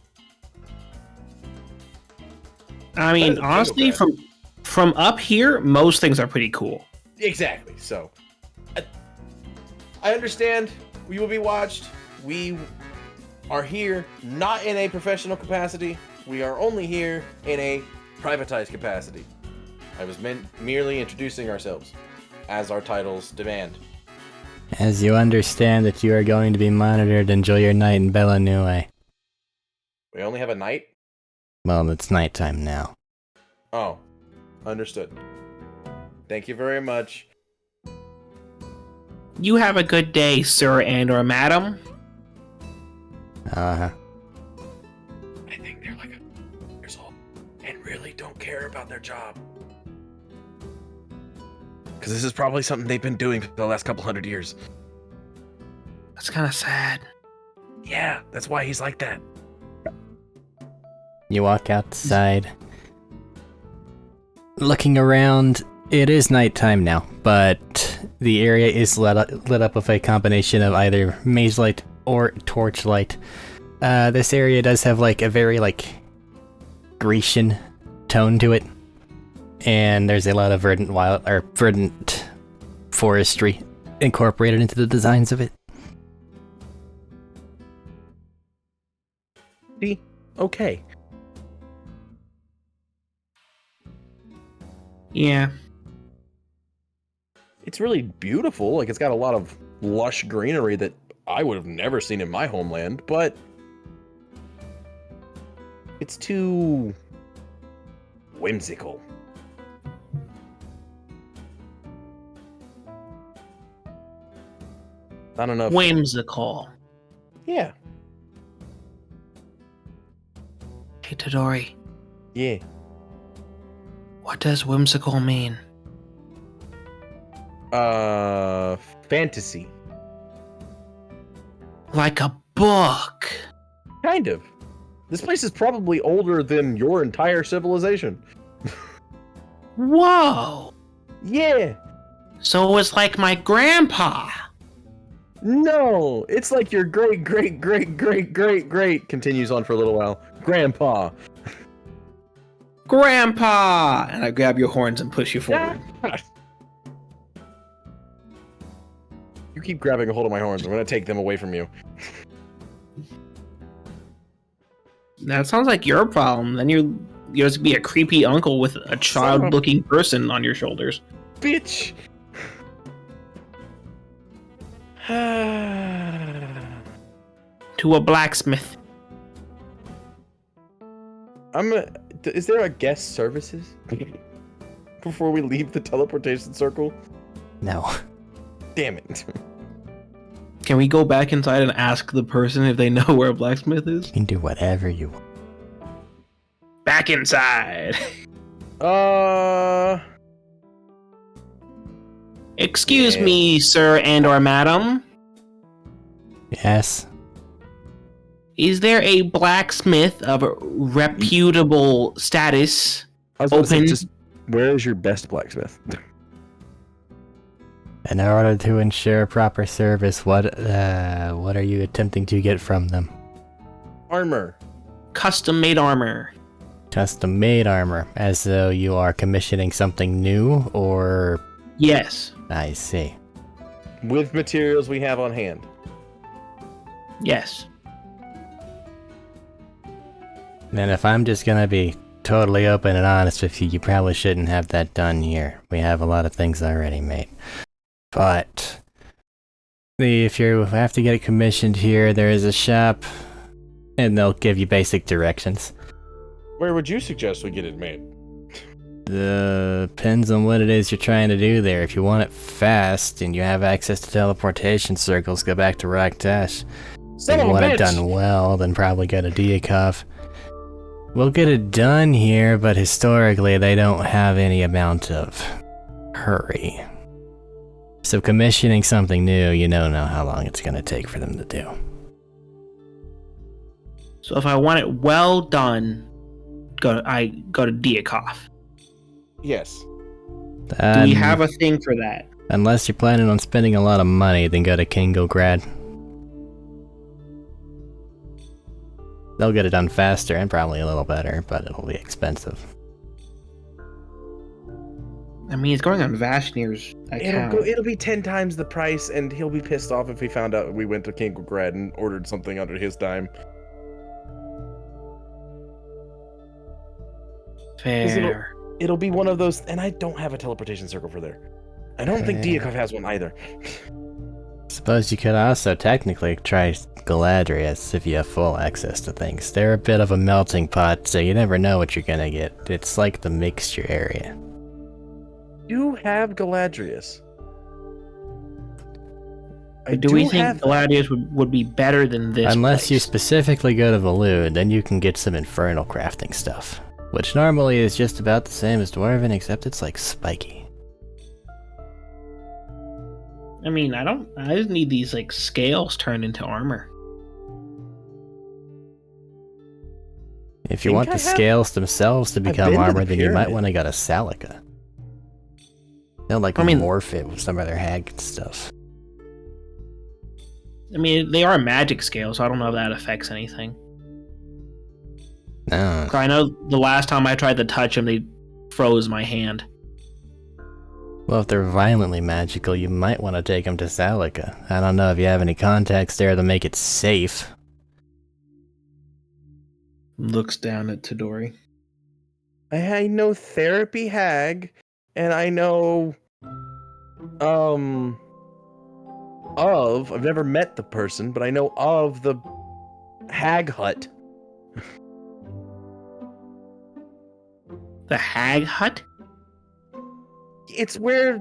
I mean, honestly, from up here, most things are pretty cool. Exactly. So, I understand we will be watched. we are here not in a professional capacity. We are only here in a privatized capacity. I was merely introducing ourselves, as our titles demand. As you understand that you are going to be monitored, enjoy your night in Bella Nue. We only have a night? Well, it's nighttime now. Oh, understood. Thank you very much. You have a good day, sir and or madam. Uh-huh. I think they're like 100 years old and really don't care about their job. Because this is probably something they've been doing for the last couple hundred years. That's kind of sad. Yeah, that's why he's like that. You walk outside. Looking around, it is nighttime now, but the area is lit up with a combination of either maze light or torchlight. This area does have like a very like Grecian tone to it, and there's a lot of verdant forestry incorporated into the designs of it. See? Okay. Yeah. It's really beautiful. Like, it's got a lot of lush greenery that I would have never seen in my homeland, but it's too whimsical. Not enough. Whimsical. Yeah. Hey, Todori, Yeah. what does whimsical mean? Fantasy. Like a book. Kind of. This place is probably older than your entire civilization. Whoa. Yeah. So it's like my grandpa. No, it's like your great continues on for a little while. Grandpa. Grandpa! And I grab your horns and push you forward. You keep grabbing a hold of my horns. I'm gonna take them away from you. That sounds like your problem. Then you just be a creepy uncle with a child-looking person on your shoulders. Bitch. To a blacksmith. Is there a guest services before we leave the teleportation circle? No. Damn it. Can we go back inside and ask the person if they know where a blacksmith is? You can do whatever you want. Back inside. Excuse Yeah. me, sir and or madam. Yes. Is there a blacksmith of reputable status? I was gonna say, Open. just where is your best blacksmith? In order to ensure proper service, what are you attempting to get from them? Armor. Custom-made armor. Custom-made armor, as though you are commissioning something new, or... Yes. I see. With materials we have on hand. Yes. Then if I'm just gonna be totally open and honest with you, you probably shouldn't have that done here. We have a lot of things already made. But if you have to get it commissioned here, there is a shop, and they'll give you basic directions. Where would you suggest we get it made? Depends on what it is you're trying to do there. If you want it fast and you have access to teleportation circles, go back to Raktash. If you want it done well, then probably go to Diakov. We'll get it done here, but historically they don't have any amount of hurry. So commissioning something new, you don't know how long it's going to take for them to do. So if I want it well done, I go to Diakov. Yes. Do we have a thing for that? Unless you're planning on spending a lot of money, then go to Kingograd. They'll get it done faster and probably a little better, but it'll be expensive. I mean, it's going on Vashnir's It'll be 10 times the price, and he'll be pissed off if he found out we went to King Grad and ordered something under his dime. Fair. It'll be one of those, and I don't have a teleportation circle for there. I don't think Diakov has one either. Suppose you could also technically try Galadrius if you have full access to things. They're a bit of a melting pot, so you never know what you're gonna get. It's like the mixture area. You have Galadrius. Do we think Galadrius would be better than this Unless you place? specifically go to Valud, then you can get some infernal crafting stuff. Which normally is just about the same as Dwarven, except it's like spiky. I mean, I just need these like scales turned into armor. If you want the scales themselves to become been to armor, the then you might pyramid. want to go to Salika. They'll like morph it with some of their hag stuff. I mean, they are magic scales, so I don't know if that affects anything. No. I know the last time I tried to touch them, they froze my hand. Well, if they're violently magical, you might want to take them to Salika. I don't know if you have any contacts there to make it safe. Looks down at Tadori. I know Therapy Hag, and I know I've never met the person, but I know of the Hag Hut. The Hag Hut? It's where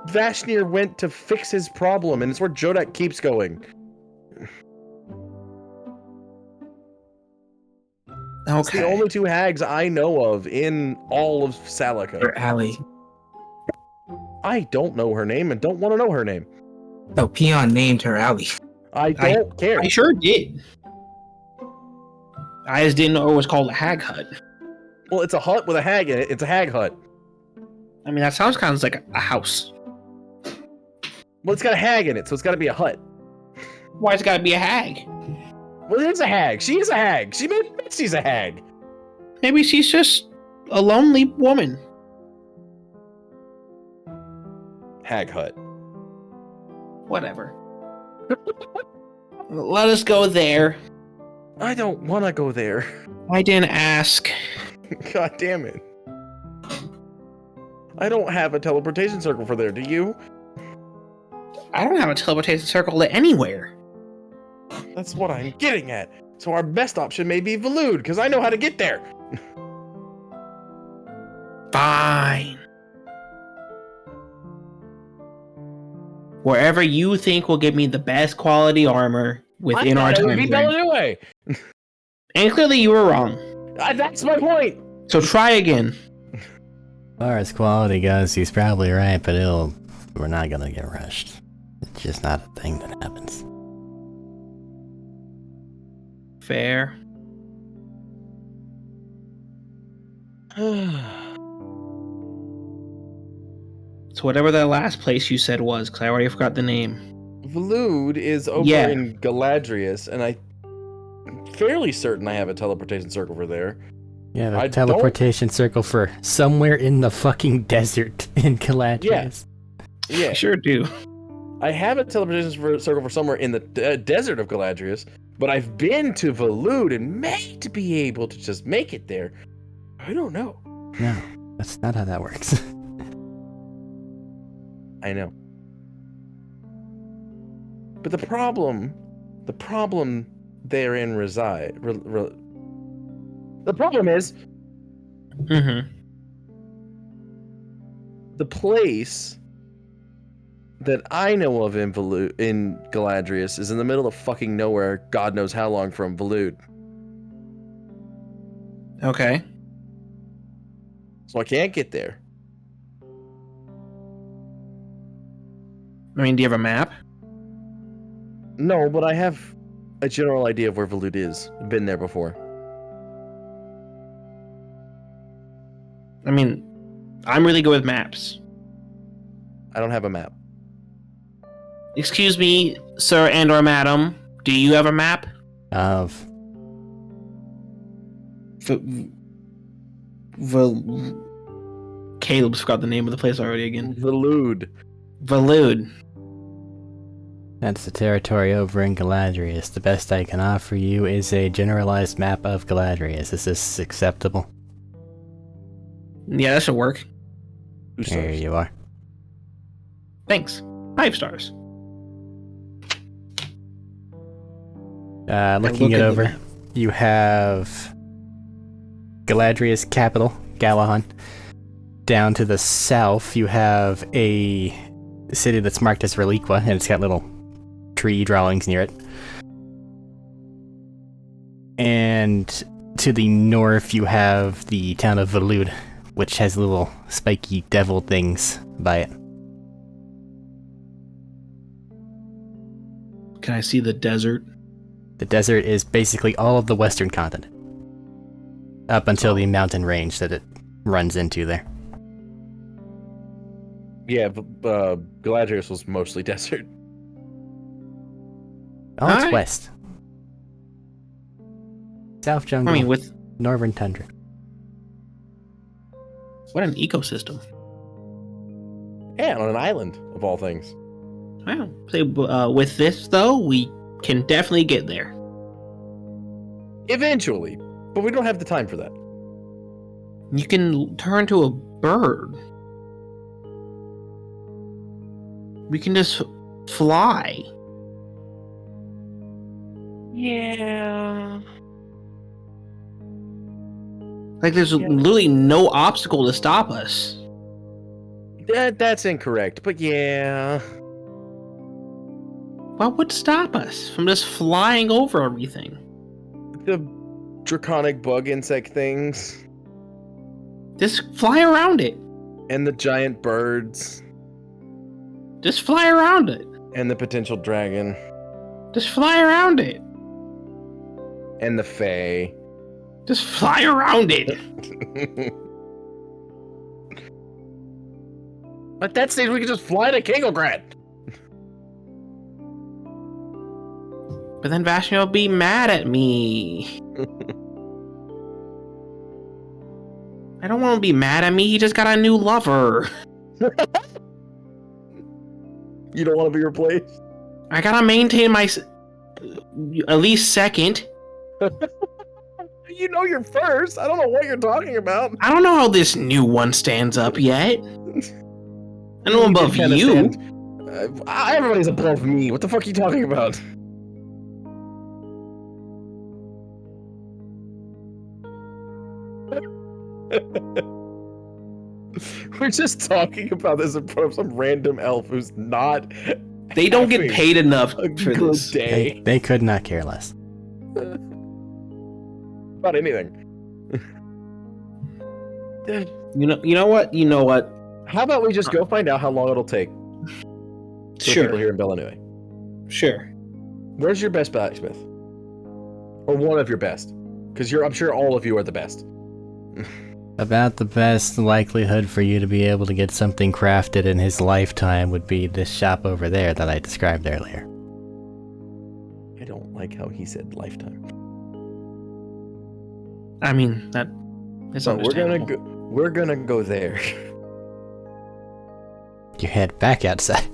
Vashnir went to fix his problem, and it's where Jodak keeps going. It's the only two hags I know of in all of Salika. Her alley. I don't know her name and don't want to know her name. No, Peon named her alley. I don't care. I sure did. I just didn't know it was called a Hag Hut. Well, it's a hut with a hag in it. It's a hag hut. I mean, that sounds kind of like a house. Well, it's got a hag in it, so it's got to be a hut. Why's it gotta be a hag? Well, it's a hag. She is a hag. She admits she's a hag. Maybe she's just a lonely woman. Hag hut. Whatever. Let us go there. I don't want to go there. I didn't ask. God damn it. I don't have a teleportation circle for there, do you? I don't have a teleportation circle to anywhere. That's what I'm getting at. So our best option may be Valud, because I know how to get there. Fine. Wherever you think will give me the best quality armor within our time frame. Anyway. And clearly you were wrong. That's my point. So try again. As far as quality goes, he's probably right, but we're not gonna get rushed. It's just not a thing that happens. Fair. So whatever that last place you said was, because I already forgot the name. Valud is over in Galadrius, and I'm fairly certain I have a teleportation circle for there. Yeah, the teleportation circle for somewhere in the fucking desert in Galadrius. Yeah. I sure do. I have a teleportation circle for somewhere in the desert of Galadrius, but I've been to Valud and may to be able to just make it there. I don't know. No, that's not how that works. I know. But the problem therein reside. The problem is the place that I know of in Galadrius is in the middle of fucking nowhere, God knows how long from Valud. Okay. So I can't get there. I mean, do you have a map? No, but I have a general idea of where Valud is. I've been there before. I mean, I'm really good with maps. I don't have a map. Excuse me, sir and or madam, do you have a map? Of Caleb's forgot the name of the place already again. Valued. Valued. That's the territory over in Galadrius. The best I can offer you is a generalized map of Galadrius. Is this acceptable? Yeah, that should work. There you are. Thanks. 5 stars. Looking look it at the over, map. you have Galadrius capital, Galahun. Down to the south, you have a city that's marked as Reliqua, and it's got little tree drawings near it. And to the north, you have the town of Valud, which has little spiky devil things by it. Can I see the desert? The desert is basically all of the western continent, up until the mountain range that it runs into there. Yeah, Galadrius was mostly desert. Oh, Hi. it's west. South jungle, I mean, with northern tundra. what an ecosystem. Yeah, on an island, of all things. Wow. So, with this, though, we can definitely get there. Eventually. But we don't have the time for that. You can turn to a bird. We can just fly. Yeah. Like, there's literally no obstacle to stop us. That's incorrect, but yeah. What would stop us from just flying over everything? The draconic bug insect things. Just fly around it. And the giant birds. Just fly around it. And the potential dragon. Just fly around it. And the fae. Just fly around it. At that stage, we could just fly to Kegograd. But then Vashni will be mad at me. I don't want to be mad at me. He just got a new lover. You don't want to be replaced? I gotta maintain my at least second. You know you're first. I don't know what you're talking about. I don't know how this new one stands up yet. I know I'm above Kinda you. Everybody's above me. What the fuck are you talking about? We're just talking about this in front of some random elf who's not. They don't get having paid enough a for good this. day They could not care less. about anything. You know what? You know what? How about we just go find out how long it'll take for people Sure. here in Bellinui? Sure. Where's your best blacksmith? Or one of your best? Because I'm sure all of you are the best. About the best likelihood for you to be able to get something crafted in his lifetime would be this shop over there that I described earlier. I don't like how he said lifetime. I mean, that is So understandable. we're gonna go there. You head back outside.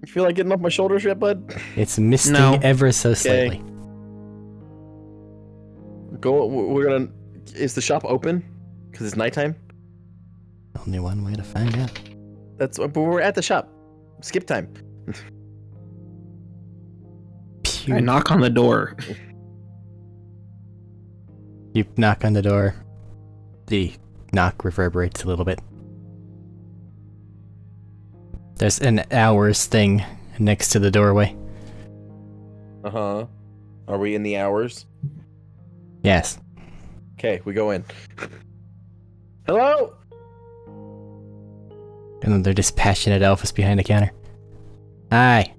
You feel like getting off my shoulders yet, bud? It's misting No. ever so slightly. We're gonna. Is the shop open? Because it's nighttime. Only one way to find out. But we're at the shop. Skip time. Pew. I knock on the door. You knock on the door. The knock reverberates a little bit. There's an hours thing next to the doorway. Uh-huh. Are we in the hours? Yes. Okay, we go in. Hello? And then they're dispassionate elves behind the counter. Hi.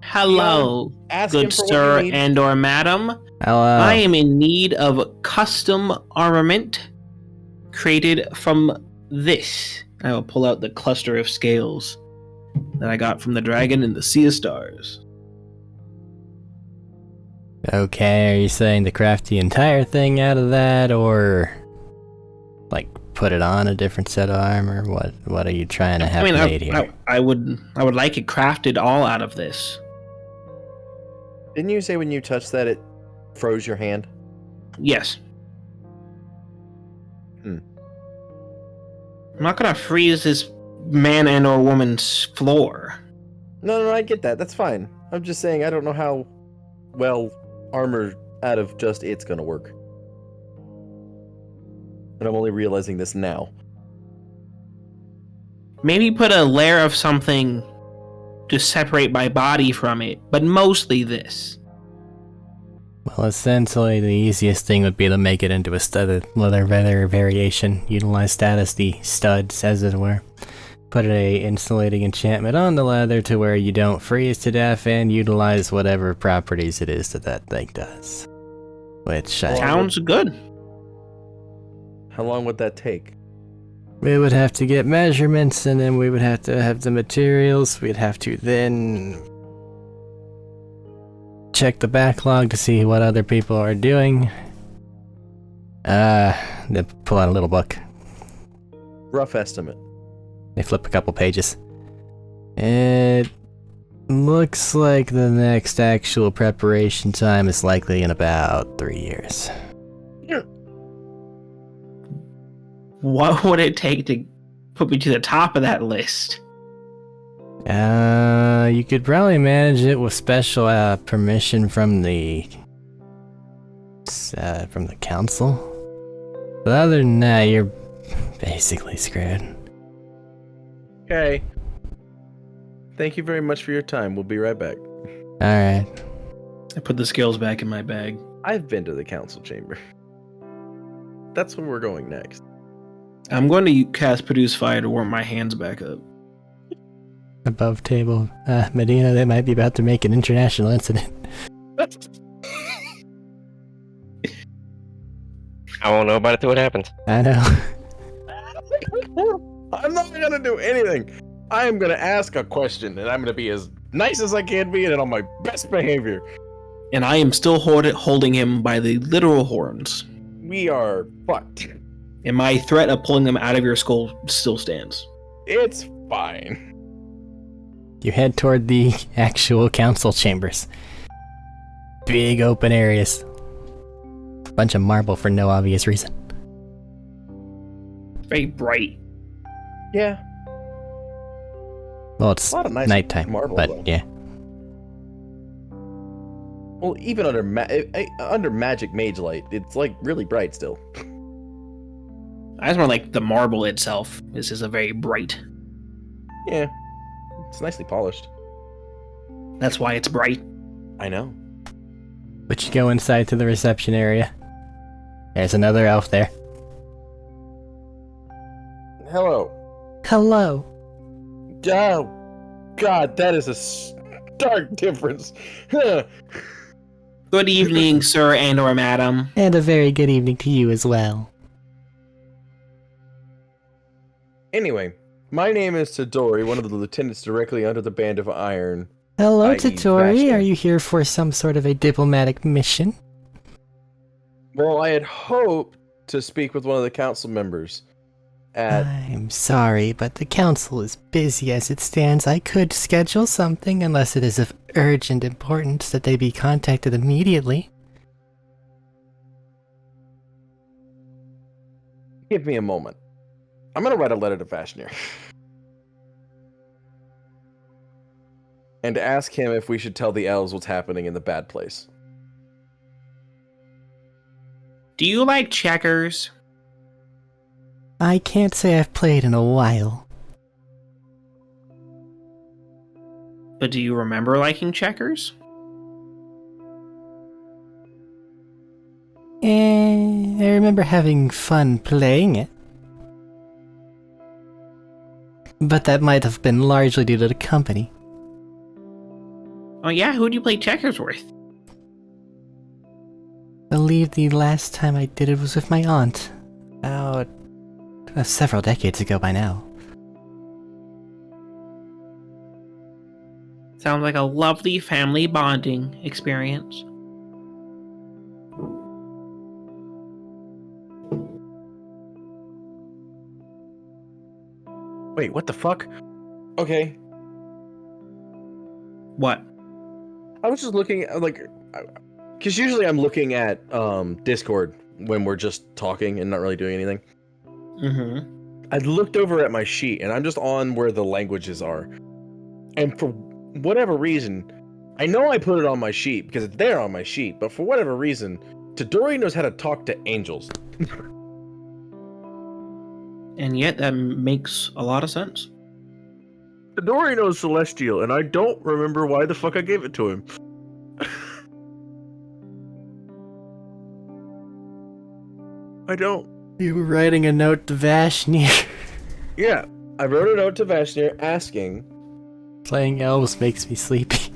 Hello, Ask good him for sir what you need. and or madam. Hello. I am in need of custom armament created from this. I will pull out the cluster of scales that I got from the dragon in the Sea of Stars. Okay, are you saying to craft the entire thing out of that, or like put it on a different set of armor? What are you trying to have made here? I would like it crafted all out of this. Didn't you say when you touched that it froze your hand? Yes. Hmm. I'm not gonna freeze this man and or woman's floor. No, I get that. That's fine. I'm just saying I don't know how well armor out of just it's gonna work. And I'm only realizing this now. Maybe put a layer of something to separate my body from it, but mostly this. Well, essentially, the easiest thing would be to make it into a studded leather variation. Utilize that as the studs, as it were. Put a insulating enchantment on the leather to where you don't freeze to death, and utilize whatever properties it is that thing does. Which Sounds good. How long would that take? we would have to get measurements, and then we would have to have the materials. We'd have to then check the backlog to see what other people are doing. Then pull out a little book. Rough estimate. They flip a couple pages. It looks like the next actual preparation time is likely in about 3 years. What would it take to put me to the top of that list? You could probably manage it with special permission from the council. But other than that, you're basically screwed. Okay. Thank you very much for your time. We'll be right back. Alright. I put the scales back in my bag. I've been to the council chamber. That's where we're going next. I'm going to cast Produce Fire to warm my hands back up. Above table. Medina, they might be about to make an international incident. I won't know about it till it happens. I know. I'm not gonna do anything. I am gonna ask a question, and I'm gonna be as nice as I can be, and on my best behavior. And I am still holding him by the literal horns. We are fucked. And my threat of pulling them out of your skull still stands. It's fine. You head toward the actual council chambers. Big open areas. Bunch of marble for no obvious reason. Very bright. Yeah. Well, it's A lot of nice nighttime, marble, but though. yeah. Well, even under magic mage light, it's like really bright still. I just more like the marble itself. This is a very bright. Yeah. It's nicely polished. That's why it's bright. I know. But you go inside to the reception area. There's another elf there. Hello. Hello. Oh, God, that is a stark difference. Good evening, sir and or madam. And a very good evening to you as well. Anyway, my name is Tadori, one of the lieutenants directly under the Band of Iron. Hello, I.e. Tatori. Vashta. Are you here for some sort of a diplomatic mission? Well, I had hoped to speak with one of the council members at... I'm sorry, but the council is busy as it stands. I could schedule something unless it is of urgent importance that they be contacted immediately. Give me a moment. I'm gonna write a letter to Fashionir. And ask him if we should tell the elves what's happening in the bad place. Do you like checkers? I can't say I've played in a while. But do you remember liking checkers? I remember having fun playing it. But that might have been largely due to the company. Oh yeah, who do you play checkers with? I believe the last time I did it was with my aunt. About several decades ago by now. Sounds like a lovely family bonding experience. Wait, what the fuck? Okay, What? I was just looking at, like, because usually I'm looking at Discord when we're just talking and not really doing anything. Mm-hmm. I looked over at my sheet and I'm just on where the languages are. And for whatever reason, I know I put it on my sheet because it's there on my sheet, but for whatever reason, Tadori knows how to talk to angels. And yet that makes a lot of sense. Tadori knows Celestial, and I don't remember why the fuck I gave it to him. I don't. You were writing a note to Vashnir. Yeah, I wrote a note to Vashnir asking. Playing elves makes me sleepy.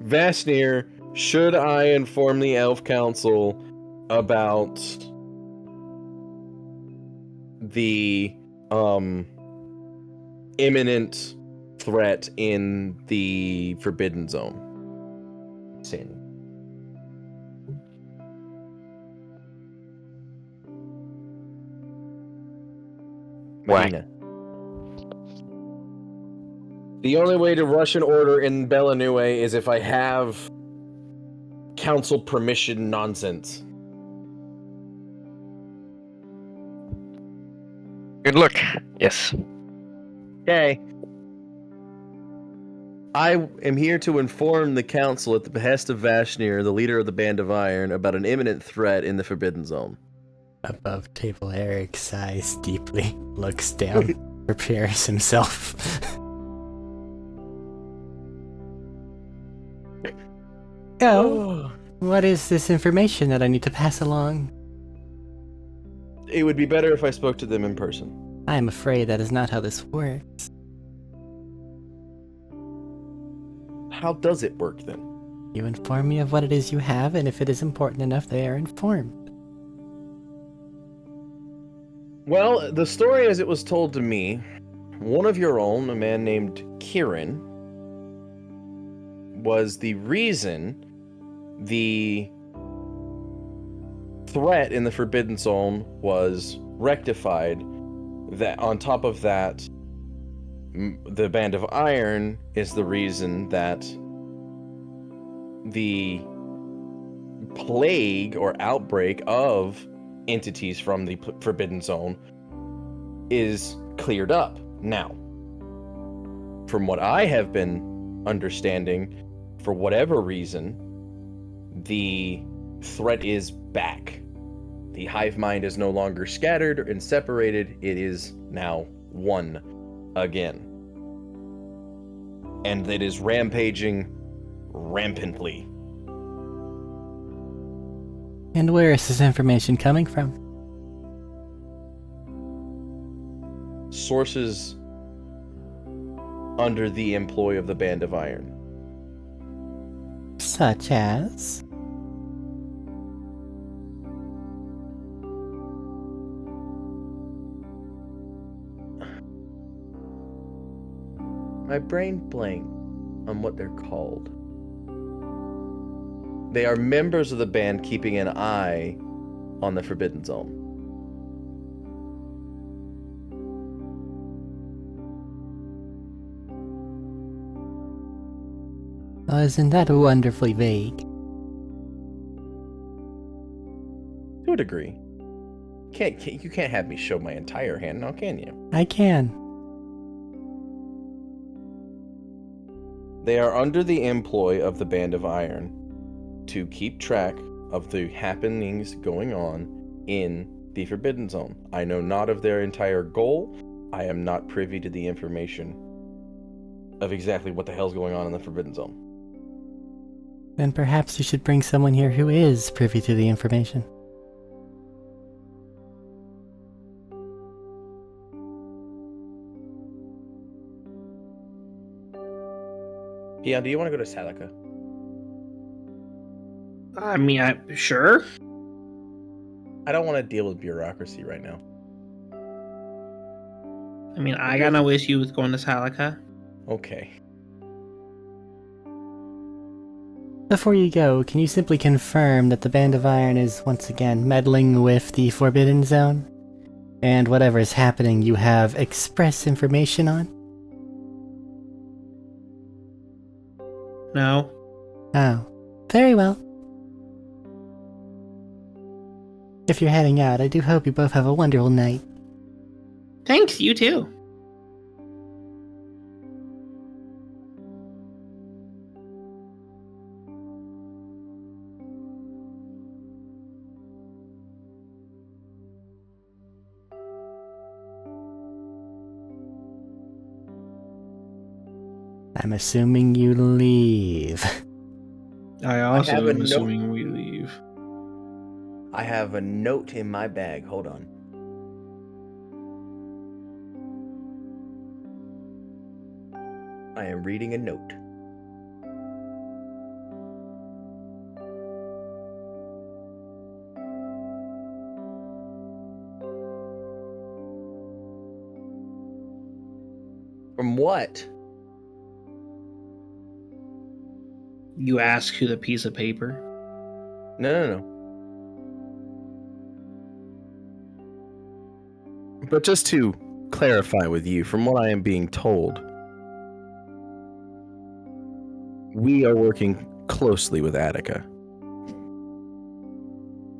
Vashnir, should I inform the Elf Council about the imminent threat in the Forbidden Zone? Sin. Why? Marina. The only way to rush an order in Bellanue is if I have council permission nonsense. Good luck. Yes. Okay. I am here to inform the council at the behest of Vashnir, the leader of the Band of Iron, about an imminent threat in the Forbidden Zone. Above table, Arik sighs deeply, looks down, prepares himself. Oh, what is this information that I need to pass along? It would be better if I spoke to them in person. I am afraid that is not how this works. How does it work then? You inform me of what it is you have, and if it is important enough, they are informed. Well, the story as it was told to me, one of your own, a man named Kieran, was the reason the threat in the Forbidden Zone was rectified. That on top of that, the Band of Iron is the reason that the plague or outbreak of entities from the Forbidden Zone is cleared up. Now, from what I have been understanding, for whatever reason, the threat is back. The hive mind is no longer scattered and separated, it is now one again. And it is rampaging rampantly. And where is this information coming from? Sources under the employ of the Band of Iron. Such as? My brain blanked on what they're called. They are members of the band keeping an eye on the Forbidden Zone. Oh, isn't that wonderfully vague? To a degree. You can't have me show my entire hand now, can you? I can. They are under the employ of the Band of Iron to keep track of the happenings going on in the Forbidden Zone. I know not of their entire goal. I am not privy to the information of exactly what the hell's going on in the Forbidden Zone. Then perhaps you should bring someone here who is privy to the information. Peon, do you want to go to Salika? I mean, sure. I don't want to deal with bureaucracy right now. I mean, I got no issue with going to Salika. Okay. Before you go, can you simply confirm that the Band of Iron is once again meddling with the Forbidden Zone? And whatever is happening, you have express information on? No. Oh, very well. If you're heading out, I do hope you both have a wonderful night. Thanks, you too. I'm assuming you leave. I also have a am note. assuming we leave. I have a note in my bag. Hold on. I am reading a note. From what? You ask who the piece of paper? No. But just to clarify with you, from what I am being told, we are working closely with Attica.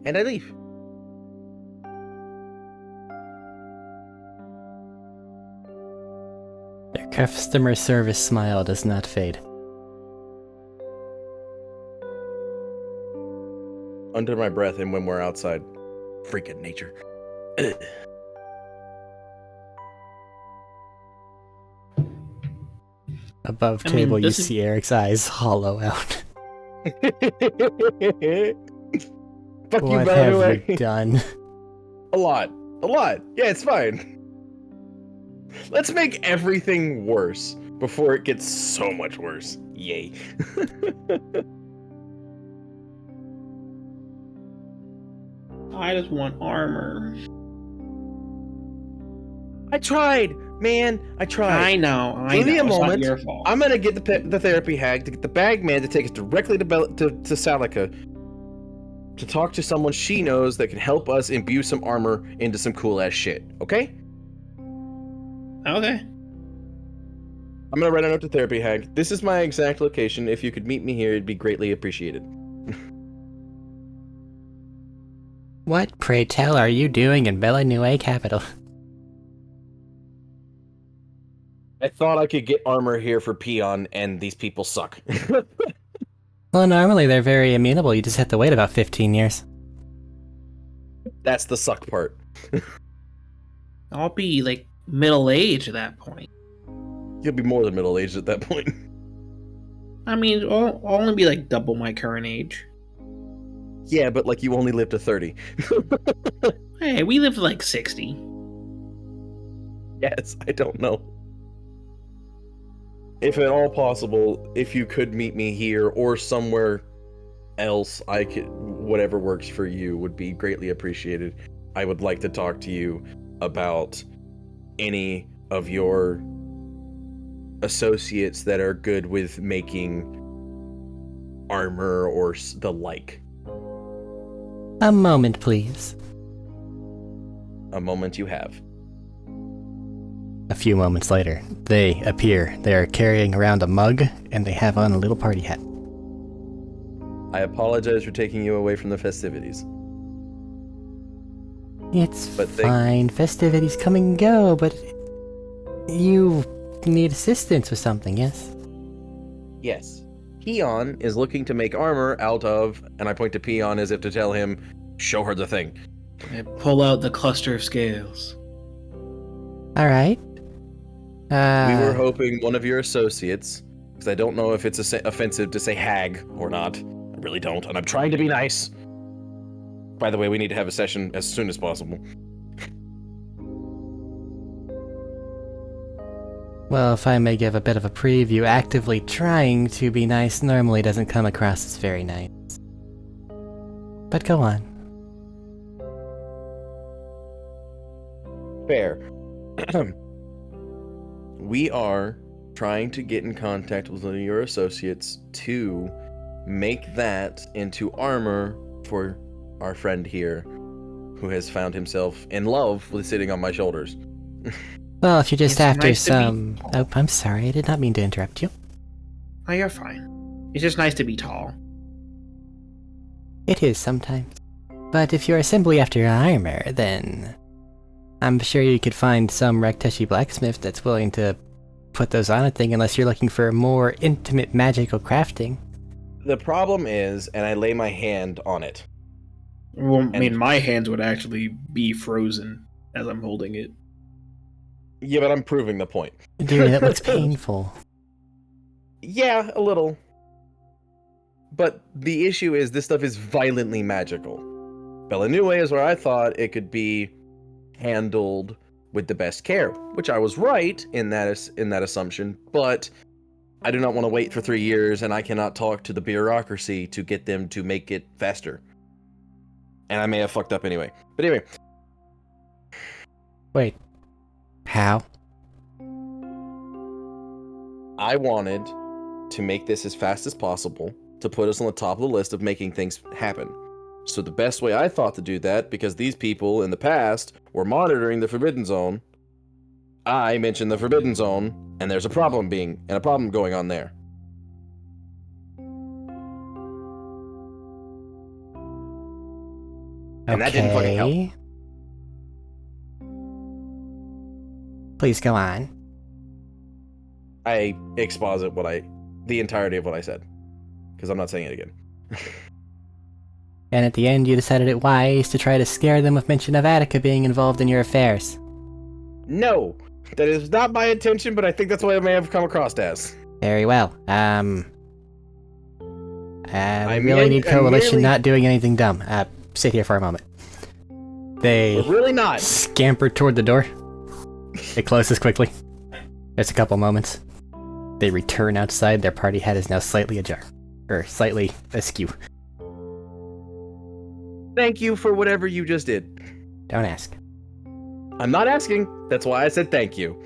And I leave. Their customer service smile does not fade. Under my breath, and when we're outside, freaking nature. Above I mean, table, you this is- see Eric's eyes hollow out. Fuck you, What by have the way. you done? A lot. Yeah, it's fine. Let's make everything worse before it gets so much worse. Yay. I just want armor. I tried, man. I tried. I know. Give me a It's not moment. your fault. I'm gonna get the therapy hag to get the bag man to take us directly to Salika to talk to someone she knows that can help us imbue some armor into some cool ass shit. Okay? Okay. I'm gonna write a note to therapy hag. This is my exact location. If you could meet me here, it'd be greatly appreciated. What, pray tell, are you doing in Bella Nue capital? I thought I could get armor here for Peon, and these people suck. Well, normally they're very amenable, you just have to wait about 15 years. That's the suck part. I'll be like middle-aged at that point. You'll be more than middle-aged at that point. I mean, I'll only be like double my current age. Yeah, but like you only live to 30. Hey, we lived to like 60. Yes, I don't know. If at all possible, if you could meet me here or somewhere else, I could, whatever works for you would be greatly appreciated. I would like to talk to you about any of your associates that are good with making armor or the like. A moment, please. A moment you have. A few moments later, they appear. They are carrying around a mug, and they have on a little party hat. I apologize for taking you away from the festivities. It's But fine. Festivities come and go, but you need assistance with something, yes? Yes. Peon is looking to make armor out of, and I point to Peon as if to tell him, show her the thing. I pull out the cluster of scales. Alright. We were hoping one of your associates, because I don't know if it's offensive to say hag or not. I really don't, and I'm trying to be nice. By the way, we need to have a session as soon as possible. Well, if I may give a bit of a preview, actively trying to be nice normally doesn't come across as very nice. But go on. Fair. We are trying to get in contact with one of your associates to make that into armor for our friend here, who has found himself in love with sitting on my shoulders. Well, if you're just It's after nice to be some... tall. Oh, I'm sorry, I did not mean to interrupt you. Oh, you're fine. It's just nice to be tall. It is sometimes. But if you're simply after armor, then... I'm sure you could find some Rakteshi blacksmith that's willing to put those on a thing, unless you're looking for more intimate magical crafting. The problem is, and I lay my hand on it. Well, I mean, my hands would actually be frozen as I'm holding it. Yeah, but I'm proving the point. Dude, that looks painful. Yeah, a little. But the issue is this stuff is violently magical. Bellanue is where I thought it could be handled with the best care, which I was right in that assumption, but I do not want to wait for 3 years, and I cannot talk to the bureaucracy to get them to make it faster. And I may have fucked up anyway. But anyway. Wait. How? I wanted to make this as fast as possible to put us on the top of the list of making things happen. So the best way I thought to do that, because these people in the past were monitoring the Forbidden Zone, I mentioned the Forbidden Zone, and there's a problem going on there. And that didn't fucking help. Okay. Please go on. I exposit the entirety of what I said, because I'm not saying it again. And at the end, you decided it wise to try to scare them with mention of Attica being involved in your affairs. No, that is not my intention, but I think that's what it may have come across as. Very well. We really need Coalition not doing anything dumb. Sit here for a moment. They We're really not. scamper toward the door. It closes quickly. There's a couple moments. They return outside. Their party hat is now slightly ajar. Or slightly askew. Thank you for whatever you just did. Don't ask. I'm not asking. That's why I said thank you.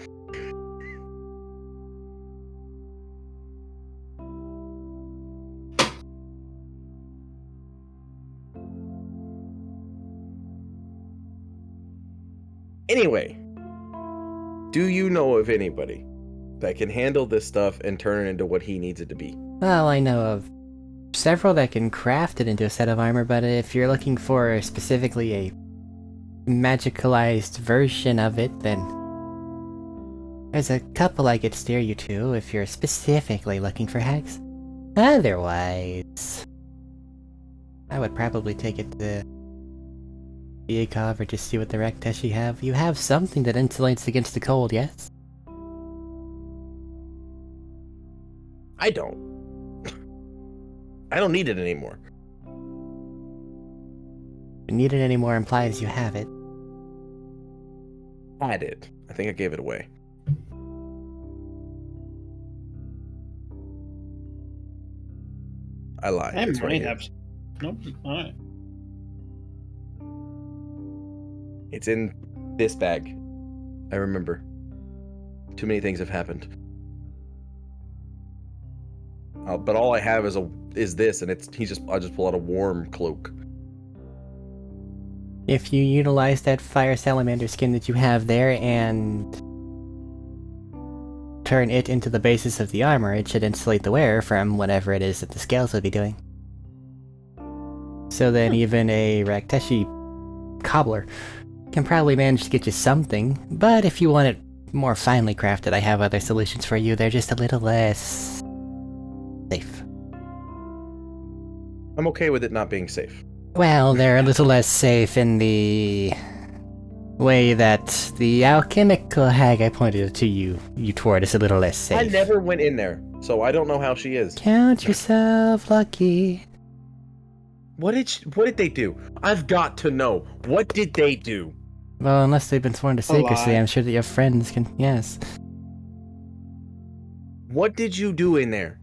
Anyway, do you know of anybody that can handle this stuff and turn it into what he needs it to be? Well, I know of several that can craft it into a set of armor, but if you're looking for specifically a magicalized version of it, then there's a couple I could steer you to if you're specifically looking for hacks. Otherwise, I would probably take it to Iakov or just see what the Rakteshi have. You have something that insulates against the cold, yes? I don't. I don't need it anymore. Need it anymore implies you have it. I did. I think I gave it away. I lied. I It's right might here. have. Nope. Alright. It's in this bag. I remember. Too many things have happened. But all I have is this, and I'll just pull out a warm cloak. If you utilize that fire salamander skin that you have there and turn it into the basis of the armor, it should insulate the wearer from whatever it is that the scales will be doing. So then even a Rakteshi cobbler can probably manage to get you something, but if you want it more finely crafted, I have other solutions for you. They're just a little less safe. I'm okay with it not being safe. Well, they're a little less safe in the way that the alchemical hag I pointed to you toward is a little less safe. I never went in there, so I don't know how she is. Count yourself lucky. What did they do? I've got to know. What did they do? Well, unless they've been sworn to secrecy, lie. I'm sure that your friends can. Yes. What did you do in there?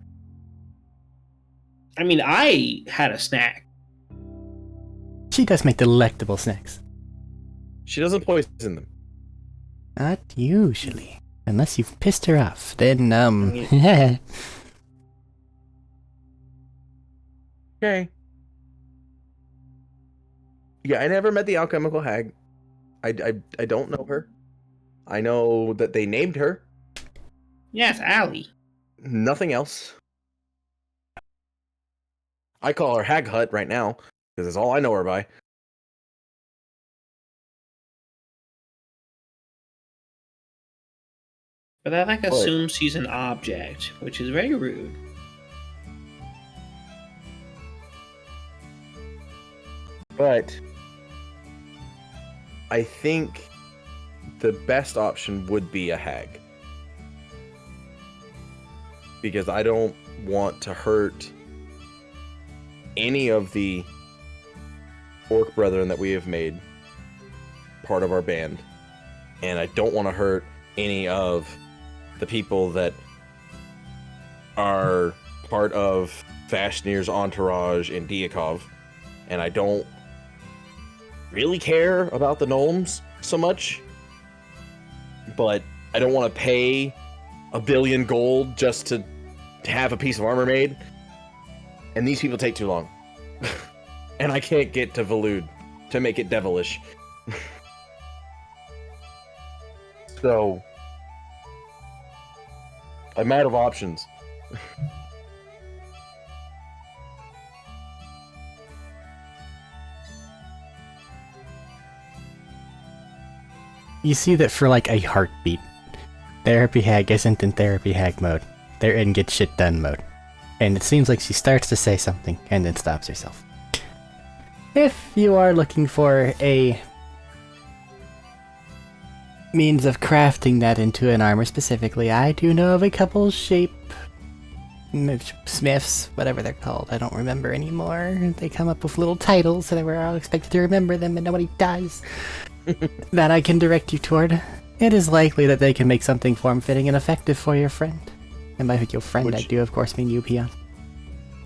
I mean, I had a snack. She does make delectable snacks. She doesn't poison them. Not usually. Unless you've pissed her off. Then, Okay. Yeah, I never met the alchemical hag. I don't know her. I know that they named her. Yes, Allie. Nothing else. I call her Hag Hut right now because that's all I know her by. But that like But- assumes she's an object, which is very rude. But I think the best option would be a hag. Because I don't want to hurt any of the orc brethren that we have made part of our band. And I don't want to hurt any of the people that are part of Fashnir's entourage in Diakov. And I don't really care about the gnomes so much. But I don't want to pay 1 billion gold just to have a piece of armor made. And these people take too long. And I can't get to Valud to make it devilish. So I'm out of options. You see that for like a heartbeat, Therapy Hag isn't in Therapy Hag mode. They're in get shit done mode. And it seems like she starts to say something and then stops herself. If you are looking for a means of crafting that into an armor specifically, I do know of a couple smiths, whatever they're called. I don't remember anymore. They come up with little titles so that we're all expected to remember them, but nobody does. That I can direct you toward. It is likely that they can make something form-fitting and effective for your friend. And by your friend, I do of course mean you, Peon.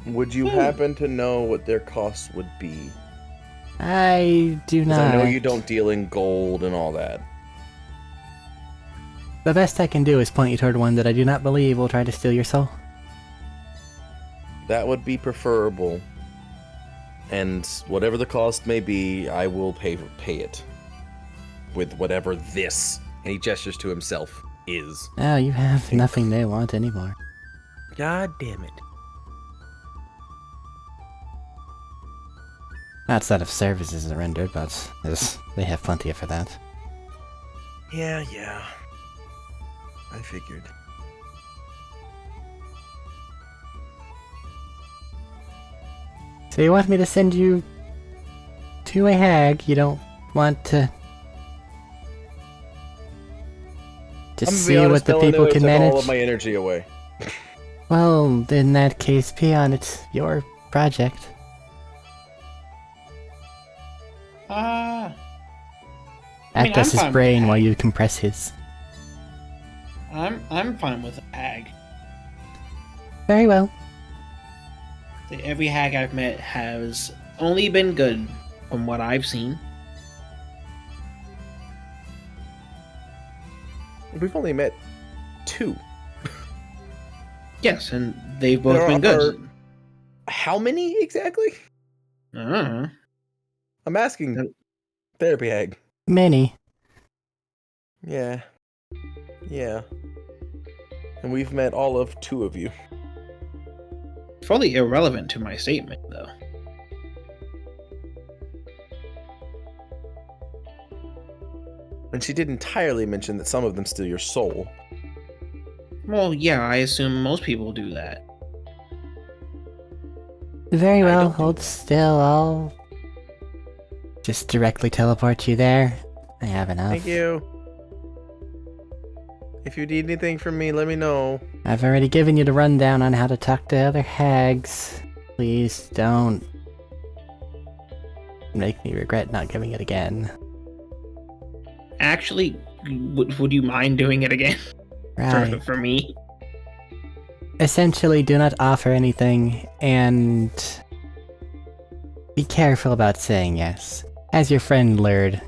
Would you happen to know what their costs would be? I do 'Cause not. I know you don't deal in gold and all that. The best I can do is point you toward one that I do not believe will try to steal your soul. That would be preferable. And whatever the cost may be, I will pay it. With whatever this, and he gestures to himself, is. Oh, you have nothing they want anymore. God damn it. Outside of services rendered, but they have plenty for that. Yeah. I figured. So you want me to send you to a hag? You don't want to just I'm gonna be see honest, what the Melanie, people it can took manage? all of my energy away. Well, in that case, Peon, it's your project. Act as his I'm fine with brain the while hag. you compress his. I'm fine with a hag. Very well. Every hag I've met has only been good from what I've seen. We've only met 2. Yes, and they've both There been good. How many exactly? Uh, I'm asking. Therapy hag. Many. Yeah. And we've met all of 2 of you. fully irrelevant to my statement, though. And she did entirely mention that some of them steal your soul. Well, yeah, I assume most people do that. Very I well, don't do hold that. still, I'll just directly teleport you there. I have enough. Thank you. If you need anything from me, let me know. I've already given you the rundown on how to talk to other hags. Please don't make me regret not giving it again. Actually, would you mind doing it again Right. for me? Essentially, do not offer anything, and be careful about saying yes. As your friend learned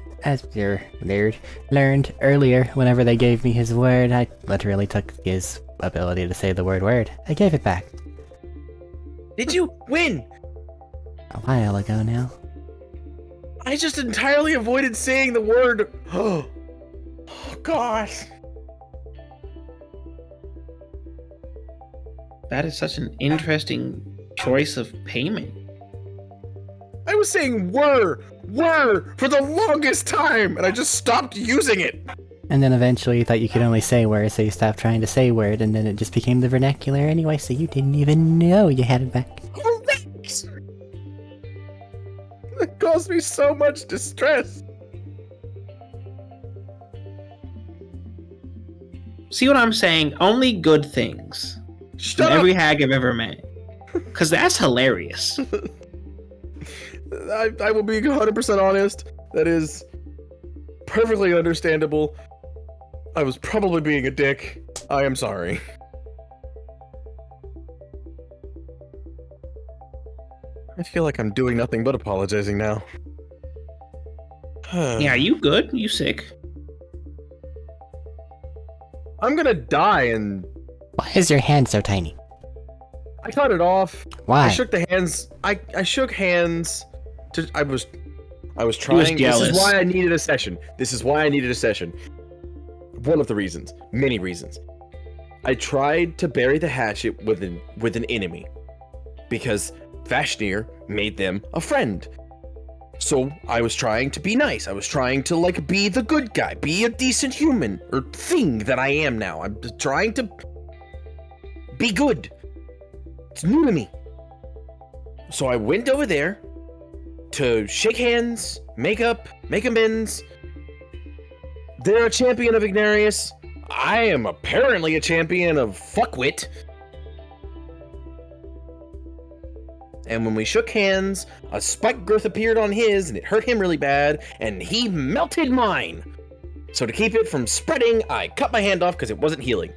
earlier, whenever they gave me his word, I literally took his ability to say the word. I gave it back. Did you win? A while ago now. I just entirely avoided saying the word. Oh, gosh. That is such an interesting choice of payment. I was saying were for the longest time, and I just stopped using it. And then eventually you thought you could only say word, so you stopped trying to say word, and then it just became the vernacular anyway, so you didn't even know you had it back. Correct! It caused me so much distress. See what I'm saying? Only good things. Shut from up! every hag I've ever met. Because that's hilarious. I will be 100% honest. That is perfectly understandable. I was probably being a dick. I am sorry. I feel like I'm doing nothing but apologizing now. Yeah, you good? You sick? I'm gonna die and Why is your hand so tiny? I cut it off. Why? I shook the hands. I shook hands. I was trying. This jealous. is why I needed a session. This is why I needed a session. One of the reasons. Many reasons. I tried to bury the hatchet with an enemy because Vashnir made them a friend. So I was trying to be nice. I was trying to like be the good guy, be a decent human or thing that I am now. I'm trying to be good. It's new to me. So I went over there to shake hands, make up, make amends. They're a champion of Ignarius. I am apparently a champion of fuckwit. And when we shook hands, a spike growth appeared on his, and it hurt him really bad, and he melted mine. So to keep it from spreading, I cut my hand off because it wasn't healing.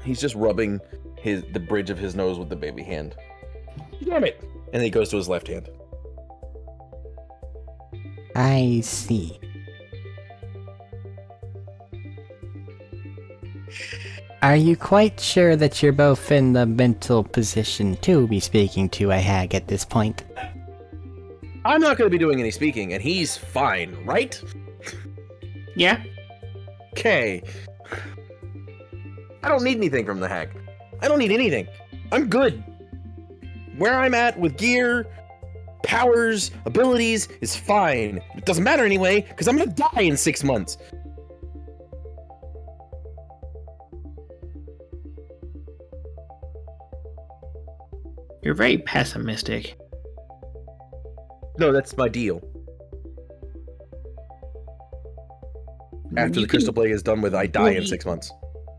He's just rubbing the bridge of his nose with the baby hand. Damn it! And then he goes to his left hand. I see. Are you quite sure that you're both in the mental position to be speaking to a hag at this point? I'm not going to be doing any speaking, and he's fine, right? Yeah? Okay. I don't need anything from the hag. I don't need anything. I'm good. Where I'm at with gear, powers, abilities is fine. It doesn't matter anyway, because I'm going to die in 6 months. You're very pessimistic. No, that's my deal. After the You Crystal can- Blade is done with, I die in 6 months.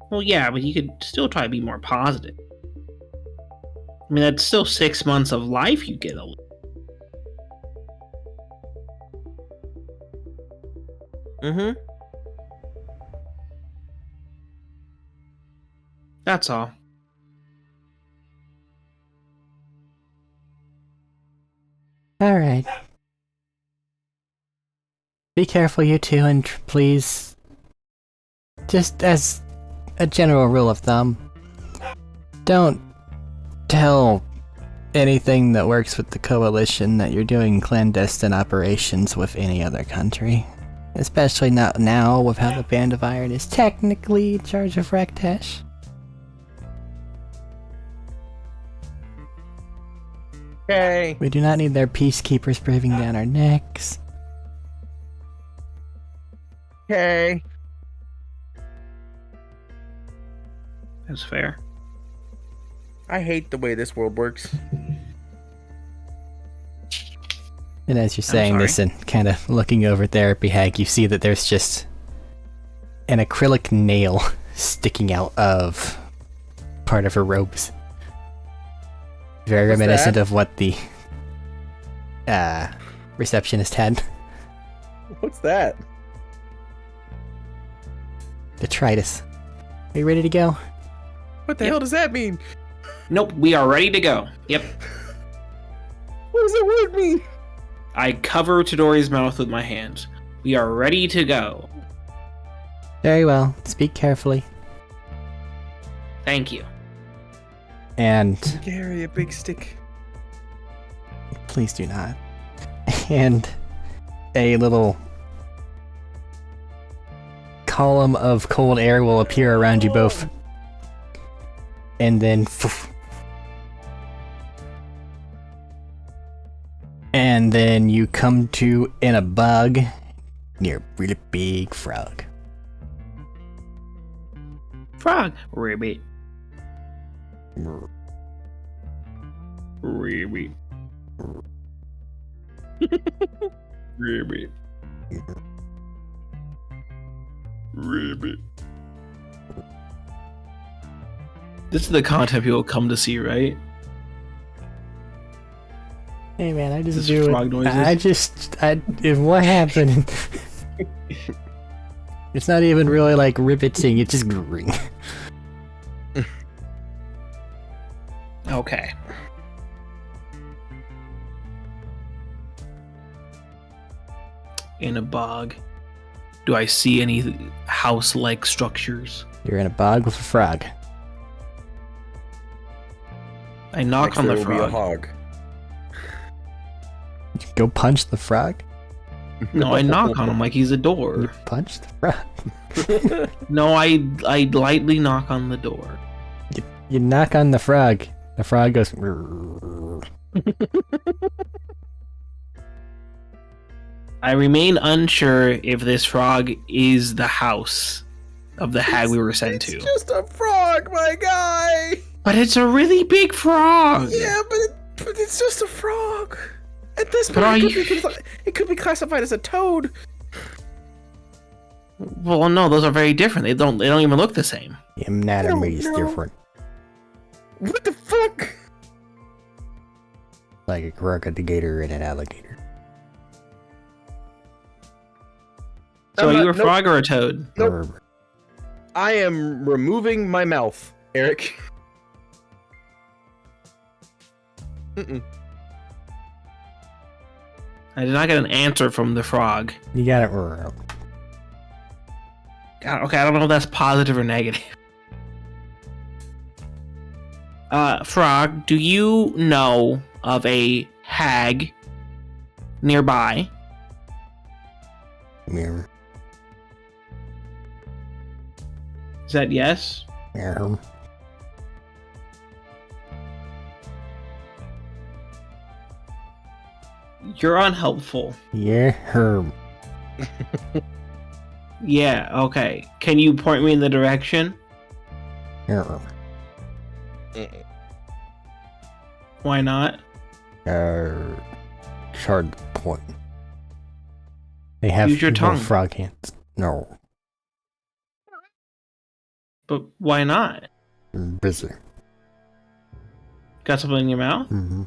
Well, yeah, but you could still try to be more positive. I mean, that's still 6 months of life you get. Mm-hmm. That's all. Alright. Be careful, you two, and please, just as a general rule of thumb, don't tell anything that works with the Coalition that you're doing clandestine operations with any other country. Especially not now, with how the Band of Iron is technically in charge of Raktash. Okay. We do not need their peacekeepers breathing down our necks. Okay. That's fair. I hate the way this world works. And as you're saying this and kind of looking over Therapy Hag, you see that there's just an acrylic nail sticking out of part of her robes. Very What's reminiscent that? of what the receptionist had. What's that? Detritus. Are you ready to go? What the hell does that mean? Nope, we are ready to go. Yep. What does that word mean? I cover Todori's mouth with my hands. We are ready to go. Very well. Speak carefully. Thank you. And Gary, a big stick. Please do not. And a little column of cold air will appear around you both. And then... And then you come to in a bog near a really big frog. Frog. Ribbit. Ribbit. Ribbit. Ribbit. This is the content people come to see, right? Hey man, I just This do frog it. noises? If what happened? It's not even really like riveting. It's just ring. Okay. In a bog. Do I see any house-like structures? You're in a bog with a frog. I knock Next on there the will be a frog. hog. Go punch the frog. No, I knock on him like he's a You door. punch the frog. No, I lightly knock on the door. You knock on the frog. The frog goes. I remain unsure if this frog is the house of the hag we were sent to. It's just a frog, my guy. But it's a really big frog! Yeah, but it's just a frog. At this But are point, you- it could be classified as a toad. Well, no, those are very different. They don't even look the same. The anatomy is No. different. What the fuck? Like a crocodile and an alligator. So I'm are you not- a nope. frog or a toad? Nope. I am removing my mouth, Eric. Mm-mm. I did not get an answer from the frog. You got it. Okay, I don't know if that's positive or negative. Frog, do you know of a hag nearby? Mirror. Is that yes? Mirror. You're unhelpful. Yeah, herb. Yeah, okay. Can you point me in the direction? Mirror. Why not? It's hard to point. They have Use your little tongue. frog hands. No. But why not? Busy. Got something in your mouth? Mm-hmm.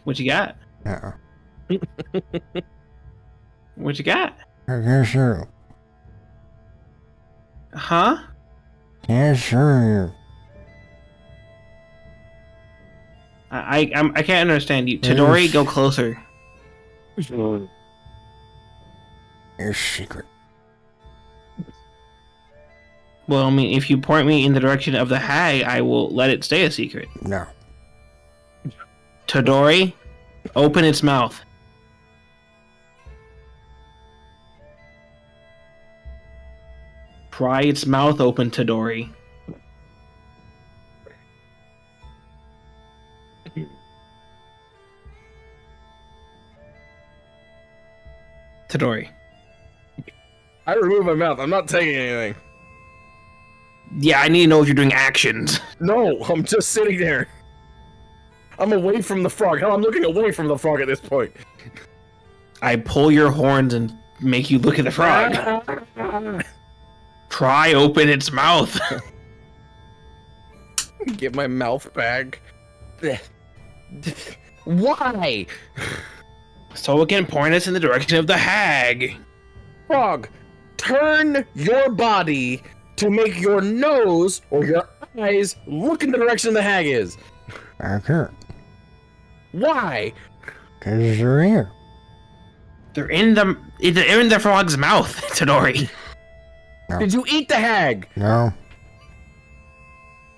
What you got? What you got? Yes, sir. Huh? Yes, sir. I can't understand you. Tadori, go closer. It's secret. Well, I mean, if you point me in the direction of the hag, I will let it stay a secret. No. Tadori, open its mouth. Pry its mouth open, Tadori. Tadori. I removed my mouth. I'm not taking anything. Yeah, I need to know if you're doing actions. No, I'm just sitting there. I'm away from the frog. Hell, I'm looking away from the frog at this point. I pull your horns and make you look at the frog. Pry open its mouth. Get my mouth back. Why? So it can point us in the direction of the hag. Frog, turn your body to make your nose or your eyes look in the direction the hag is. I can't. Why? Because you're here. They're in the frog's mouth, Tadori. No. Did you eat the hag? No.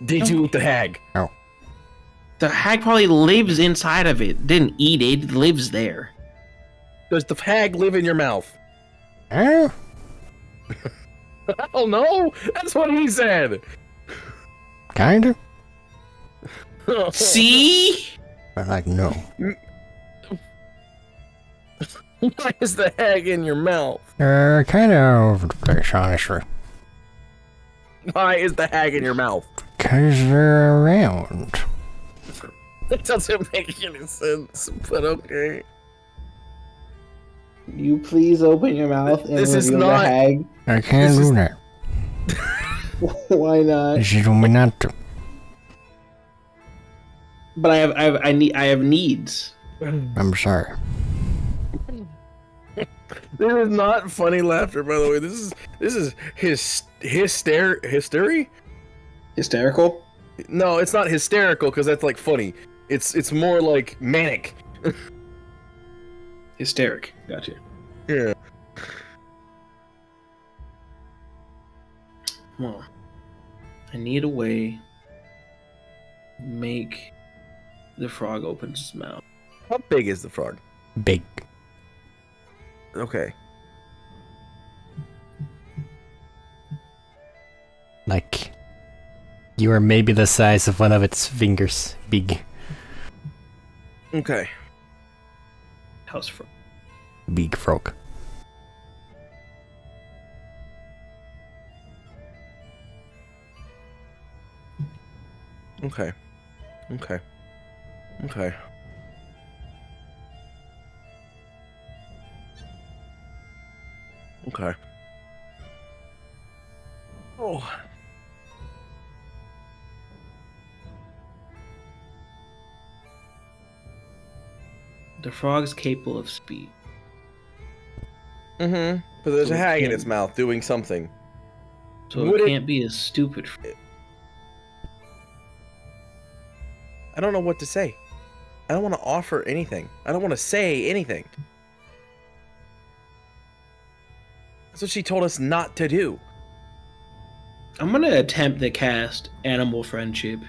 Did you eat the hag? The hag probably lives inside of it. Didn't eat it. It lives there. Does the hag live in your mouth? Huh? Oh no! That's what he said! Kinda? See? But like, no. Why is the hag in your mouth? Kinda all over the place, honestly. Why is the hag in your mouth? 'Cause they're around. It doesn't make any sense, but okay. You please open your mouth and This is reveal not- the hag. I can't This do is- that. Why not? This is me not to. But I have needs. I'm sorry. This is not funny laughter, by the way. This is hysteria? Hysterical? No, it's not hysterical because that's like funny. It's more like manic. Hysteric. Gotcha. Yeah. Well, I need a way to make the frog open his mouth. How big is the frog? Big. Okay. Like, you are maybe the size of one of its fingers. Big. Okay. House frog. Big frog. Okay. Okay. Okay. Okay. Oh. The frog's capable of speed. Mm-hmm. But there's So a it hag in can't- its mouth doing something. So Would it it- can't be as stupid. I don't know what to say. I don't want to offer anything. I don't want to say anything. That's what she told us not to do. I'm gonna attempt to cast Animal Friendship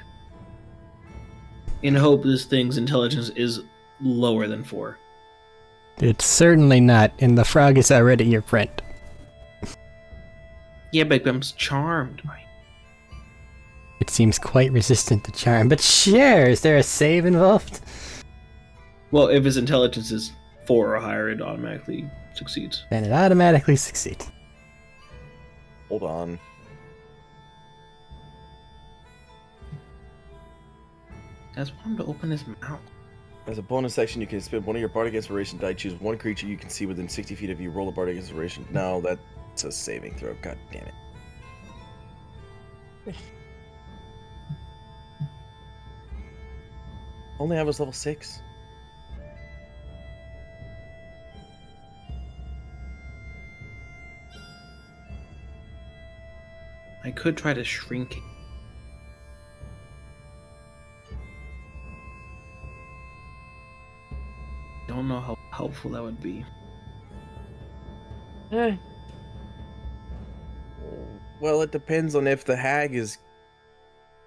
in hope this thing's intelligence is lower than 4. It's certainly not, and the frog is already your friend. Yeah, but I'm charmed by it. It seems quite resistant to charm, but sure, is there a save involved? Well, if his intelligence is 4 or higher, it automatically succeeds. Then it automatically succeeds. Hold on. I just want him to open his mouth. As a bonus section, you can spend one of your bardic inspiration die. Choose one creature you can see within 60 feet of you. Roll a bardic inspiration. No, that's a saving throw. God damn it. Only have us level 6. I could try to shrink it. Don't know how helpful that would be. Well, it depends on if the hag is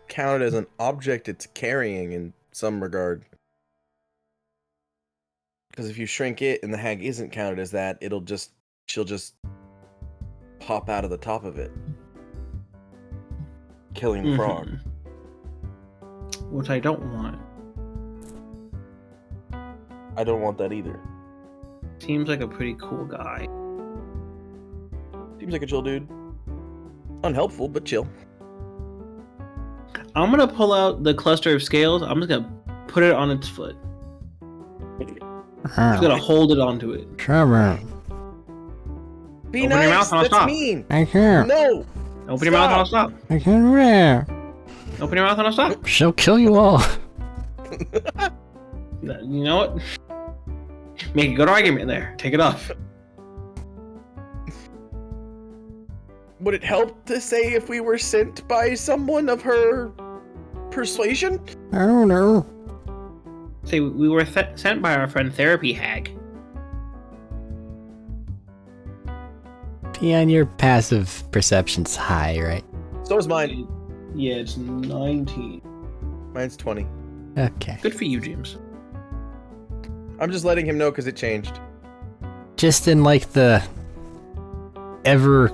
counted as an object it's carrying in some regard. Because if you shrink it and the hag isn't counted as that, she'll just pop out of the top of it, killing the frog. Mhm. Which I don't want. I don't want that either. Seems like a pretty cool guy. Seems like a chill dude. Unhelpful, but chill. I'm gonna pull out the cluster of scales. I'm just gonna put it on its foot. I'm just gonna hold it onto it. Sure, Be Open your nice. mouth and I'll That's stop. mean. I can't. No. Open your mouth and I'll stop. I can't do that. Open your mouth and I'll stop. She'll kill you all. You know what? Make a good argument there. Take it off. Would it help to say if we were sent by someone of her persuasion? I don't know. Say we were sent by our friend Therapy Hag. Peon, your passive perception's high, right? So is mine. Yeah, it's 19. Mine's 20. Okay. Good for you, James. I'm just letting him know because it changed. Just in like the ever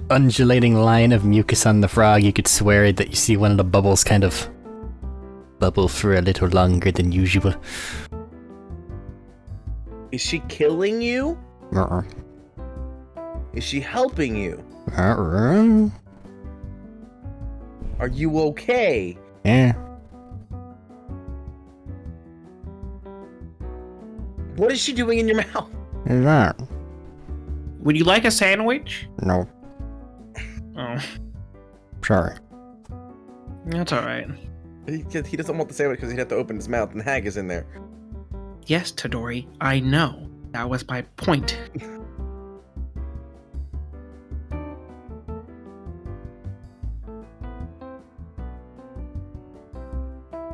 undulating line of mucus on the frog, you could swear that you see one of the bubbles kind of bubble for a little longer than usual. Is she killing you? Uh-uh. Is she helping you? Uh-uh. Are you okay? Yeah. What is she doing in your mouth? Is that? Would you like a sandwich? No. Oh, Sorry. that's alright. He doesn't want the sandwich because he'd have to open his mouth and the hag is in there. Yes, Tadori, I know. That was my point.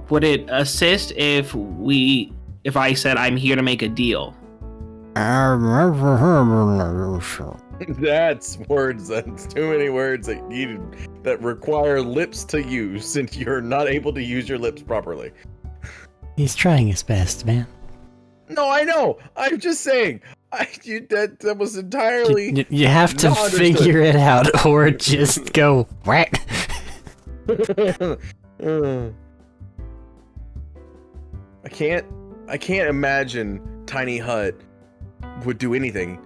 Would it assist if I said I'm here to make a deal? That's words. That's too many words that require lips to use, since you're not able to use your lips properly. He's trying his best, man. No, I know. I'm just saying. That was entirely. You have to not understood. figure it out, or just go whack. I can't imagine Tiny Hut would do anything.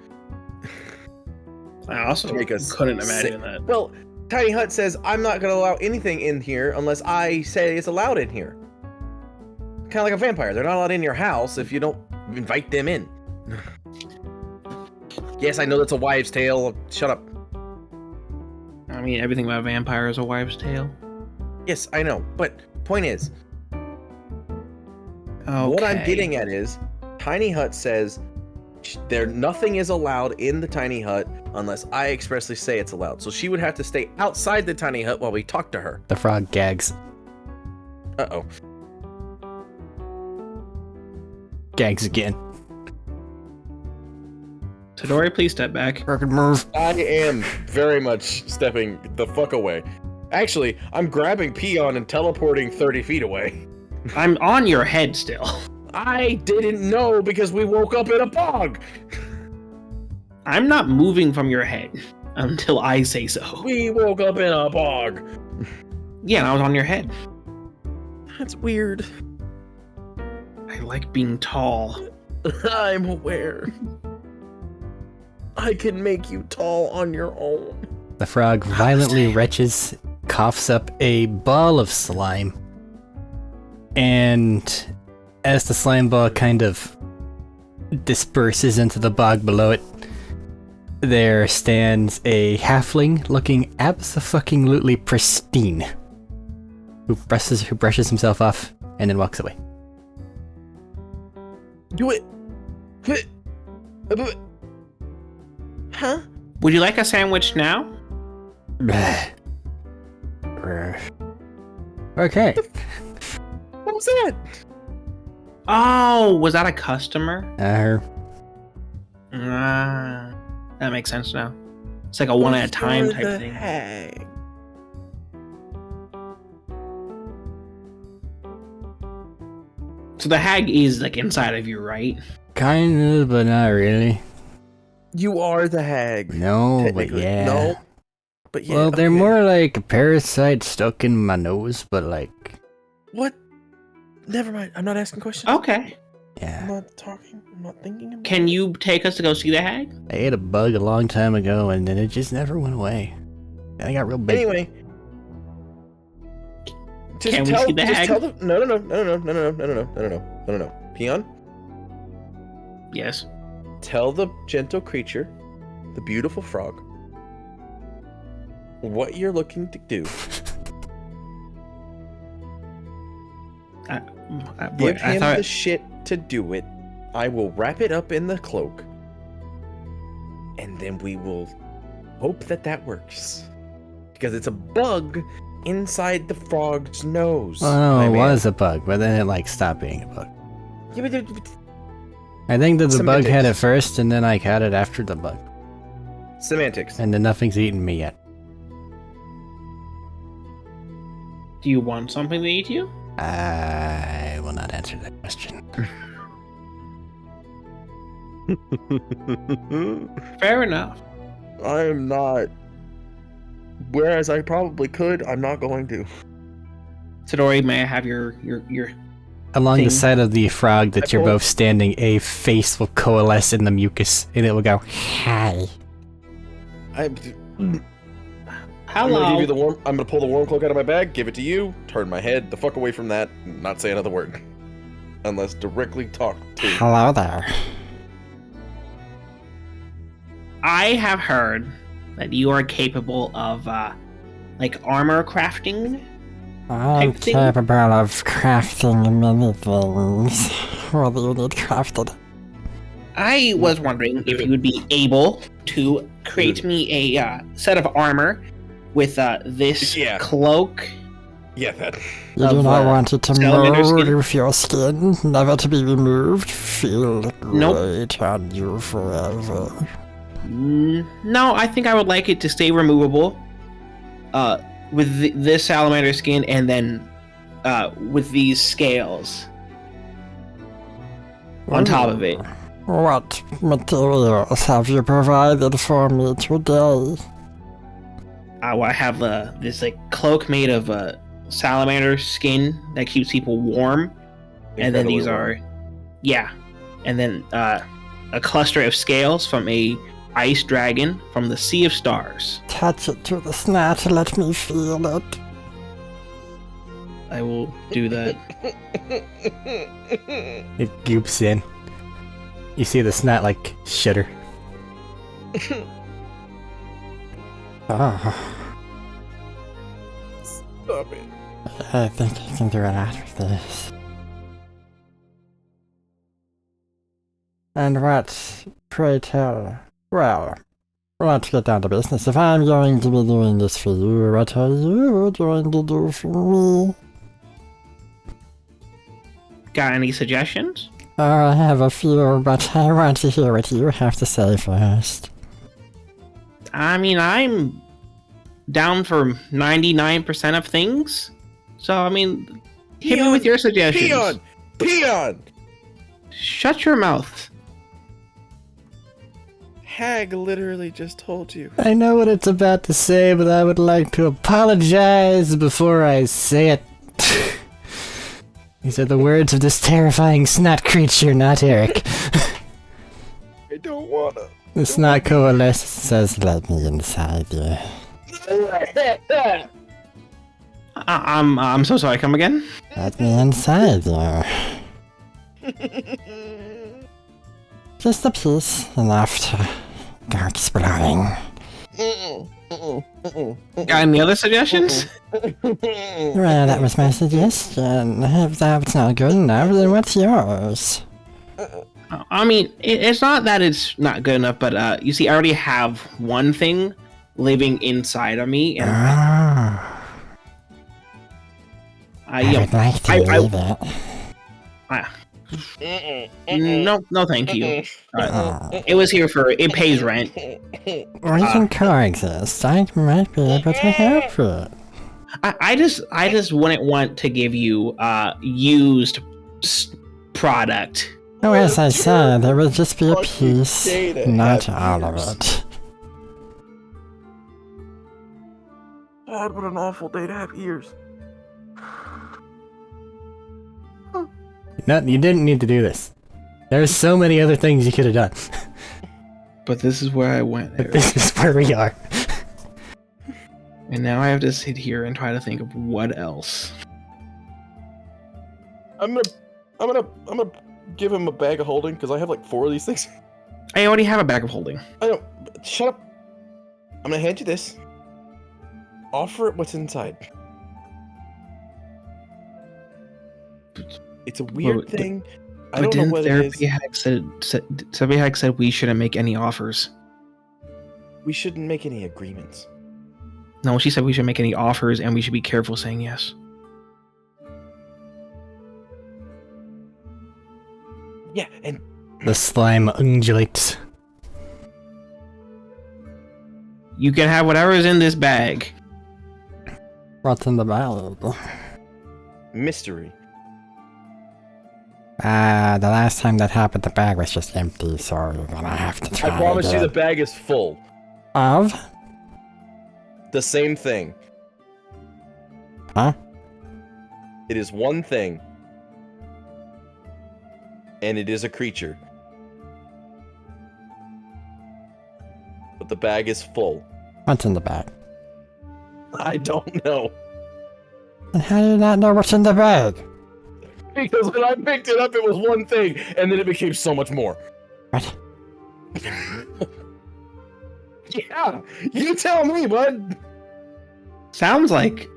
I also Make us couldn't imagine that. Well, Tiny Hut says, I'm not going to allow anything in here unless I say it's allowed in here. Kind of like a vampire. They're not allowed in your house if you don't invite them in. Yes, I know that's a wives' tale. Shut up. I mean, everything about vampire is a wives' tale. Yes, I know. But point is, Okay. what I'm getting at is, Tiny Hut says nothing is allowed in the Tiny Hut unless I expressly say it's allowed. So she would have to stay outside the Tiny Hut while we talk to her. The frog gags. Uh-oh. Gags again. Tadori, please step back. Fucking move. I am very much stepping the fuck away. Actually, I'm grabbing Peon and teleporting 30 feet away. I'm on your head still. I didn't know because we woke up in a bog. I'm not moving from your head until I say so. We woke up in a bog. Yeah, and I was on your head. That's weird. I like being tall. I'm aware. I can make you tall on your own. The frog violently retches, coughs up a ball of slime, and as the slime ball kind of disperses into the bog below it, there stands a halfling looking abso-fucking-lutely pristine, who brushes himself off and then walks away. Do it. Huh? Would you like a sandwich now? Okay. What was that? Oh, was that a customer? That makes sense now. It's like a one at a time type thing. Hag. So the hag is like inside of you, right? Kind of, but not really. You are the hag. No, but Technically. yeah. No. But yeah. Well, they're okay. more like a parasite stuck in my nose, but like, What? Never mind. I'm not asking questions. Okay. I'm yeah. not talking. I'm not thinking. About Can you take us to go see the hag? I ate a bug a long time ago, and then it just never went away. And I got real big. Anyway. Can we see the hag? Tell the no. Peon, Yes. tell the gentle creature, the beautiful frog, what you're looking to do. Give him the shit to do it. I will wrap it up in the cloak. And then we will hope that works. Because it's a bug inside the frog's nose. Oh no, my it man. was a bug, but then it like stopped being a bug. Yeah, but I think that the bug had it Semantics. first, and then I caught it after the bug. semantics. And then nothing's eaten me yet. Do you want something to eat you? I will not answer that question. Fair enough. I am not. Whereas I probably could, I'm not going to. Sidori, may I have your Along the thing. side of the frog that I you're pull- both standing, a face will coalesce in the mucus, and it will go, hi. I'm Hello. gonna give you the warm. I'm gonna pull the warm cloak out of my bag, give it to you, turn my head the fuck away from that, and not say another word, unless directly talked to. Hello there. I have heard that you are capable of like armor crafting. I'm Type thing? capable of crafting many things. What do you need crafted? I was wondering if you would be able to create me a set of armor with this Yeah. cloak. Yeah, that. You do Of, not want it to salamander mold skin? with your skin, never to be removed, feel Nope. great on you forever. No, I think I would like it to stay removable. With this salamander skin, and then with these scales on top of it. What materials have you provided for me today? I have this like cloak made of salamander skin that keeps people warm, and then these are, and then a cluster of scales from a ice dragon from the Sea of Stars. Touch it to the snot, let me feel it. I will do that. It goops in. You see the snot like shudder. Oh, Stop it. I think I can do a lot with this. And what, pray tell? Well, let's get down to business. If I'm going to be doing this for you, what are you going to do for me? Got any suggestions? Oh, I have a few, but I want to hear what you have to say first. I mean, I'm down for 99% of things. So, I mean, hit me with your suggestions. Peon! Shut your mouth. Hag literally just told you. I know what it's about to say, but I would like to apologize before I say it. These are the words of this terrifying snot creature, not Arik. I don't wanna. The snot coalesces, says, let me inside you. I'm so sorry. Come again? Let me inside you. Just a piece, enough to go exploring. Got any other suggestions? Well, that was my suggestion. If that's not good enough, then what's yours? I mean, it's not that it's not good enough, but you see, I already have one thing living inside of me, and I would like to leave it. no, thank you. It was here for it pays rent. Or you can coexist. I might be able to help it. I just wouldn't want to give you used product. Oh, as I said, there would just be a piece, not all of it. God, what an awful day to have ears. No, you didn't need to do this. There's so many other things you could have done. But this is where I went, But this is where we are. and now I have to sit here and try to think of what else. I'm gonna give him a bag of holding because I have like 4 of these things. I already have a bag of holding. I don't. Shut up. I'm gonna hand you this. Offer it what's inside. It's a weird But thing. I But don't know didn't what it Therapy is. Hack Therapy Hack said we shouldn't make any offers. We shouldn't make any agreements. No, she said we should make any offers and we should be careful saying yes. Yeah, and The slime undulates. You can have whatever is in this bag. What's in the bag? mystery. The last time that happened, the bag was just empty, so you're gonna have to try I promise you the again. bag is full. Of? The same thing. Huh? It is one thing. And it is a creature. But the bag is full. What's in the bag? I don't know. And how do you not know what's in the bag? Because when I picked it up, it was one thing, and then it became so much more. What? Yeah, you tell me, bud. Sounds like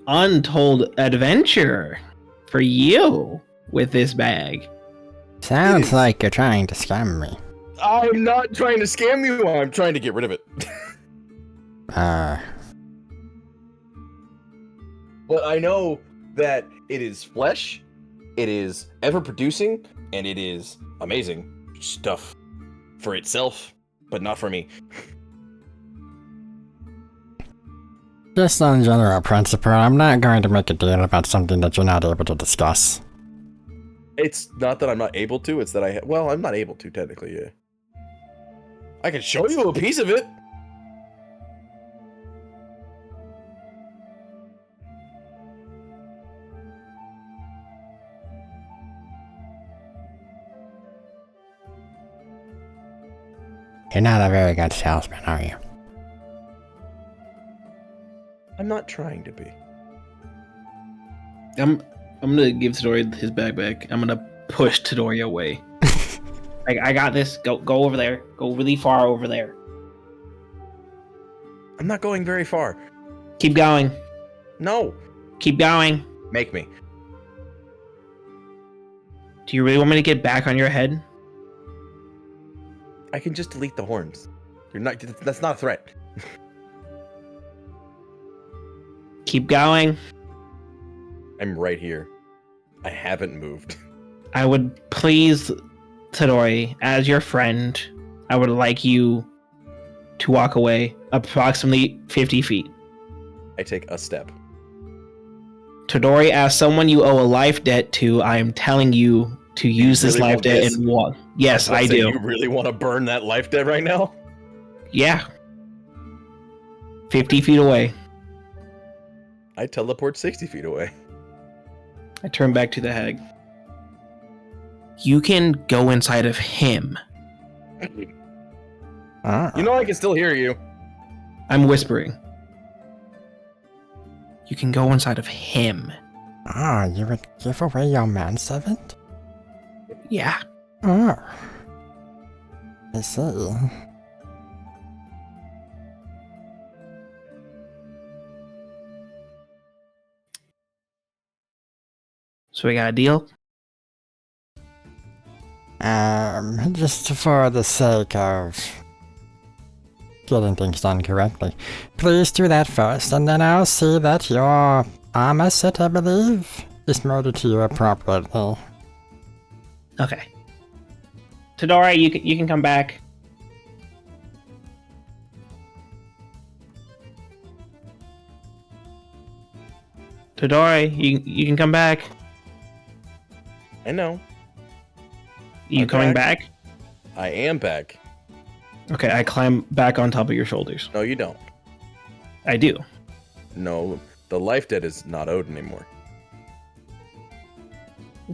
untold adventure for you with this bag. Sounds like you're trying to scam me. I'm not trying to scam you, I'm trying to get rid of it. But I know that it is flesh, it is ever-producing, and it is amazing stuff for itself, but not for me. Just on general principle, I'm not going to make a deal about something that you're not able to discuss. It's not that I'm not able to, it's that well, I'm not able to, technically, yeah. I can show you a piece of it. You're not a very good salesman, are you? I'm not trying to be. I'm gonna give Tadori his bag back. I'm gonna push Tadori away. I got this. Go over there. Go really far over there. I'm not going very far. Keep going. No. Keep going. Make me. Do you really want me to get back on your head? I can just delete the horns. That's not a threat. Keep going. I'm right here. I haven't moved. I would please, Tadori, as your friend, I would like you to walk away approximately 50 feet. I take a step. Tadori, as someone you owe a life debt to, I am telling you to use this really life want debt this? and walk. Yes, I do. You really want to burn that life debt right now? Yeah. 50 feet away. I teleport 60 feet away. I turn back to the hag. You can go inside of him. You know I can still hear you. I'm whispering. You can go inside of him. You would give away your manservant? Yeah. Oh. I see. So we got a deal? Just for the sake of getting things done correctly, please do that first, and then I'll see that your armor set, I believe, is molded to you appropriately. Okay. Tadori, you can come back. Tadori, you can come back. I know. You I'm coming back. back? I am back. Okay, I climb back on top of your shoulders. No, you don't. I do. No, the life debt is not owed anymore.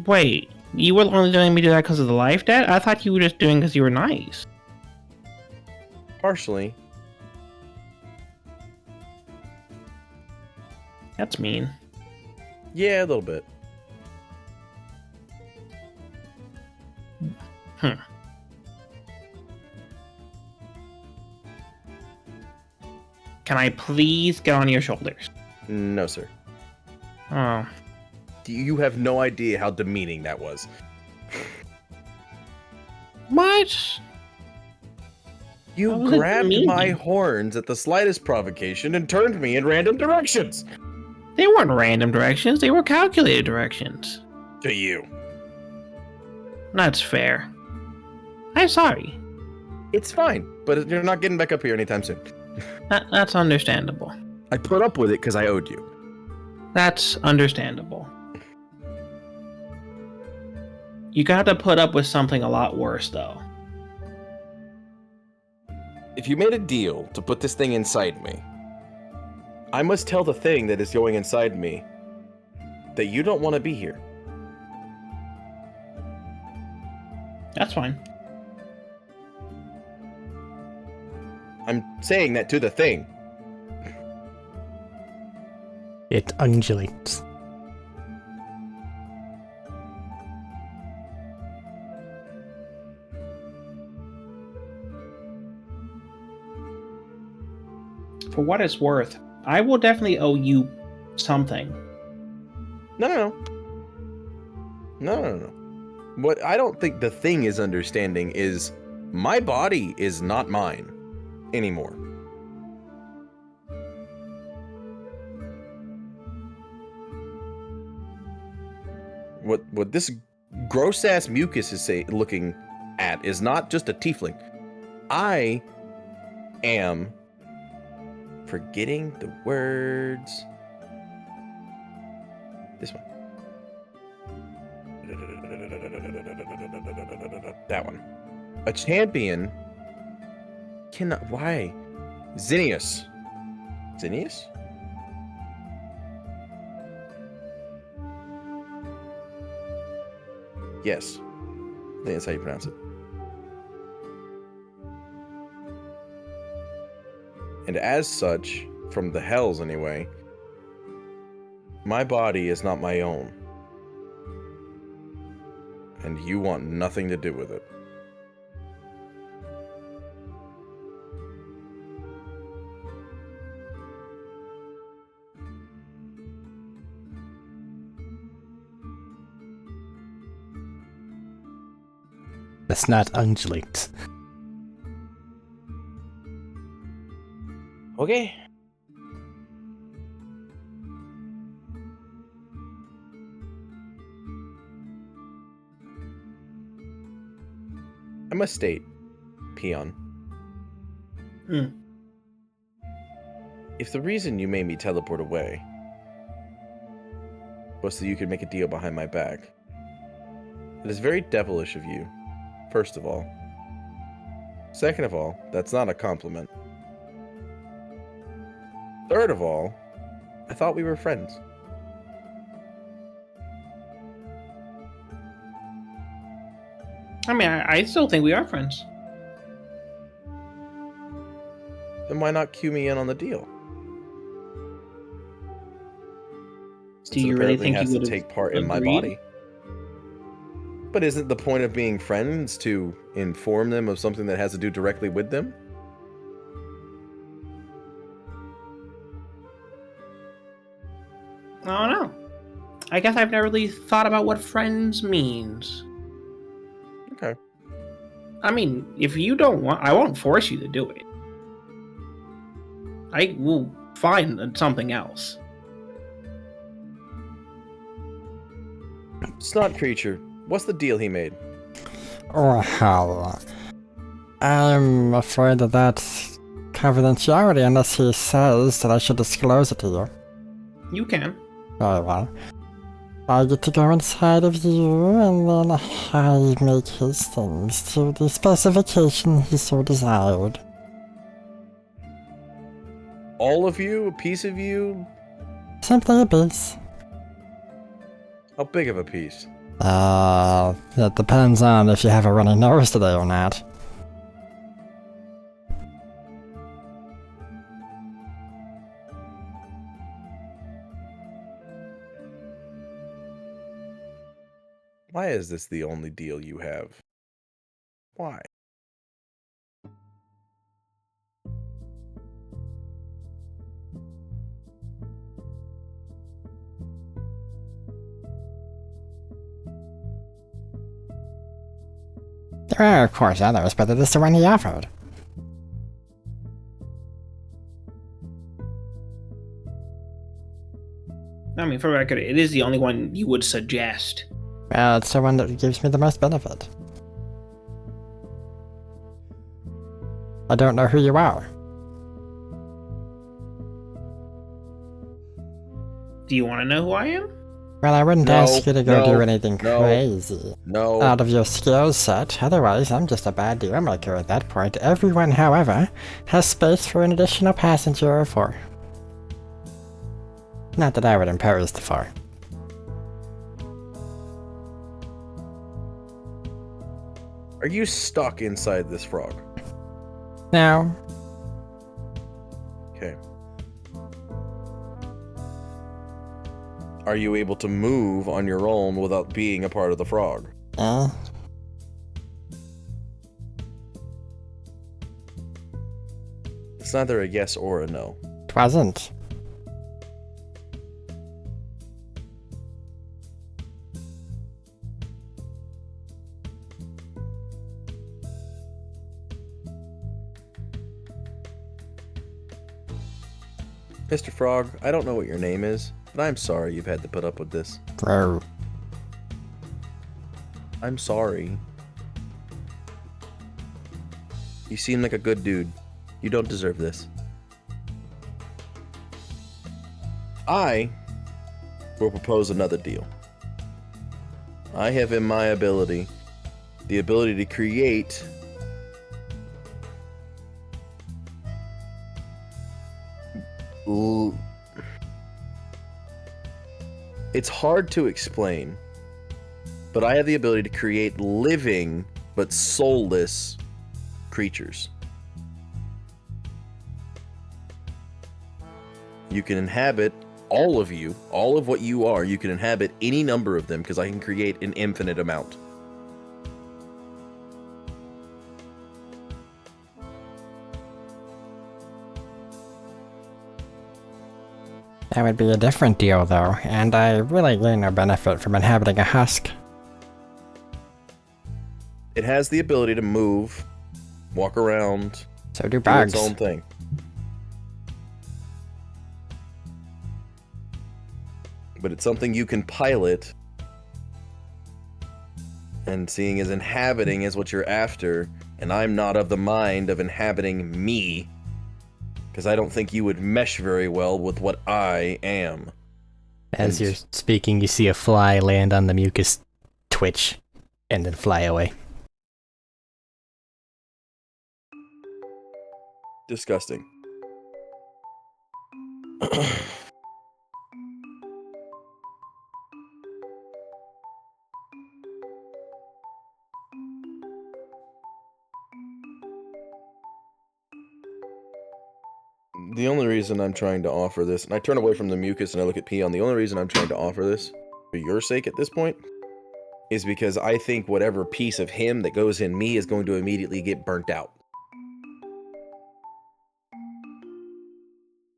Wait, you were only letting me do that because of the life debt? I thought you were just doing because you were nice. Partially. That's mean. Yeah, a little bit. Can I please get on your shoulders? No, sir. Oh. You have no idea how demeaning that was. What? You How was it grabbed demeaning? my horns at the slightest provocation and turned me in random directions. They weren't random directions, they were calculated directions. To you. That's fair. I'm sorry. It's fine, but you're not getting back up here anytime soon. That's understandable. I put up with it because I owed you. That's understandable. You got to put up with something a lot worse, though. If you made a deal to put this thing inside me, I must tell the thing that is going inside me that you don't want to be here. That's fine. I'm saying that to the thing. It undulates. For what it's worth, I will definitely owe you something. No. What I don't think the thing is understanding is my body is not mine anymore. What this gross ass mucus is looking at is not just a tiefling. I am forgetting the words. This one. That one. A champion cannot. Why? Zinnius. Zinnius? Yes. I think that's how you pronounce it. And as such, from the hells anyway, my body is not my own. And you want nothing to do with it. The snot undulates. Okay. I must state, Peon. If the reason you made me teleport away was so you could make a deal behind my back, it is very devilish of you, first of all. Second of all, that's not a compliment. Third of all, I thought we were friends. I mean, I still think we are friends. Then why not cue me in on the deal? Do you really think has you to would take part in my agreed? body? But isn't the point of being friends to inform them of something that has to do directly with them? I don't know. I guess I've never really thought about what friends means. Okay. I mean, if you don't want, I won't force you to do it. I will find something else. Snot creature, what's the deal he made? Well, I'm afraid that that's confidentiality unless he says that I should disclose it to you. You can. Very well. I get to go inside of you, and then I make his things to the specification he so desired. All of you? A piece of you? Simply a piece. How big of a piece? It depends on if you have a runny nose today or not. Why is this the only deal you have? Why? There are, of course, others, but it is the one he offered. I mean, for the record, it is the only one you would suggest. Well, it's the one that gives me the most benefit. I don't know who you are. Do you want to know who I am? Well, I wouldn't No, ask you to go do no, anything no, crazy No. out of your skill set. Otherwise, I'm just a bad deal maker at that point. Everyone, however, has space for an additional passenger or 4. Not that I would impose the 4. Are you stuck inside this frog? Now, Okay. Are you able to move on your own without being a part of the frog? It's neither a yes or a no. Twasn't. Mr. Frog, I don't know what your name is, but I'm sorry you've had to put up with this. Bro. I'm sorry. You seem like a good dude. You don't deserve this. I will propose another deal. I have in my ability the ability to create it's hard to explain, but I have the ability to create living but soulless creatures. You can inhabit all of you, all of what you are. You can inhabit any number of them because I can create an infinite amount. That would be a different deal, though, and I really gain no benefit from inhabiting a husk. It has the ability to move, walk around, So do do bugs. its own thing. But it's something you can pilot, and seeing as inhabiting is what you're after, and I'm not of the mind of inhabiting me, because I don't think you would mesh very well with what I am. As you're speaking, you see a fly land on the mucus, twitch, and then fly away. Disgusting. The only reason I'm trying to offer this, and I turn away from the mucus and I look at Peon, the only reason I'm trying to offer this, for your sake at this point, is because I think whatever piece of him that goes in me is going to immediately get burnt out.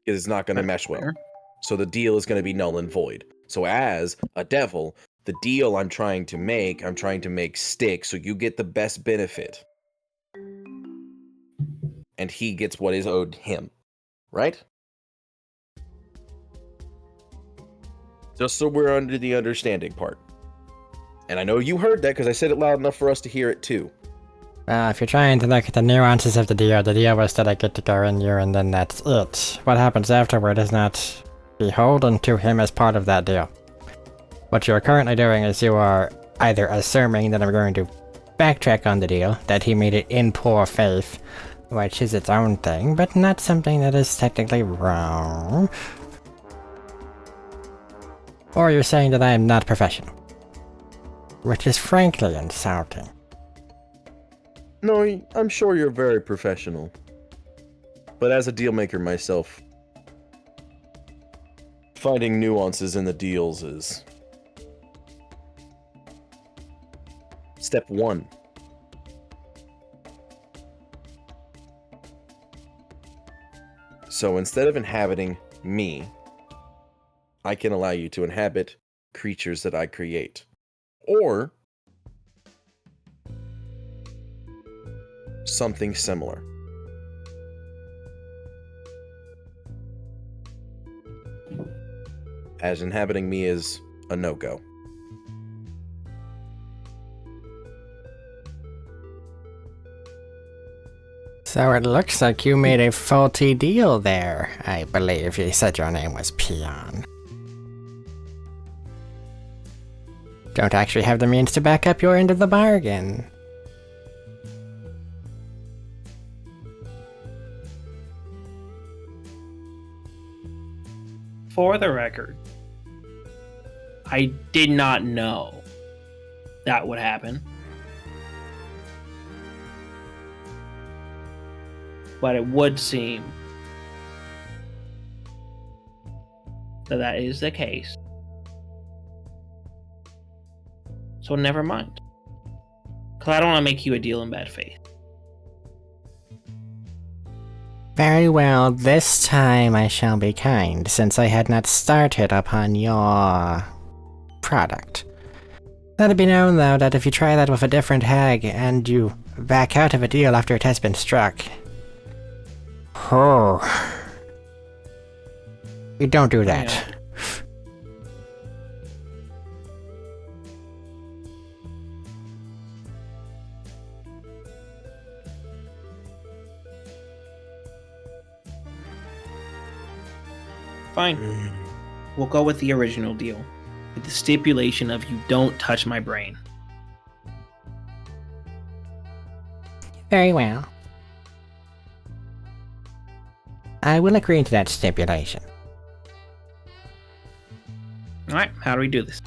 Because it's not going to mesh well. So the deal is going to be null and void. So as a devil, the deal I'm trying to make stick so you get the best benefit. And he gets what is owed him. Right? Just so we're under the understanding part. And I know you heard that because I said it loud enough for us to hear it too. Well, if you're trying to look at the nuances of the deal was that I get to go in here and then that's it. What happens afterward is not beholden to him as part of that deal. What you are currently doing is you are either assuming that I'm going to backtrack on the deal, that he made it in poor faith, which is its own thing, but not something that is technically wrong. Or you're saying that I am not professional. Which is frankly insulting. No, I'm sure you're very professional. But as a deal maker myself, finding nuances in the deals is step 1. So instead of inhabiting me, I can allow you to inhabit creatures that I create. Or something similar. As inhabiting me is a no-go. So it looks like you made a faulty deal there. I believe you said your name was Peon. don't actually have the means to back up your end of the bargain. For the record, I did not know that would happen. But it would seem that that is the case. So never mind. Because I don't want to make you a deal in bad faith. Very well, this time I shall be kind, since I had not started upon your product. Let it be known, though, that if you try that with a different hag, and you back out of a deal after it has been struck... Oh... You don't do that. Yeah. Fine. We'll go with the original deal, with the stipulation of you don't touch my brain. Very well. I will agree to that stipulation. Alright, how do we do this?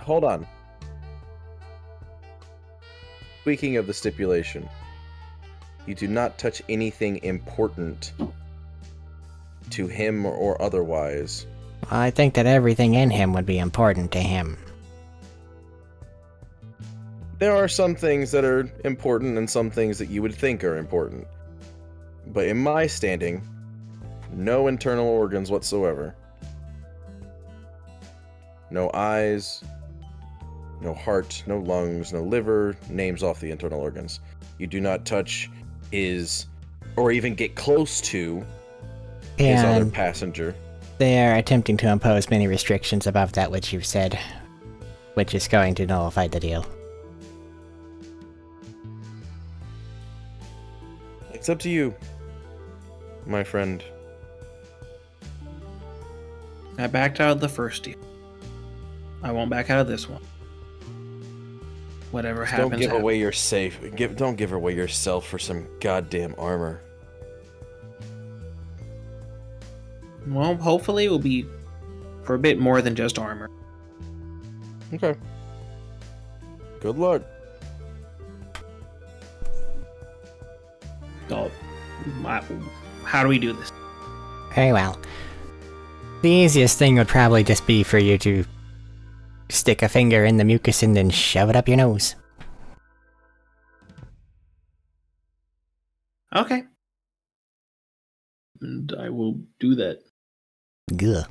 Hold on. Speaking of the stipulation, you do not touch anything important to him or otherwise. I think that everything in him would be important to him. There are some things that are important and some things that you would think are important. But in my standing, no internal organs whatsoever. No eyes, no heart, no lungs, no liver, names off the internal organs. You do not touch his, or even get close to, his other And passenger. they are attempting to impose many restrictions above that which you've said, which is going to nullify the deal. It's up to you, my friend. I backed out of the first deal. I won't back out of this one. Whatever happens, Don't give happens. away your safe. Don't give away yourself for some goddamn armor. Well, hopefully it will be for a bit more than just armor. Okay. Good luck. So, how do we do this? Very well. The easiest thing would probably just be for you to stick a finger in the mucus and then shove it up your nose. Okay. And I will do that. Gah.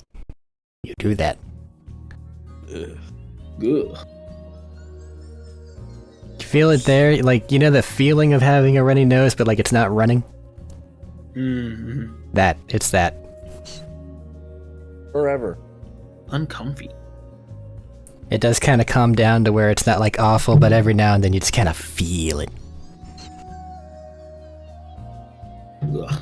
You do that. Ugh. Good. You feel it there? Like, you know the feeling of having a runny nose, but like it's not running? Mm-hmm. It's that. Forever. Uncomfy. It does kind of calm down to where it's not like awful, but every now and then you just kind of feel it. Ugh.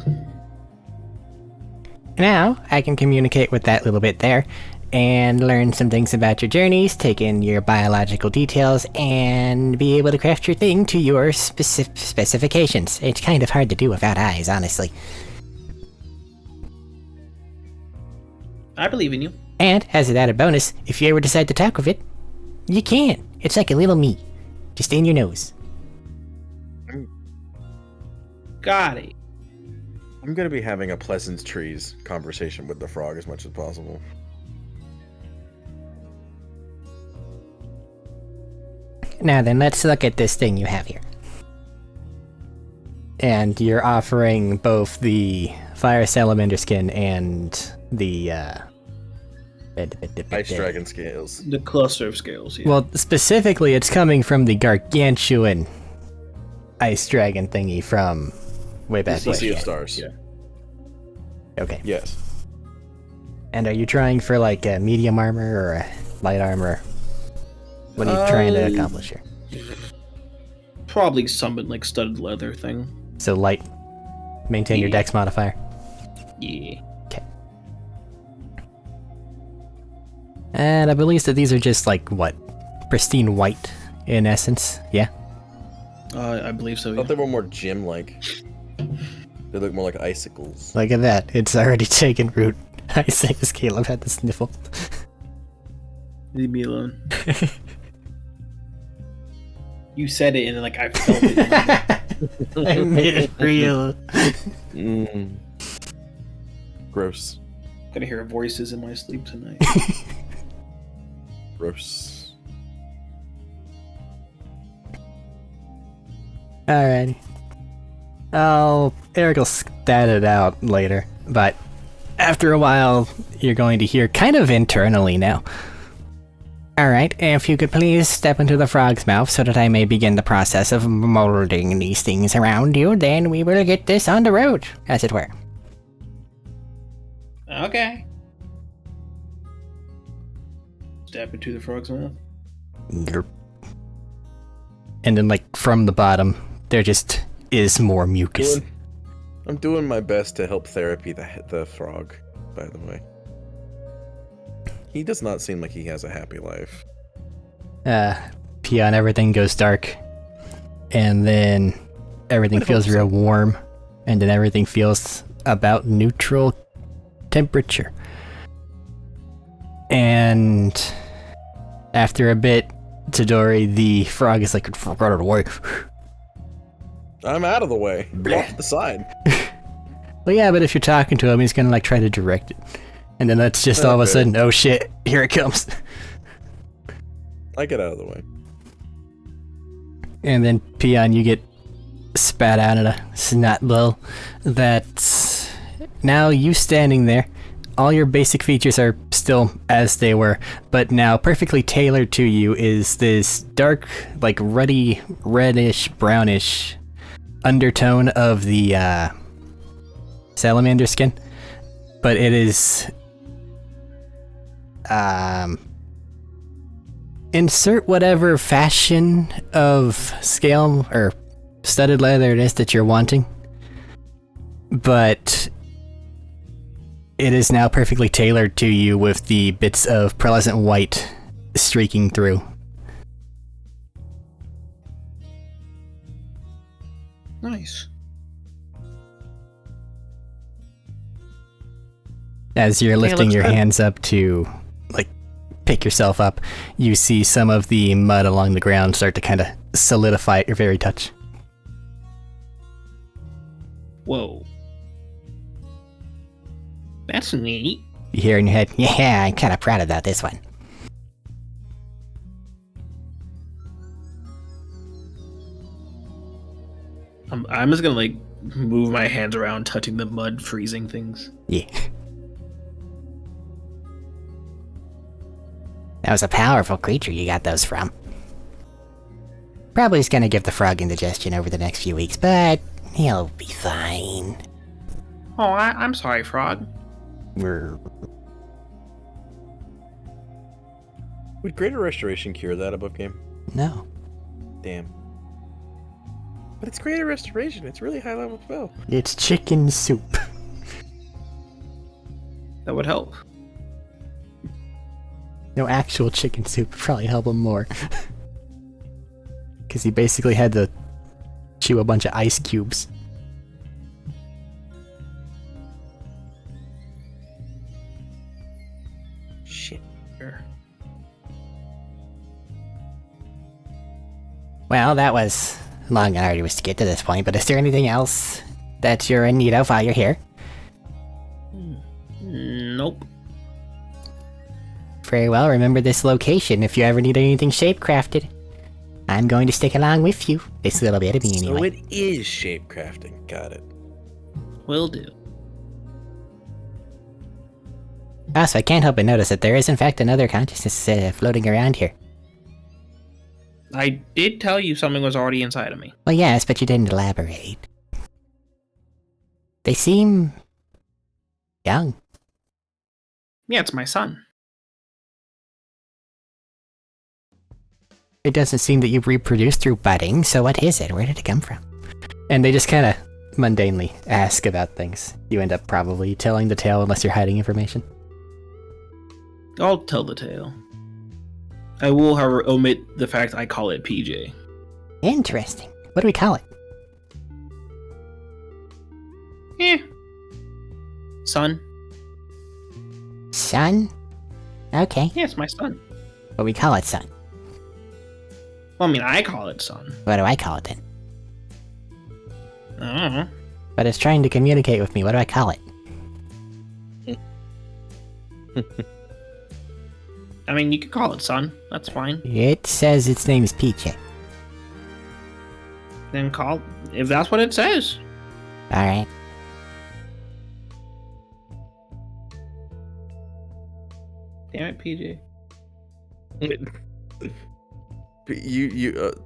Now, I can communicate with that little bit there, and learn some things about your journeys, take in your biological details, and be able to craft your thing to your specifications. It's kind of hard to do without eyes, honestly. I believe in you. And, as an added bonus, if you ever decide to talk with it, you can. It's like a little me. Just in your nose. Got it. I'm gonna be having a pleasantries conversation with the frog as much as possible. Now then, let's look at this thing you have here. And you're offering both the fire salamander skin and the Ice dragon scales. The cluster of scales. Yeah. well, specifically it's coming from the gargantuan ice dragon thingy from way back The when. Sea of Stars. Yeah. Okay. Yes. And are you trying for like a medium armor or a light armor? What are you trying to accomplish here? Probably something like studded leather thing. So light. Maintain your Yeah. dex modifier. Yeah. And I believe that these are just like, what, pristine white, in essence. Yeah. I believe so. I thought they were more gym-like. They look more like icicles. Look at that. It's already taken root. I say as Caleb had the sniffle. Leave me alone. You said it and like I felt it. I made it real. Gross. Gonna hear voices in my sleep tonight. Gross. Alrighty. Arik will stat it out later, but after a while, you're going to hear kind of internally now. Alright, if you could please step into the frog's mouth so that I may begin the process of molding these things around you, then we will get this on the road, as it were. Okay. Step into the frog's mouth. Yerp. And then, like, from the bottom, there just is more mucus. I'm doing my best to help therapy the frog, by the way. He does not seem like he has a happy life. Peon, everything goes dark. And then everything feels real warm. And then everything feels about neutral temperature. And after a bit, Tadori, the frog, is like, "Get out of the way." I'm out of the way. Off to the side. Well, yeah, but if you're talking to him, he's gonna like try to direct it. And then that's just all of a sudden, oh shit, here it comes. I get out of the way. And then, Peon, you get spat out at a snot blow. That's now you standing there. All your basic features are still as they were, but now perfectly tailored to you is this dark, like ruddy, reddish, brownish undertone of the salamander skin. But it is insert whatever fashion of scale or studded leather it is that you're wanting, but it is now perfectly tailored to you with the bits of pearlescent white streaking through. Nice. As you're lifting your good. hands up to, like, pick yourself up, you see some of the mud along the ground start to kind of solidify at your very touch. Whoa. That's neat. You hear in your head, yeah, I'm kind of proud about this one. I'm just gonna, like, move my hands around, touching the mud, freezing things. Yeah. That was a powerful creature you got those from. Probably is gonna give the frog indigestion over the next few weeks, but he'll be fine. Oh, I'm sorry, Frog. We're... Would Greater Restoration cure that above game? No. Damn. But it's Greater Restoration. It's really high level spell. It's chicken soup. That would help. No, actual chicken soup would probably help him more. Because he basically had to chew a bunch of ice cubes. Shit. Well, that was long and arduous to get to this point, but is there anything else that you're in need of while you're here? Nope. Very well, remember this location if you ever need anything shape-crafted. I'm going to stick along with you, this little bit of me anyway. So it is shape crafting. Got it. Will do. Also, I can't help but notice that there is in fact another consciousness floating around here. I did tell you something was already inside of me. Well, yes, but you didn't elaborate. They seem... young. Yeah, it's my son. It doesn't seem that you reproduce through budding, so what is it? Where did it come from? And they just kind of mundanely ask about things. You end up probably telling the tale unless you're hiding information. I'll tell the tale. I will, however, omit the fact I call it PJ. Interesting. What do we call it? Son. Son? Okay. Yeah, it's my son. What do we call it, son? Well, I mean, I call it son. What do I call it then? I don't know. But it's trying to communicate with me. What do I call it? I mean, you could call it son. That's fine. It says its name is PJ. Then call... If that's what it says. Alright. Damn it, PJ.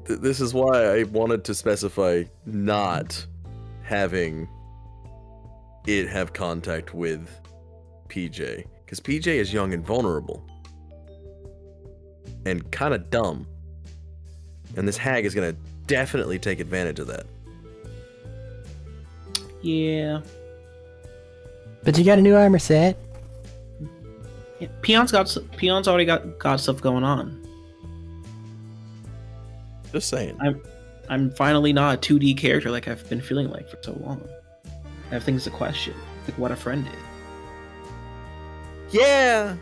This is why I wanted to specify not having it have contact with PJ, because PJ is young and vulnerable and kind of dumb, and this hag is gonna definitely take advantage of that. Yeah. But you got a new armor set. Yeah, Peon's already got stuff going on. Just saying. I'm finally not a 2D character like I've been feeling like for so long. I have things to question, like what a friend is. Yeah,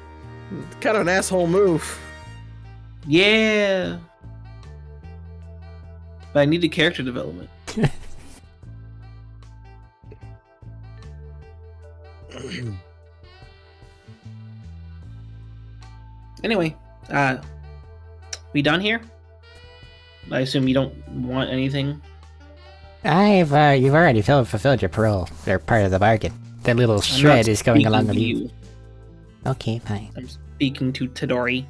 kind of an asshole move. Yeah. But I needed character development. Anyway, we done here? I assume you don't want anything? You've already fulfilled your parole, or part of the bargain. That little shred is going along with you. Okay, fine. I'm speaking to Tadori.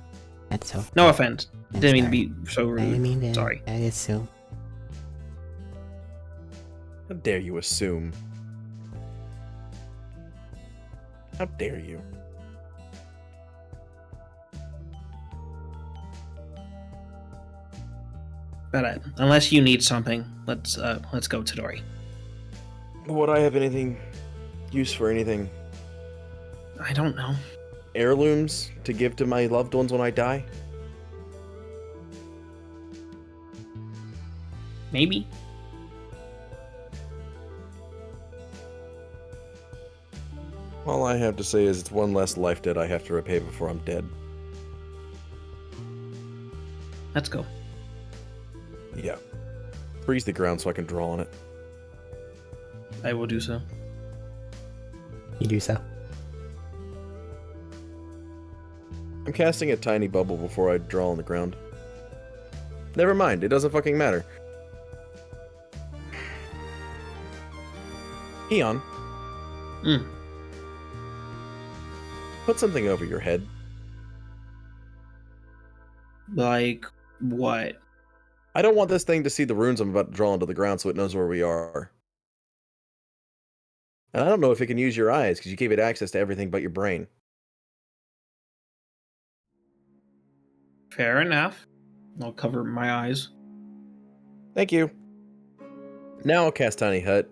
That's so. No offense. I'm Didn't mean sorry. to be so rude. I didn't mean to. Sorry. I assume. How dare you assume? How dare you? But unless you need something, let's go, Tadori. Would I have anything use for anything? I don't know. Heirlooms to give to my loved ones when I die? Maybe. All I have to say is it's one less life debt I have to repay before I'm dead. Let's go. Yeah. Freeze the ground so I can draw on it. I will do so. You do so. I'm casting a tiny bubble before I draw on the ground. Never mind, it doesn't fucking matter. Eon. Put something over your head. Like what? I don't want this thing to see the runes I'm about to draw onto the ground so it knows where we are. And I don't know if it can use your eyes because you gave it access to everything but your brain. Fair enough. I'll cover my eyes. Thank you. Now I'll cast Tiny Hut.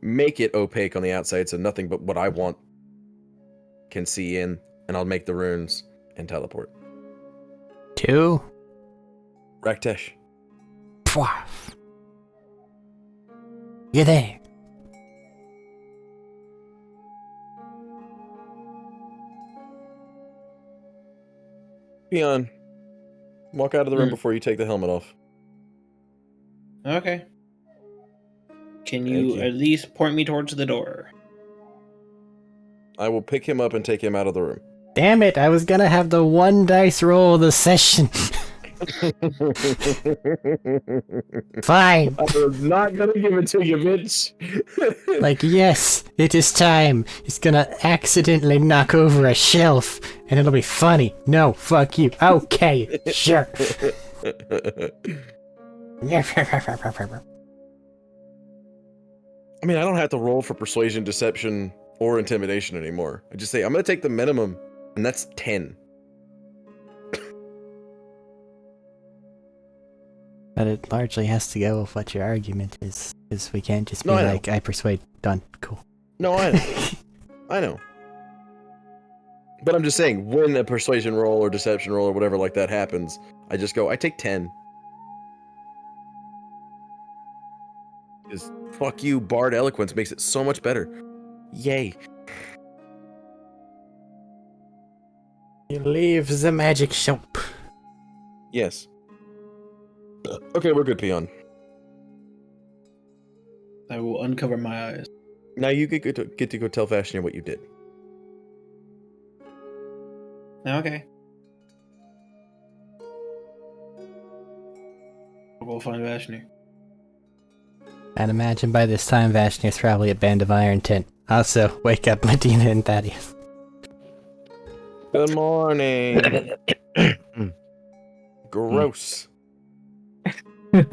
Make it opaque on the outside so nothing but what I want can see in. And I'll make the runes and teleport. 2. Raktesh. Pwaf. You're there. Peon. Walk out of the room before you take the helmet off. Okay. Can Thank you you. at least point me towards the door? I will pick him up and take him out of the room. Damn it, I was gonna have the 1 dice roll of the session. Fine. I was not gonna give it to you, bitch. Like, yes, it is time. He's gonna accidentally knock over a shelf, and it'll be funny. No, fuck you. Okay, sure. I mean, I don't have to roll for persuasion, deception, or intimidation anymore. I just say, I'm gonna take the minimum, and that's 10. But it largely has to go with what your argument is, because we can't just be No, I know. like, I persuade, done, cool. No, I know. I know. But I'm just saying, when a persuasion roll or deception roll or whatever like that happens, I just go, I take 10. Because fuck you, Bard Eloquence makes it so much better. Yay. You leave the magic shop. Yes. Okay, we're good, Peon. I will uncover my eyes. Now you get to go tell Vashnir what you did. Okay. I'll go find Vashni. I'd imagine by this time Vashnir's probably at Band of Iron Tent. Also, wake up Medina and Thaddeus. Good morning. Gross.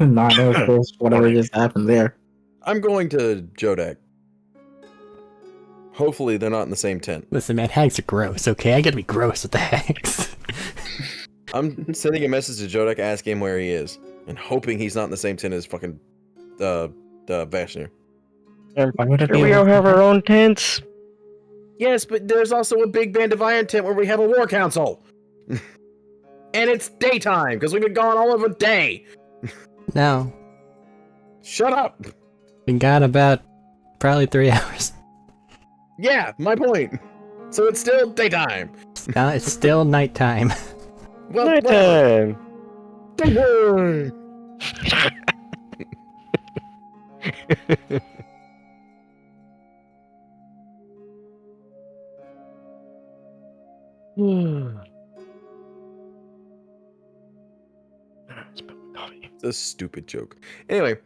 Not know, of course, whatever just happened there. I'm going to Jodak. Hopefully they're not in the same tent. Listen, man, hags are gross, okay? I gotta be gross with the hags. I'm sending a message to Jodak asking him where he is, and hoping he's not in the same tent as fucking Vashnir. Why would it Sure, be we able all to- have our own tents. Yes, but there's also a big Band of Iron tent where we have a war council. And it's daytime, because we've been gone all of a day. No, Shut up. been gone about probably 3 hours. Yeah, my point. So it's still daytime. Now it's still nighttime. Well, whatever. Nighttime. Daytime. It's a stupid joke. Anyway.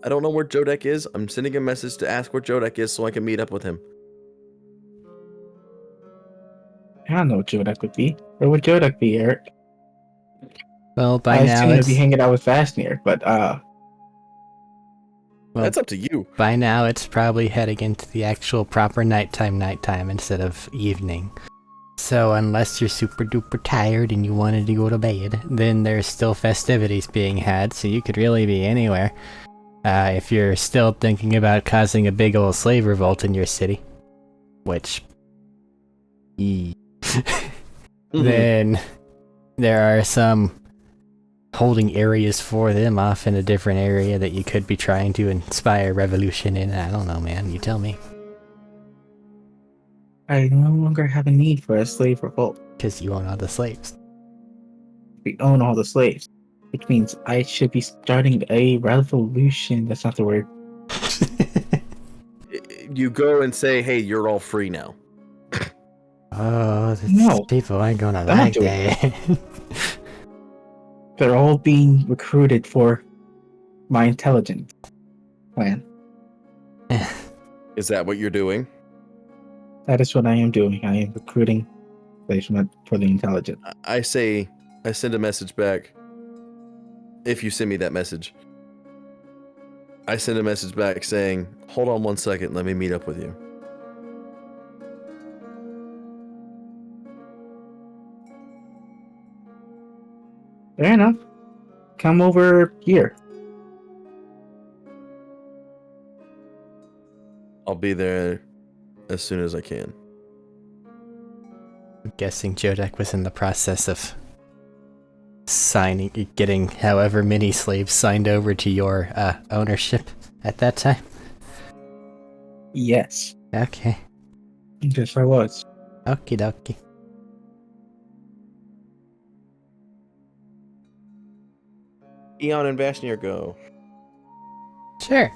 I don't know where Jodek is. I'm sending a message to ask where Jodek is so I can meet up with him. I don't know what Jodak would be. Where would Jodak be, Eric? Well, by I now assume he'd it's be hanging out with Fastnir, but well, That's up to you. by now it's probably heading into the actual proper nighttime instead of evening. So unless you're super duper tired and you wanted to go to bed, then there's still festivities being had, so you could really be anywhere. If you're still thinking about causing a big old slave revolt in your city, which... then there are some holding areas for them off in a different area that you could be trying to inspire revolution in. I don't know, man. You tell me. I no longer have a need for a slave revolt. Because you own all the slaves. We own all the slaves, which means I should be starting a revolution. That's not the word. You go and say, hey, you're all free now. Oh, No. people aren't gonna I'm like not doing that. They're all being recruited for my intelligence plan. Is that what you're doing? That is what I am doing. I am recruiting placement for the intelligence. I say, I send a message back. If you send me that message. I send a message back saying, hold on 1 second, let me meet up with you. Fair enough. Come over here. I'll be there as soon as I can. I'm guessing Jodek was in the process of getting however many slaves signed over to your ownership at that time. Yes. Okay. Yes, I was. Okie dokie. Eon and Vashnir go. Sure.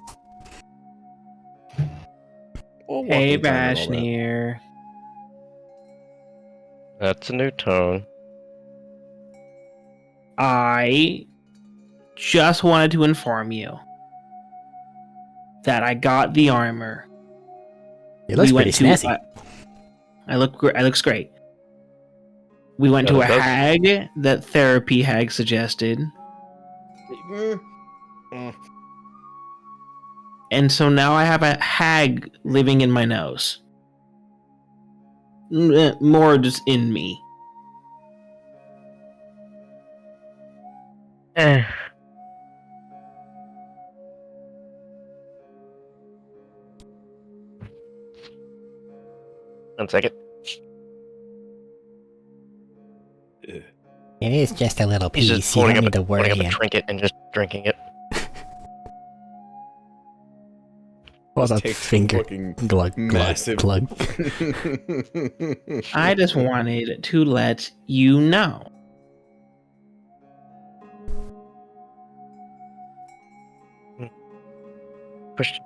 We'll walk Hey, in time and all that. Vashnir. That's a new tone. I just wanted to inform you that I got the armor. It looks pretty snazzy. I looks great. We went to Yeah, a it does. hag that therapy hag suggested, and so now I have a hag living in my nose. More just in me. Eh. 1 second. Ugh. It is just a little He's piece. just You holding don't up, need to worry. holding up a trinket and just drinking it. Hold Just up, takes finger. fucking Glug, glug, massive. glug. I just wanted to let you know. Question.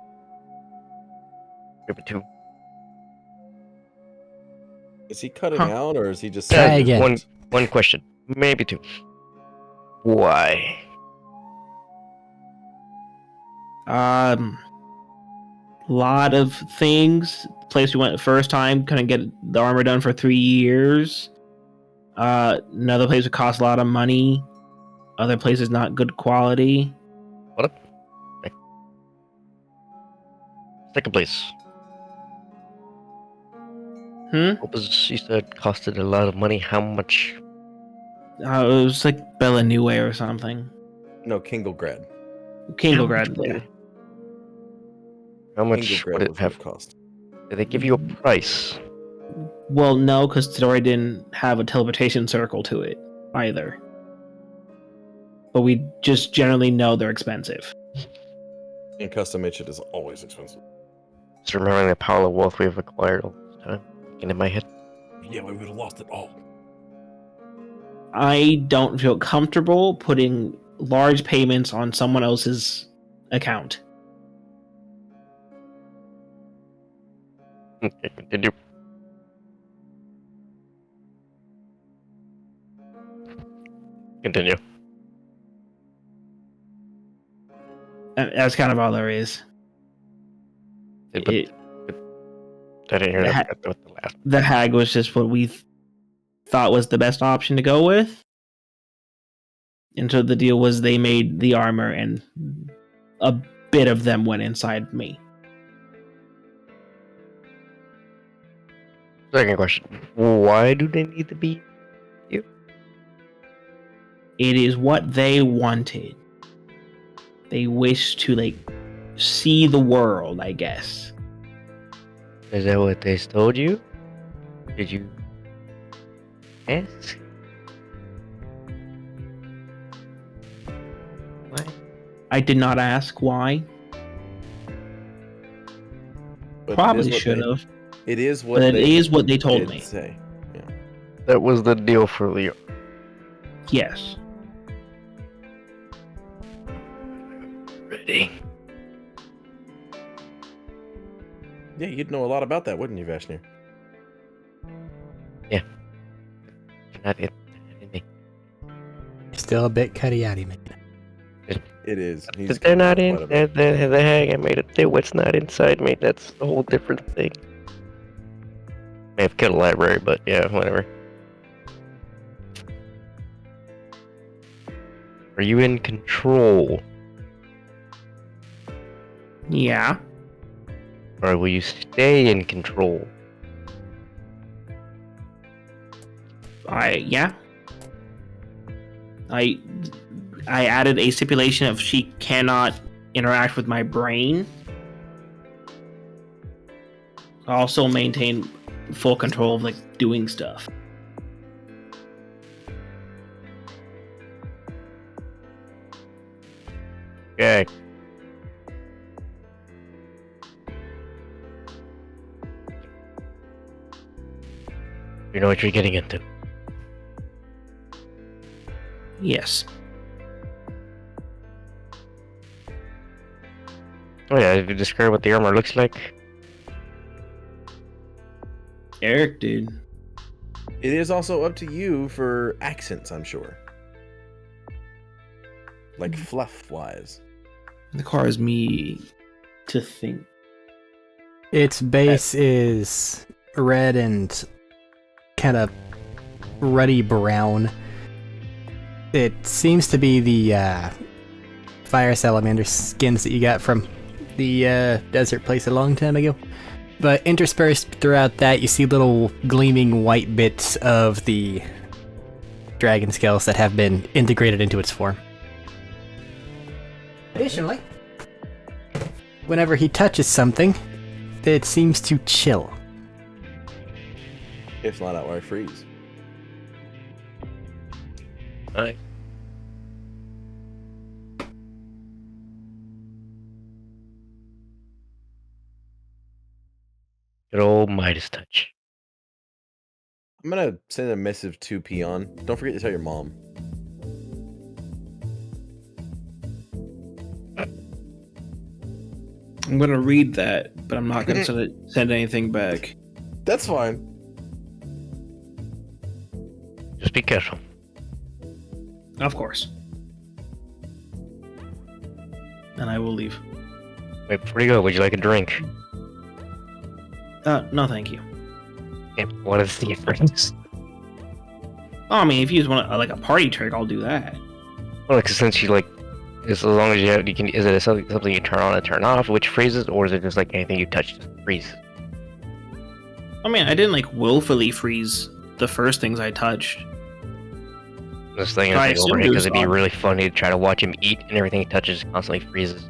Maybe 2. Is he cutting Huh. out, or is he just Try saying again. One question. Maybe 2. Why? Lot of things. Place we went the first time, couldn't get the armor done for 3 years. Another place would cost a lot of money. Other places not good quality. What? Okay. Second place. What was, you said costed a lot of money. How much? It was like Bella New or something. No, Kinglegrad. Kinglegrad, would yeah. it- How much Kinglegrad would it was what have? it cost. Did they give you a price? Well, no, because Todori didn't have a teleportation circle to it either. But we just generally know they're expensive. And custom made shit is always expensive. Just remembering the pile of wealth we've acquired all the time. Getting in my head. Yeah, we would have lost it all. I don't feel comfortable putting large payments on someone else's account. Okay, continue. Continue. That's kind of all there is. Yeah, but It- I didn't hear the that with the last. the hag was just what we thought was the best option to go with. And so the deal was they made the armor and a bit of them went inside me. Second question. Why do they need to be? It is what they wanted. They wish to see the world, I guess. Is that what they told you? Did you ask? Why? I did not ask why. But Probably it is what should they- have. It is what But it they is what they told did me. say. Yeah. That was the deal for Leo. Yes. Ready? Yeah, you'd know a lot about that, wouldn't you, Vashnir? Not it. Me. Still a bit cutty-outy, man. It is. He's They're not in. quite a bit. The hag I made it do what's not inside me. That's a whole different thing. May have killed a library, but yeah, whatever. Are you in control? Yeah. Or will you stay in control? Yeah. I added a stipulation of she cannot interact with my brain. I also maintain full control of doing stuff. Okay. You know what you're getting into. Yes. Oh yeah, if you describe what the armor looks like. Eric, dude. It is also up to you for accents, I'm sure. Like fluff-wise. The car is me to think. Its base is red and kind of ruddy brown. It seems to be the fire salamander skins that you got from the desert place a long time ago. But interspersed throughout that, you see little gleaming white bits of the dragon scales that have been integrated into its form. Additionally, whenever he touches something, it seems to chill. If not outright freeze. Alright. Good old Midas touch. I'm gonna send a missive to Peon. Don't forget to tell your mom. I'm gonna read that, but I'm not gonna send anything back. That's fine. Just be careful. Of course. And I will leave. Wait, before you go, would you like a drink? No, thank you. Okay, what is the difference? Oh, I mean, if you just want like a party trick, I'll do that. Well, because since you like, as long as you can, is it something you turn on and turn off, which freezes, or is it just like anything you touch just freezes? I mean, I didn't like willfully freeze the first things I touched. This thing is I like assumed overhead it because was it'd be on. really funny to try to watch him eat, and everything he touches constantly freezes.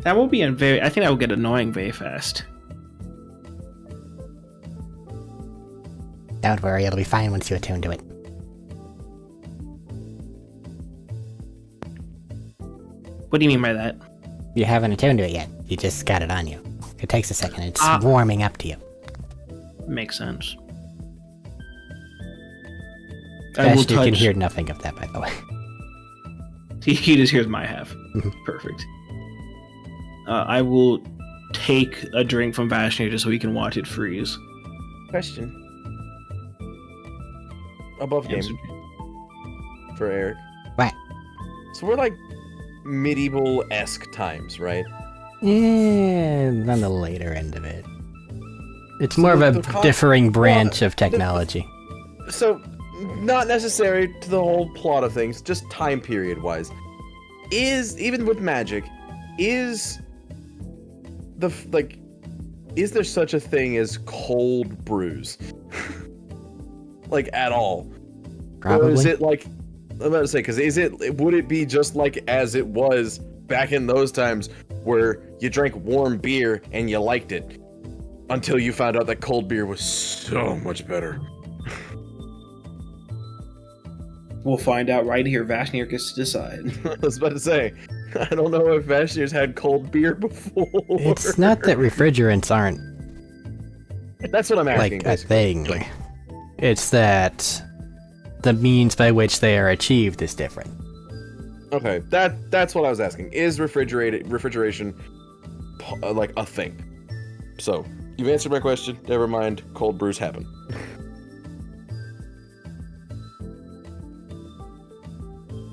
That will be I think that will get annoying very fast. Don't worry, it'll be fine once you attune to it. What do you mean by that? You haven't attuned to it yet. You just got it on you. It takes a second. It's Ah. warming up to you. Makes sense. I will Best you can touch. hear nothing of that, by the way. He just hears my half. Mhm. Perfect. I will take a drink from Vashnir just so he can watch it freeze. Question. Above game Answer. for Eric. What? So we're like medieval-esque times, right? Yeah, on the later end of it. It's So more of a the con- differing branch of technology. So, not necessary to the whole plot of things, just time period-wise. Even with magic, is there such a thing as cold brews? Like, at all? Probably. Or is it like, I'm about to say, because would it be just like as it was back in those times where you drank warm beer and you liked it until you found out that cold beer was so much better? We'll find out right here. Vashnir gets to decide. I was about to say, I don't know if Vashnir's had cold beer before. It's not that refrigerants aren't That's what I'm asking. like a basically. thing. Like, It's that the means by which they are achieved is different. okay, that's what I was asking. Is refrigeration like a thing? So you've answered my question. Never mind. Cold brews happen.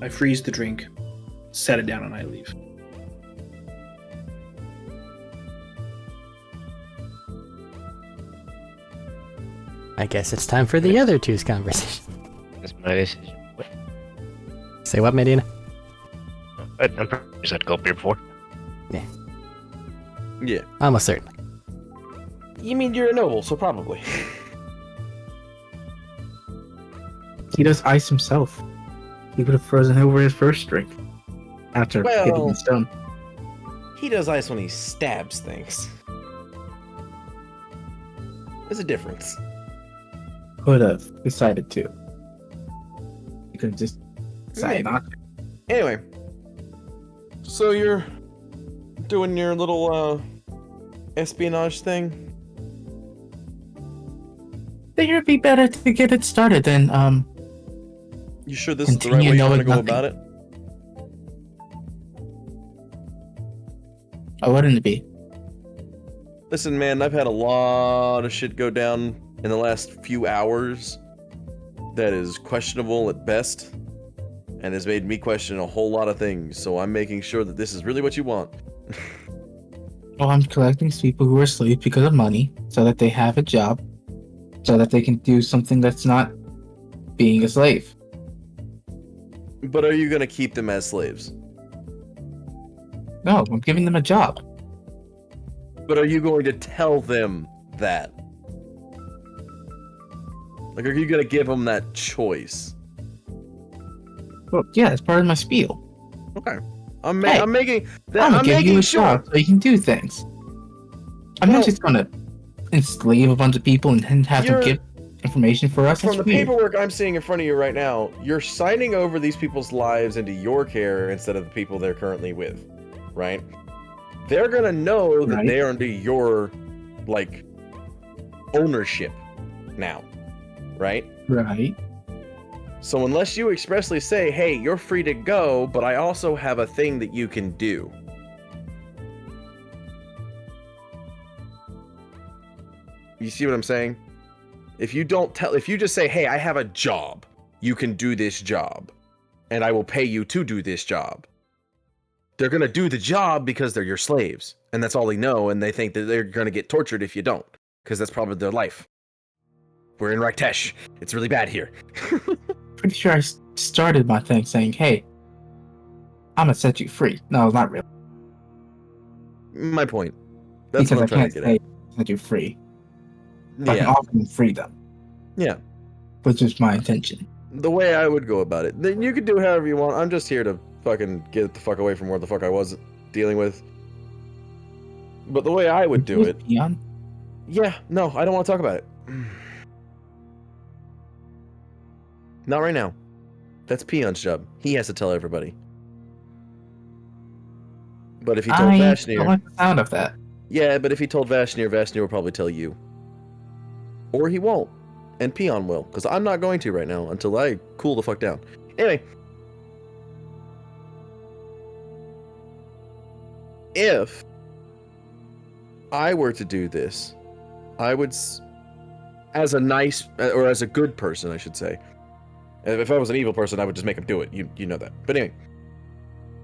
I freeze the drink, set it down, and I leave. I guess it's time for the other two's conversation. That's my decision. Wait, Say what, Medina? I'm pretty sure I'd go up here before. Yeah. Almost certainly. You mean you're a noble, so probably. He does ice himself. He would have frozen over his first drink after hitting Well- the stone. He does ice when he stabs things. There's a difference. Could have decided to. You could have just decided Maybe. not to. Anyway, so you're doing your little espionage thing. I think it'd be better to get it started than You sure this is the right Continue way you want to knowing go nothing. about it? I wouldn't be. Listen, man, I've had a lot of shit go down in the last few hours that is questionable at best and has made me question a whole lot of things, so I'm making sure that this is really what you want. Well, I'm collecting people who are asleep because of money, so that they have a job, so that they can do something that's not being a slave. But are you gonna keep them as slaves? No, I'm giving them a job. But are you going to tell them that? Like, are you gonna give them that choice? Well, yeah, it's part of my spiel. Okay. I'm Hey, making I'm gonna give you making a sure. job so you can do things. I'm Well- not just gonna enslave a bunch of people and then have them give information for us. From That's the weird. paperwork I'm seeing in front of you right now, you're signing over these people's lives into your care instead of the people they're currently with, right? They're gonna know that Right. they are under your, like, ownership now, right? Right. So unless you expressly say, hey, you're free to go, but I also have a thing that you can do. You see what I'm saying? If you just say, hey, I have a job, you can do this job, and I will pay you to do this job. They're gonna do the job because they're your slaves, and that's all they know, and they think that they're gonna get tortured if you don't, because that's probably their life. We're in Raktesh. It's really bad here. Pretty sure I started my thing saying, hey, I'm gonna set you free. No, not really. My point. That's Because what I'm I trying can't to get say at. set you free. I can Yeah. offer them freedom, Yeah. which is my intention. The way I would go about it. Then you could do however you want. I'm just here to fucking get the fuck away from what the fuck I was dealing with. But the way I would do it. Peon? Yeah, no, I don't want to talk about it. Not right now. That's Peon's job. He has to tell everybody. But if he told I don't Vashnir, like the sound of that. yeah, but if he told Vashnir, Vashnir will probably tell you. Or he won't. And Peon will, because I'm not going to right now until I cool the fuck down. Anyway. If I were to do this, I would, as a nice, or as a good person, I should say. If I was an evil person, I would just make him do it. You know that. But anyway.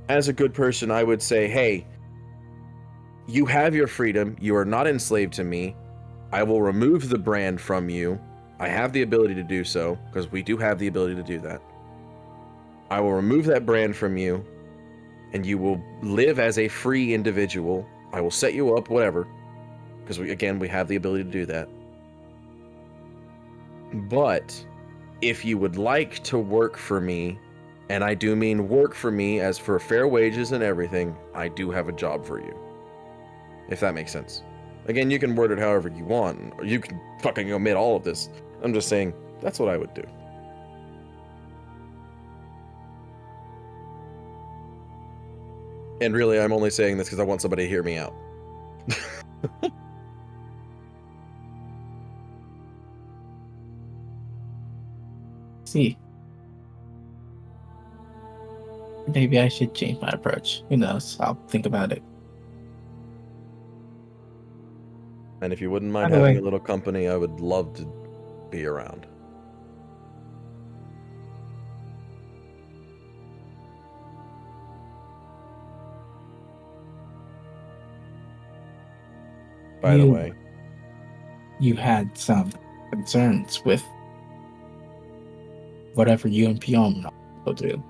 As a good person, I would say, hey, you have your freedom. You are not enslaved to me. I will remove the brand from you. I have the ability to do so, because we do have the ability to do that. I will remove that brand from you, and you will live as a free individual. I will set you up, whatever, because we have the ability to do that. But if you would like to work for me, and I do mean work for me as for fair wages and everything, I do have a job for you. If that makes sense. Again, you can word it however you want, or you can fucking omit all of this. I'm just saying, that's what I would do. And really, I'm only saying this because I want somebody to hear me out. See. Maybe I should change my approach. Who knows? I'll think about it. And if you wouldn't mind By the having way- a little company, I would love to be around. By the way, You had some concerns with whatever you and Pion will do.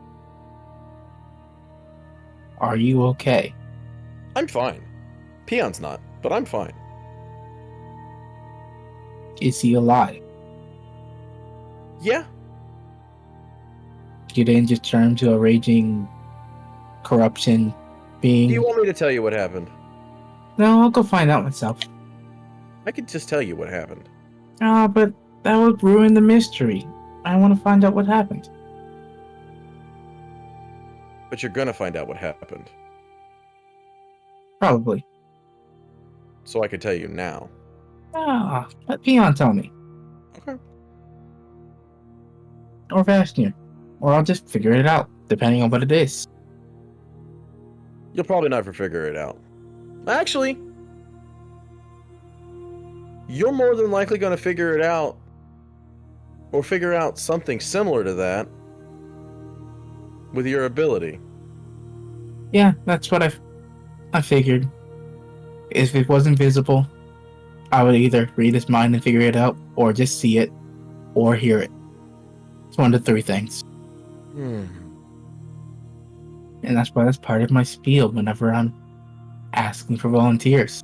Are you okay? I'm fine. Peon's not, but I'm fine. Is he alive? Yeah. You didn't just turn to a raging corruption being? Do you want me to tell you what happened? No, I'll go find out myself. I could just tell you what happened. Ah, but that would ruin the mystery. I want to find out what happened. But you're gonna find out what happened. Probably. So I could tell you now. Ah, let Peon tell me. Okay. Or Vashnir. Or I'll just figure it out, depending on what it is. You'll probably never figure it out. Actually, you're more than likely gonna figure it out. Or figure out something similar to that. With your ability. Yeah, that's what I figured. If it wasn't visible, I would either read his mind and figure it out, or just see it, or hear it. It's one of the three things. And that's why that's part of my spiel whenever I'm asking for volunteers.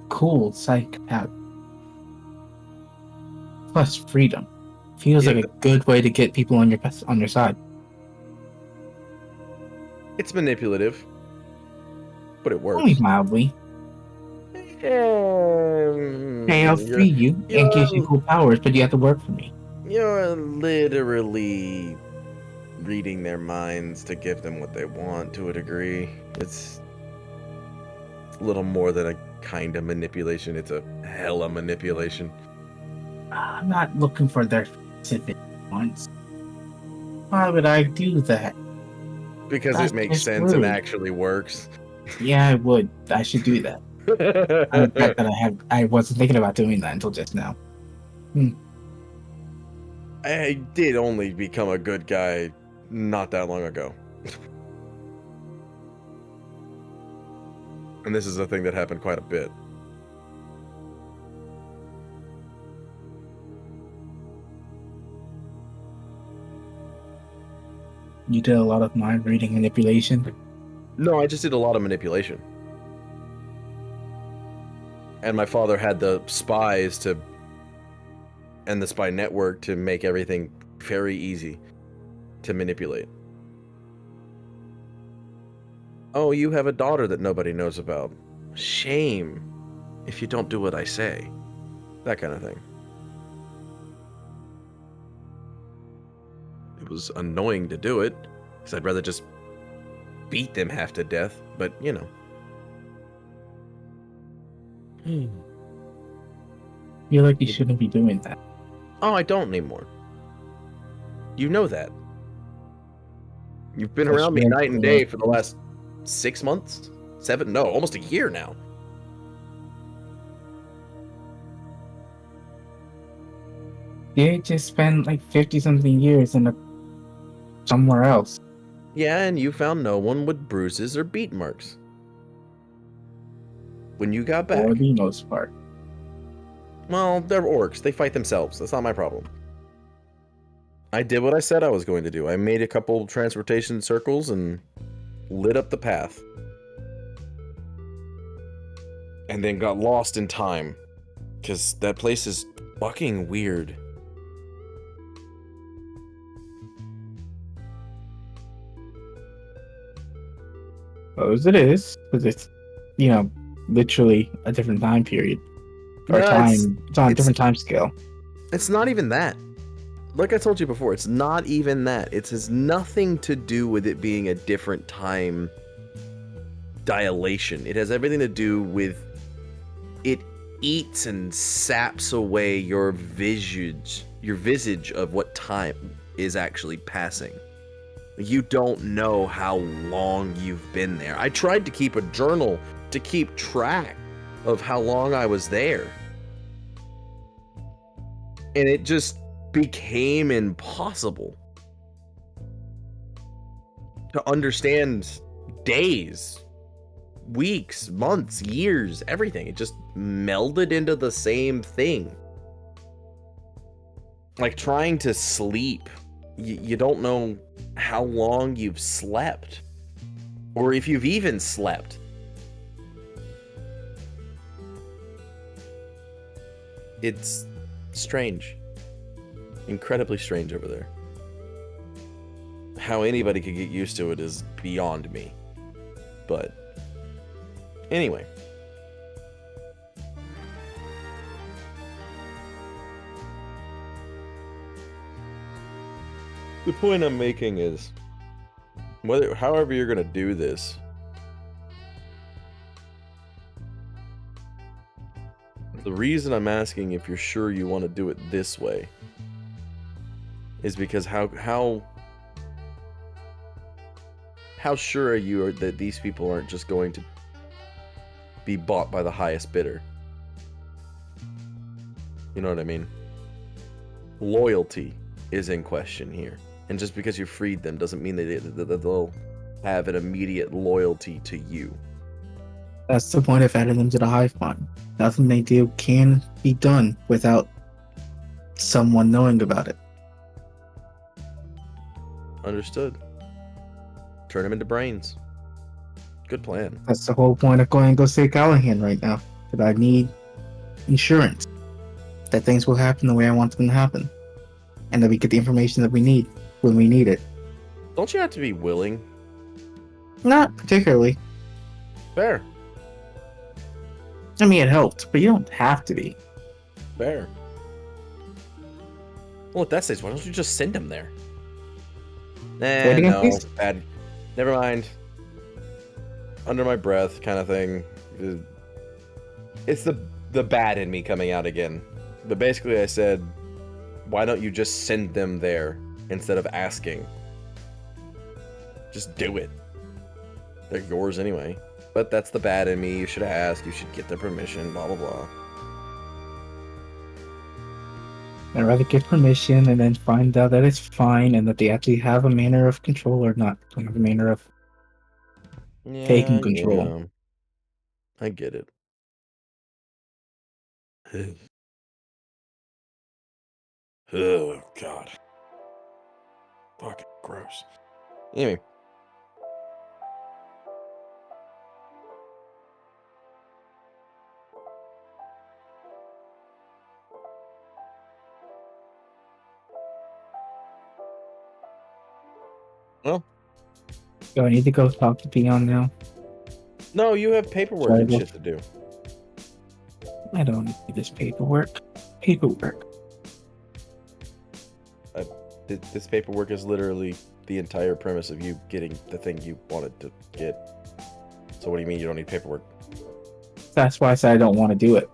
Cool, psychopath. Plus freedom. Feels Yeah, like a good way to get people on your side. It's manipulative. But it works. Only mildly. Hey, I'll free you and give you cool powers, but you have to work for me. You're literally reading their minds to give them what they want to a degree. It's a little more than a kind of manipulation. It's a hella manipulation. I'm not looking for their specific ones. Why would I do that? Because That's it makes just sense and rude. actually works. Yeah, I would. I should do that. The fact that I wasn't thinking about doing that until just now. I did only become a good guy not that long ago. And this is a thing that happened quite a bit. You did a lot of mind reading manipulation. No, I just did a lot of manipulation. And my father had the spies to, and the spy network to make everything very easy to manipulate. Oh, you have a daughter that nobody knows about. Shame if you don't do what I say. That kind of thing. It was annoying to do it, because I'd rather just beat them half to death, but you know. Feel like you shouldn't be doing that. Oh, I don't anymore. You know that. You've been around me night and day for the last 6 months? 7? No, almost a year now. They just spent like 50-something years somewhere else. Yeah, and you found no one with bruises or beat marks. When you got back. For the most part. Well, they're orcs. They fight themselves. That's not my problem. I did what I said I was going to do. I made a couple transportation circles and lit up the path. And then got lost in time. Because that place is fucking weird. Suppose it is, because it's, literally a different time period. Or No, it's on a different time scale. It's not even that. Like I told you before, it's not even that. It has nothing to do with it being a different time dilation. It has everything to do with it eats and saps away your visage of what time is actually passing. You don't know how long you've been there. I tried to keep a journal to keep track of how long I was there. And it just became impossible to understand days, weeks, months, years, everything. It just melded into the same thing. Like trying to sleep. You don't know how long you've slept. Or if you've even slept. It's strange. Incredibly strange over there. How anybody could get used to it is beyond me. But anyway. The point I'm making is, however you're gonna do this, the reason I'm asking if you're sure you want to do it this way is because how sure are you that these people aren't just going to be bought by the highest bidder? You know what I mean? Loyalty is in question here. And just because you freed them doesn't mean that they'll have an immediate loyalty to you. That's the point of adding them to the hive mind. Nothing they do can be done without someone knowing about it. Understood. Turn them into brains. Good plan. That's the whole point of going to go see Callahan right now. That I need insurance. That things will happen the way I want them to happen. And that we get the information that we need when we need it. Don't you have to be willing? Not particularly. Fair. I mean, it helped, but you don't have to be. Fair. Well, at that stage, why don't you just send him there? Say it again, No, please? bad. Never mind. Under my breath, kind of thing. It's the bad in me coming out again. But basically, I said, why don't you just send them there instead of asking? Just do it. They're yours anyway. But that's the bad in me. You should ask. You should get their permission. Blah blah blah. I'd rather get permission and then find out that it's fine and that they actually have a manner of control or not have a manner of taking control. Yeah. I get it. Oh God. Fucking gross. Anyway. Well, Do I need to go talk to Dion now? no, you have paperwork Sorry, and well- shit to do. I don't need this paperwork. Paperwork. This paperwork is literally the entire premise of you getting the thing you wanted to get. So what do you mean you don't need paperwork? That's why I said I don't want to do it.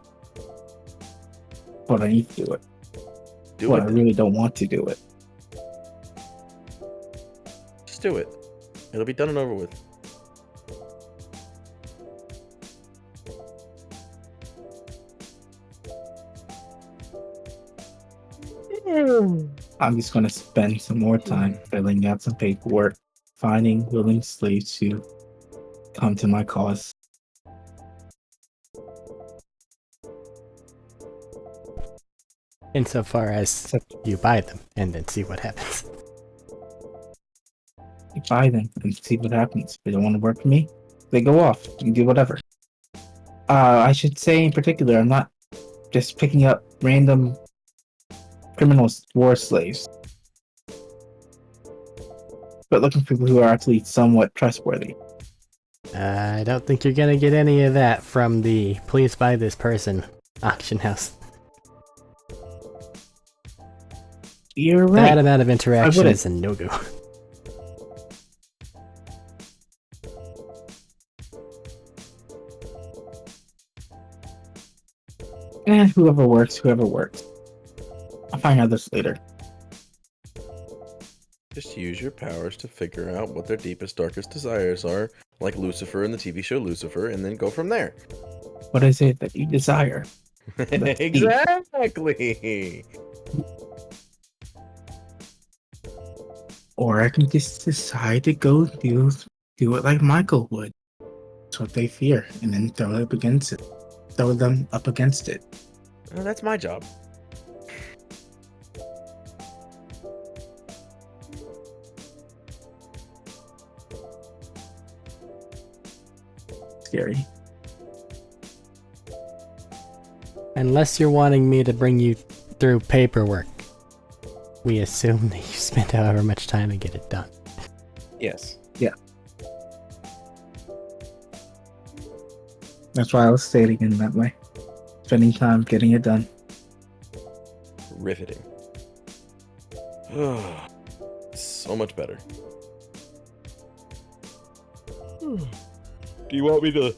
But I need to do it. Do But it. I then. really don't want to do it. Just do it. It'll be done and over with. I'm just going to spend some more time filling out some paperwork, finding willing slaves to come to my cause. Insofar as Except you buy them and then see what happens. I buy them and see what happens. If they don't want to work for me, they go off. You can do whatever. I should say in particular, I'm not just picking up random criminals, war slaves, but looking for people who are actually somewhat trustworthy. I don't think you're gonna get any of that from the please buy this person auction house. You're That right. amount of interaction wouldn't. is a no-go. Whoever works, whoever works. I'll find out this later. Just use your powers to figure out what their deepest, darkest desires are, like Lucifer in the TV show Lucifer, and then go from there. What is it that you desire? Exactly. Or I can just decide to go do it like Michael would. That's what they fear, and then throw it up against it. Throw them up against it. Well, that's my job. Scary. Unless you're wanting me to bring you through paperwork. We assume that you spend however much time to get it done. Yes. That's why I was stating it in that way. Spending time getting it done. Riveting. So much better. Do you want me to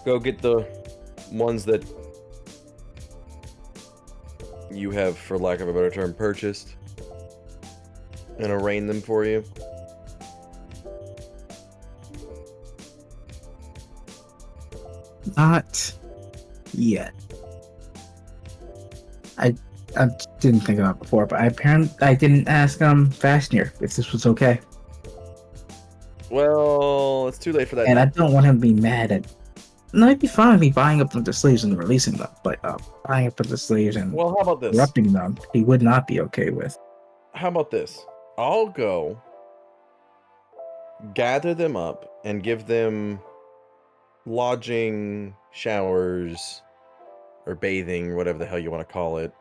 go get the ones that you have, for lack of a better term, purchased and arraign them for you? Not yet. I didn't think about it before, but I didn't ask Fastner if this was okay. Well, it's too late for that. And now. I don't want him to be mad at. No, it'd be fine with me buying up the slaves and releasing them, but buying up the slaves and Well, how about this? corrupting them, he would not be okay with. How about this? I'll go gather them up and give them lodging, showers, or bathing, whatever the hell you want to call it,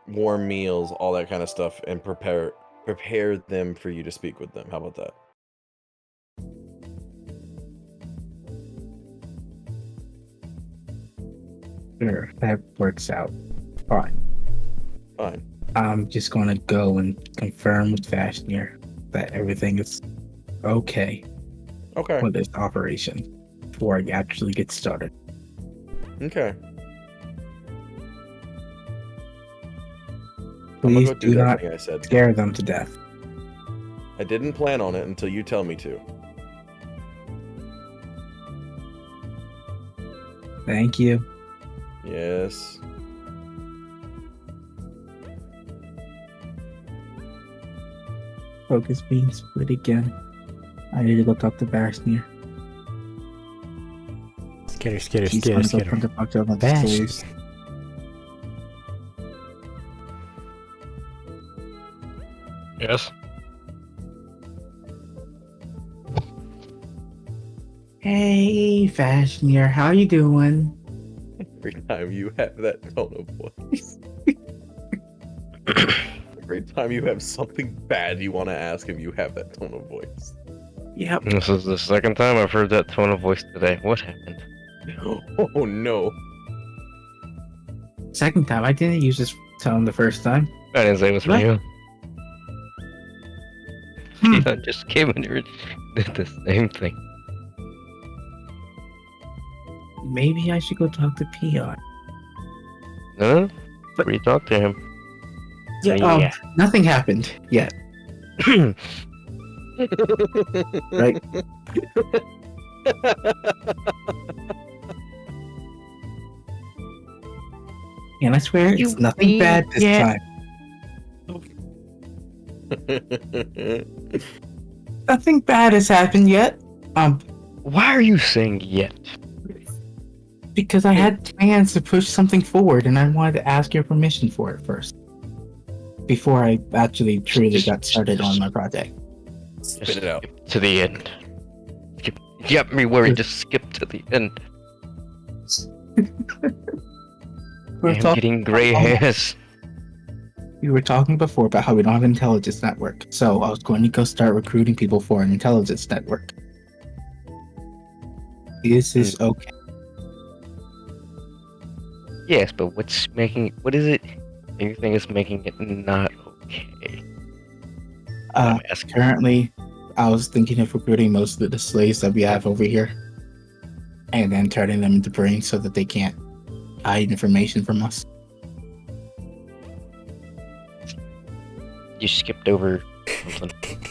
warm meals, all that kind of stuff, and prepare them for you to speak with them. How about that? Sure, that works out. Fine. Fine. I'm just gonna go and confirm with Fashmir that everything is okay Okay. with this operation before I actually get started. Okay. I'm gonna Please go do that not thing I said. scare them to death. I didn't plan on it until you tell me to. Thank you. Yes. Focus being split again. I need to go talk to Fashmir. Skitter, skitter, She's skitter, gonna go skitter. talk about the other Bash. slaves. Yes. Hey, Fashmir, how you doing? Every time you have that tone of voice. Every time you have something bad you want to ask him, you have that tone of voice. Yep. This is the second time I've heard that tone of voice today. What happened? Oh no. Second time, I didn't use this tone the first time. I didn't say it was for What? you. Hmm. Peon just came in here and did the same thing. Maybe I should go talk to Peon. No? But- Re-talk to him. Yeah, nothing happened yet. Right. And I swear it's nothing bad this time. Nothing bad has happened yet. Why are you saying yet? Because I had plans to push something forward and I wanted to ask your permission for it first. Before I actually truly got started on my project. Spit it out. Skip to the end. You got me worried. Just skip to the end. I'm getting gray hairs. We were talking before about how we don't have an intelligence network. So I was going to go start recruiting people for an intelligence network. This is okay. Yes, but what is it you think is making it not okay? I'm asking. Currently, I was thinking of recruiting most of the slaves that we have over here. And then turning them into brains so that they can't hide information from us. You skipped over something.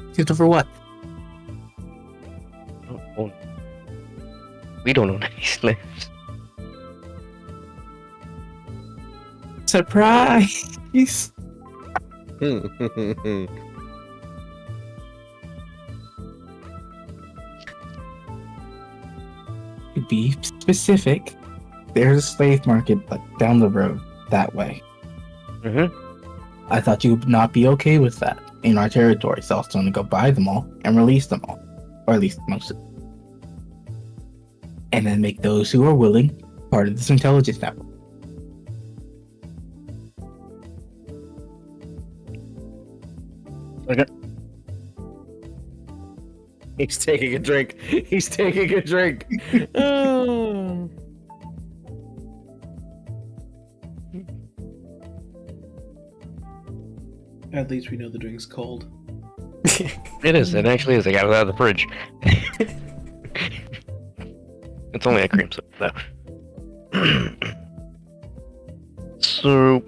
Except for what? We don't own any slaves. Surprise! To be specific, there's a slave market like down the road that way. Mm-hmm. I thought you would not be okay with that in our territory, so I was going to go buy them all and release them all, or at least most of them. And then make those who are willing part of this intelligence network. Okay. He's taking a drink. He's taking a drink. Oh. At least we know the drink's cold. It is. It actually is. I got it out of the fridge. It's only a cream soda, though. So,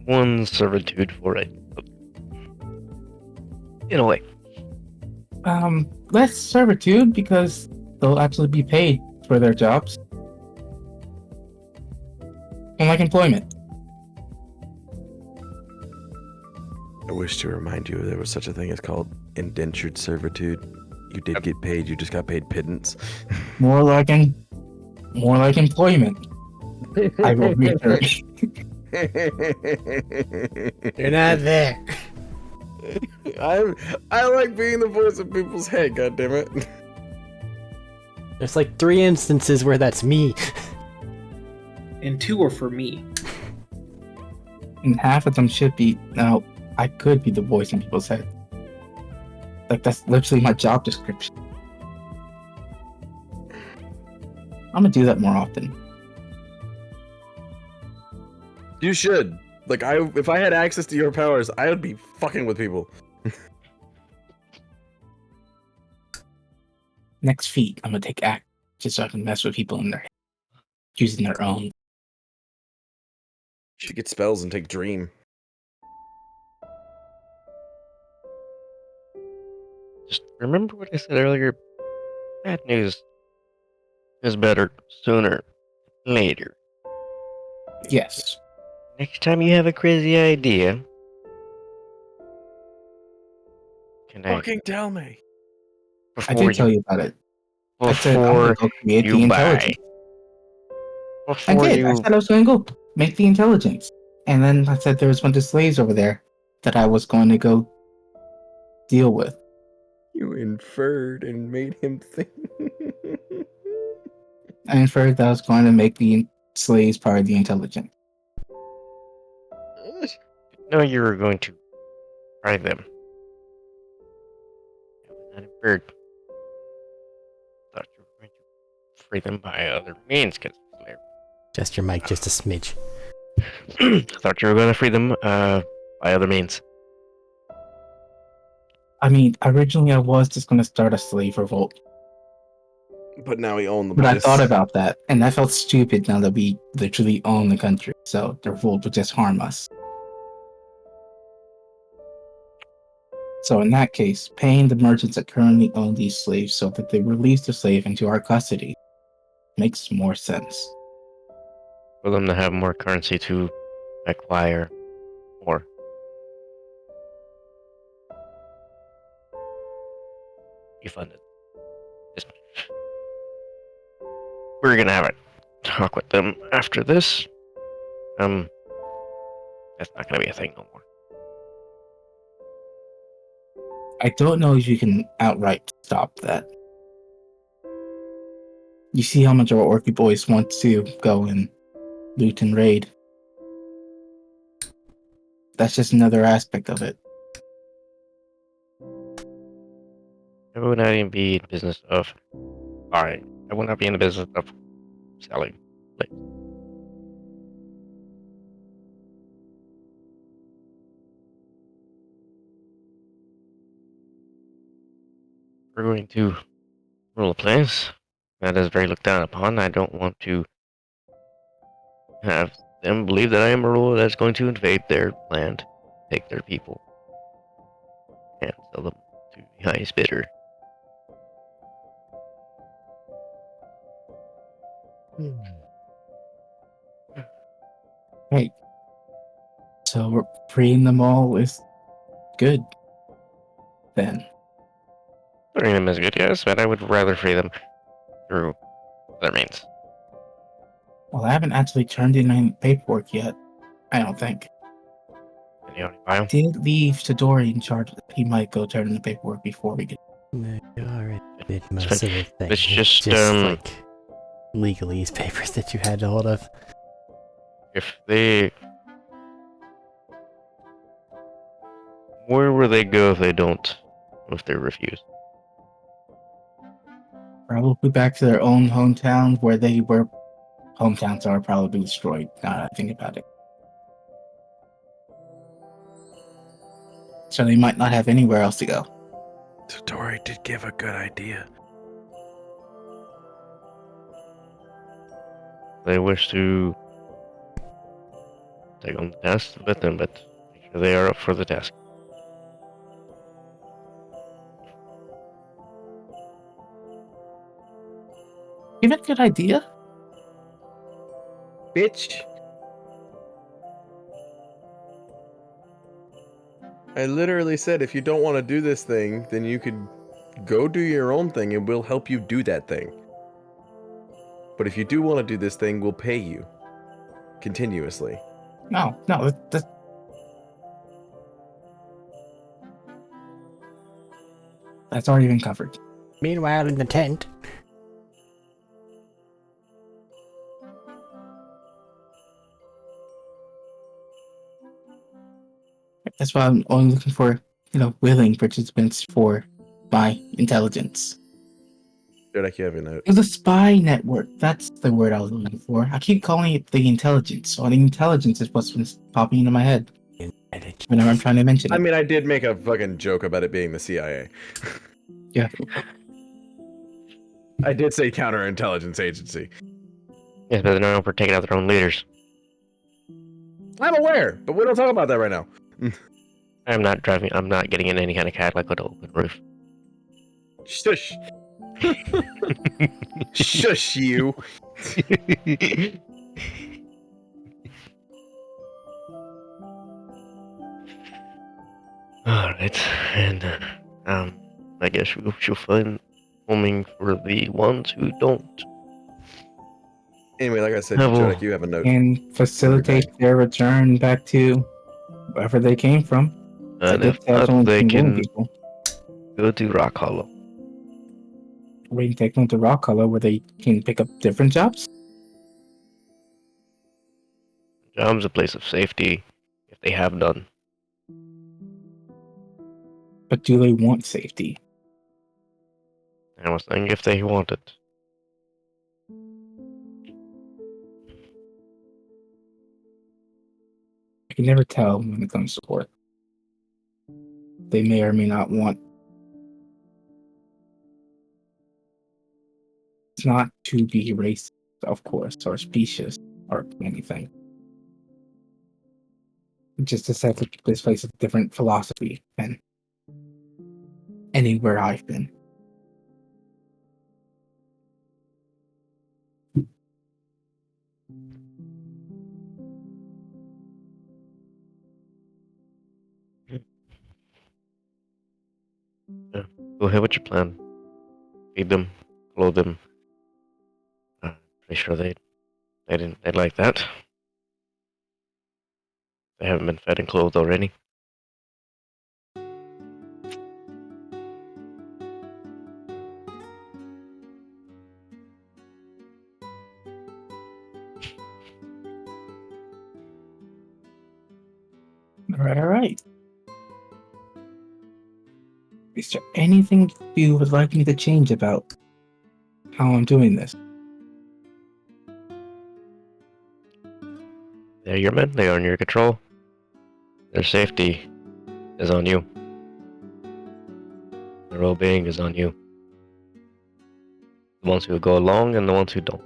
one servitude for it. In a way. Less servitude because they'll actually be paid for their jobs. Unlike employment. I wish to remind you there was such a thing as called indentured servitude. You did get paid, you just got paid pittance. More like employment. I will reiterate. You're not there. I like being the voice of people's head, goddammit. There's like 3 instances where that's me. And 2 are for me. And half of them should be. Now, I could be the voice in people's head. Like, that's literally my job description. I'm gonna do that more often. You should. Like, if I had access to your powers, I would be fucking with people. Next feat, I'm gonna take act just so I can mess with people in their head, using their own. You should get spells and take dream. Just remember what I said earlier. Bad news is better sooner than later. Yes. Next time you have a crazy idea, can I? Fucking tell me. I Before did tell you about it. I said I'm gonna before go create the you intelligence. buy, I before did. I you said I was gonna go make the intelligence. And then I said there was a bunch of slaves over there that I was going to go deal with. You inferred and made him think. I inferred that I was going to make the slaves part of the intelligence. know you were going to try them. Not a bird. Thought you were going to free them by other means, because Just your mic, just a smidge. thought you were going to free them by other means. I mean, originally I was just going to start a slave revolt. But now we own the But I place. thought about that, and that felt stupid now that we literally own the country. So the revolt would just harm us. So in that case, paying the merchants that currently own these slaves so that they release the slave into our custody makes more sense. For them to have more currency to acquire more. You funded. Just, we're gonna have a talk with them after this. That's not gonna be a thing no more. I don't know if you can outright stop that. You see how much our Orky boys want to go and loot and raid. That's just another aspect of it. I would not even be in the business of buying. I would not be in the business of selling. Like, we're going to rule a place that is very looked down upon. I don't want to have them believe that I am a ruler that's going to invade their land, take their people, and sell them to the highest bidder. Right. So we're freeing them all is good. Then. Freeing them is good, yes, but I would rather free them through other means. Well, I haven't actually turned in any paperwork yet. I don't think. And you already buy them? Did leave Tadori in charge. He might go turn in the paperwork before we get. No, you already did most of the thing. It's just, like legalese papers that you had to hold of. If they... Where will they go if they don't? If they refuse? Probably back to their own hometown where they were. Hometowns are probably destroyed. Now that I think about it. So they might not have anywhere else to go. Tadori did give a good idea. They wish to take on the task, let them, but make sure they are up for the task. You have a good idea. Bitch. I literally said if you don't want to do this thing, then you could go do your own thing and we'll help you do that thing. But if you do want to do this thing, we'll pay you. Continuously. No, that's already been covered. Meanwhile, in the tent, That's why I'm only looking for, willing participants for my intelligence. Jodek, you have a note. It was a spy network. That's the word I was looking for. I keep calling it the intelligence. So the intelligence is what's been popping into my head whenever I'm trying to mention it. I mean, I did make a fucking joke about it being the CIA. Yeah. I did say counterintelligence agency. Yes, but they're known for taking out their own leaders. I'm aware, but we don't talk about that right now. I'm not getting in any kind of Cadillac with an open roof. Shush. Shush you. Alright, and I guess we should find homing for the ones who don't. Anyway, like I said, I will- Jodek, you have a note. And facilitate their return back to wherever they came from. I And did if tell not, someone they to warn can people. go to Rock Hollow. We can take them to Rock Hollow where they can pick up different jobs. Job's a place of safety, if they have none. But do they want safety? I was saying if they want it. I can never tell when it comes to work. They may or may not want. It's not to be racist, of course, or specious, or anything. Just to set this place a different philosophy than anywhere I've been. Go ahead with your plan. Feed them, clothe them. Pretty sure they'd like that. They haven't been fed and clothed already. All right. Is there anything you would like me to change about how I'm doing this? They're your men, they are in your control. Their safety is on you. Their well-being is on you. The ones who go along and the ones who don't.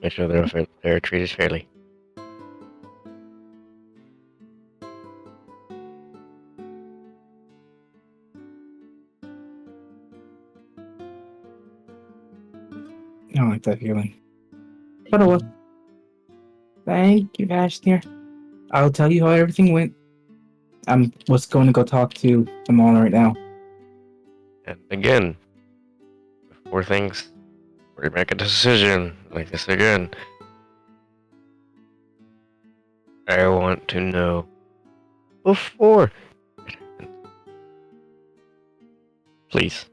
Make sure they're treated fairly. I don't like that feeling. But oh well. Thank you, Ashnir. I'll tell you how everything went. I'm was going to go talk to them all right now. And again, before we make a decision like this again, I want to know before it happens. Please.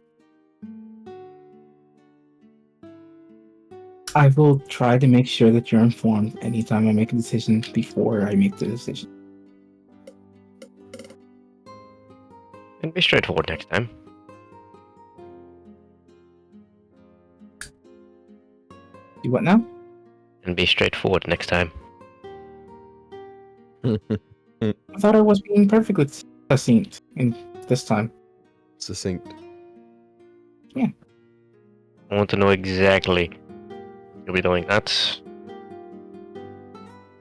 I will try to make sure that you're informed anytime I make a decision before I make the decision. And be straightforward next time. Do what now? And be straightforward next time. I thought I was being perfectly succinct in this time. Succinct. I want to know exactly what you'll be doing. That's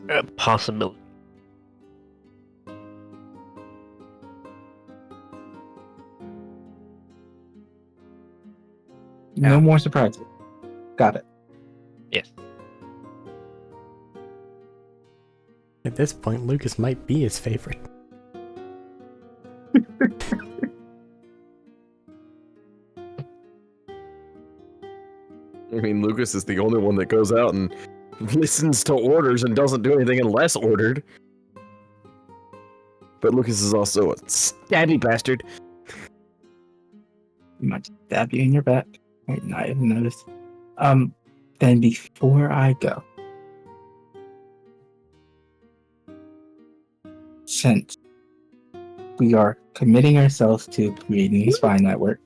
a possibility. No more surprises. Got it. Yes. At this point, Lucas might be his favorite. I mean, Lucas is the only one that goes out and listens to orders and doesn't do anything unless ordered. But Lucas is also a stabby bastard. Might stab you in your back. Might not even notice. Then before I go, since we are committing ourselves to creating a spy network,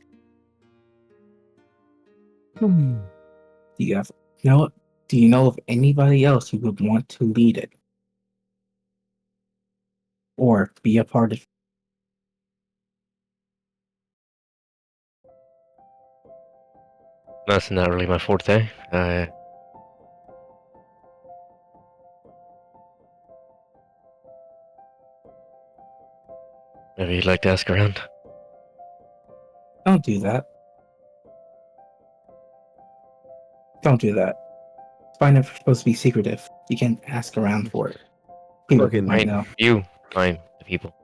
Do you know of anybody else who would want to lead it? Or be a part of it? That's not really my forte. Maybe you'd like to ask around. Don't do that. Don't do that. Spines are supposed to be secretive. You can't ask around for it. People Fucking might Right. know. You find the people.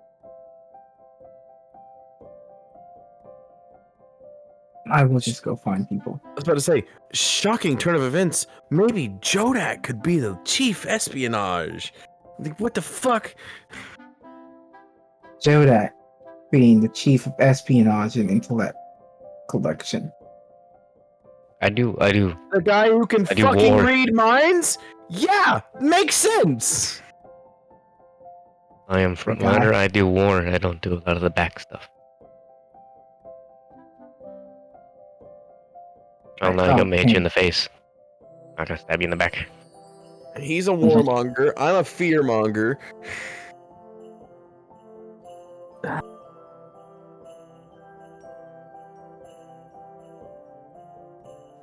I will just go find people. I was about to say, shocking turn of events. Maybe Jodak could be the chief espionage. Like, what the fuck? Jodak being the chief of espionage and intellect collection. I do. The guy who can I do fucking war. read minds? Yeah, makes sense. I am guy. frontliner. I do war. I don't do a lot of the back stuff. I'm not gonna mage you in the face. I'm not gonna stab you in the back. He's a warmonger. I'm a fearmonger.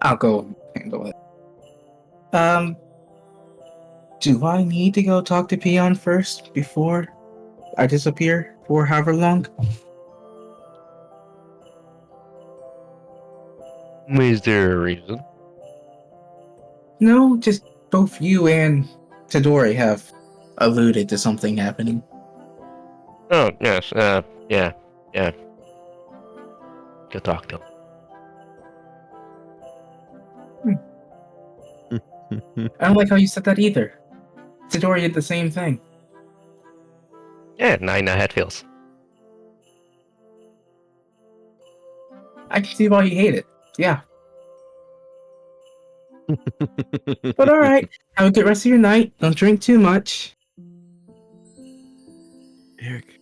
I'll go handle it. Do I need to go talk to Peon first before I disappear for however long? Is there a reason? No, just both you and Tadori have alluded to something happening. Oh, yes. Yeah. Go talk to him. I don't like how you said that either. Tadori did the same thing. Yeah, now I know how it feels. I can see why you hate it. Yeah. But alright, have a good rest of your night. Don't drink too much. Eric,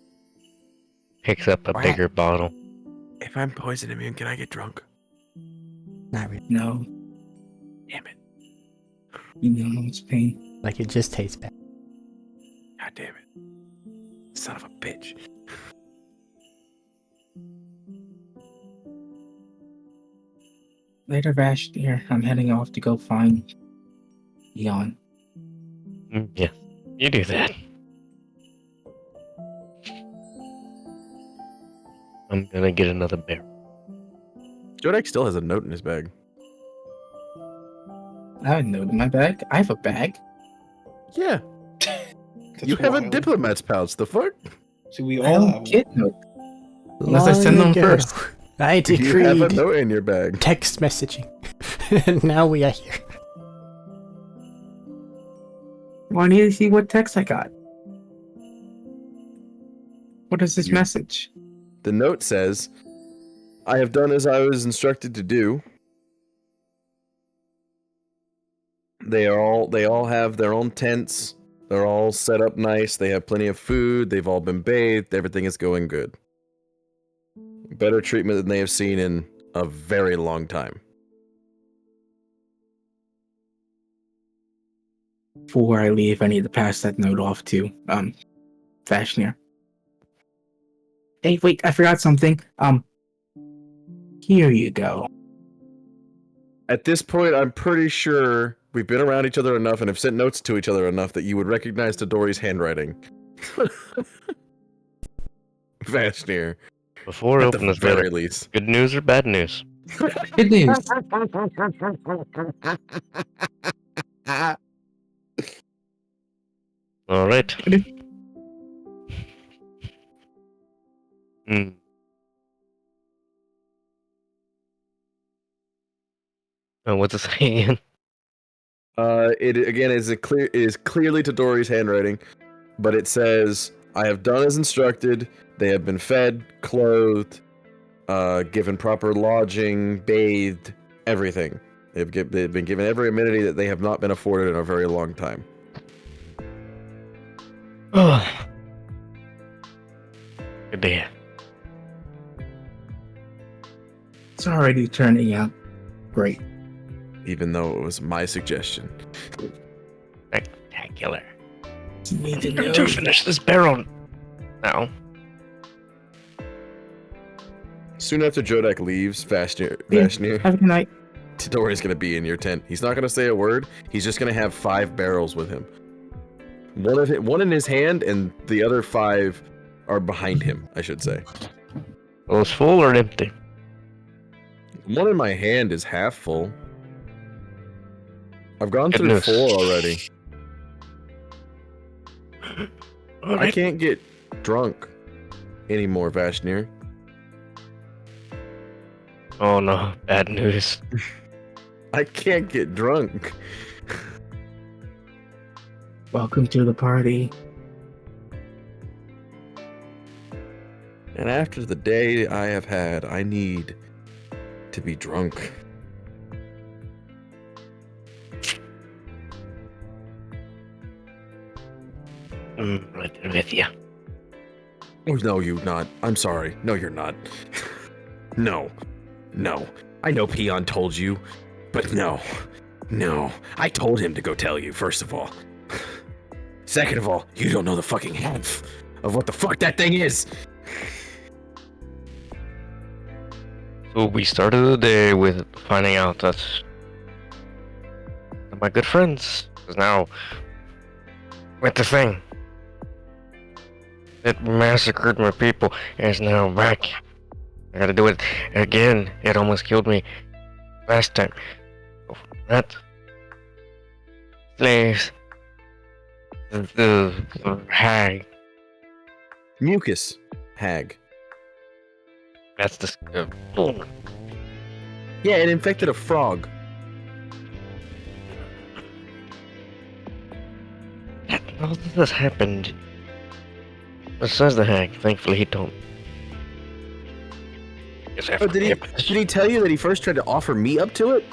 Picks up a What? bigger bottle. if I'm poison immune, can I get drunk? Not really. No, Damn it. you know it's pain. Like it just tastes bad. God damn it. Son of a bitch. Later, Vashtir, I'm heading off to go find Eon. Yeah, you do that. I'm gonna get another bear. Jodak still has a note in his bag. I have a note in my bag. I have a bag. Yeah. That's You have a wild. diplomat's pouch. The fuck? So we I all don't have get one. notes. Unless I send them first. I You have a decreed note in your bag. text messaging. And now we are here. Well, I need to see what text I got. What is this You- message? The note says, I have done as I was instructed to do. They all have their own tents. They're all set up nice. They have plenty of food. They've all been bathed. Everything is going good. Better treatment than they have seen in a very long time. Before I leave, I need to pass that note off to Vashtir. Hey, wait, I forgot something. Here you go. At this point, I'm pretty sure we've been around each other enough and have sent notes to each other enough that you would recognize Tadori's handwriting. Vashtir. Before I At open the this letter, very least. good news or bad news? Good news. All right. Hmm. What's it saying again? It again is clearly Tadori's handwriting, but it says, "I have done as instructed. They have been fed, clothed, given proper lodging, bathed, everything. They've been given every amenity that they have not been afforded in a very long time." Good to hear. It's already turning out great. even though it was my suggestion. Spectacular. You need to I'm know. to finish this barrel now. Soon after Jodak leaves, Vashnir, Have a good night. Tadori's gonna be in your tent. He's not gonna say a word. He's just gonna have 5 barrels with him. One in his hand, and the other 5 are behind him, I should say. Well, it's full or empty? One in my hand is half full. I've gone Goodness. through 4 already. I Alright. can't get drunk anymore, Vashnir. Oh no, bad news. I can't get drunk. Welcome to the party. And after the day I have had, I need to be drunk. Right there with you. Oh, no, you not. I'm sorry. No, you're not. No. No. I know Peon told you, but no. No. I told him to go tell you, first of all. Second of all, you don't know the fucking half of what the fuck that thing is. So we started the day with finding out that my good friends is now with the thing. It massacred my people and is now back. I gotta do it again. It almost killed me last time. Go for that. Slaves. The hag. Mucus. Hag. That's the. Yeah, it infected a frog. All this happened. Besides the hag, thankfully he don't. Oh, did he tell you that he first tried to offer me up to it?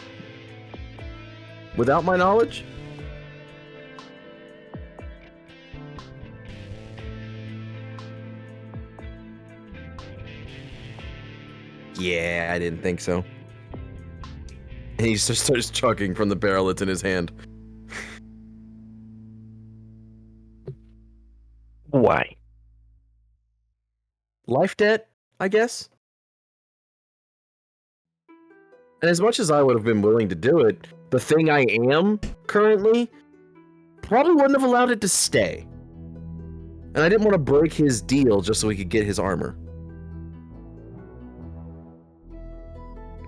Without my knowledge? Yeah, I didn't think so. And he just starts chugging from the barrel that's in his hand. Why? Life debt, I guess? And as much as I would have been willing to do it, the thing I am currently probably wouldn't have allowed it to stay. And I didn't want to break his deal just so he could get his armor.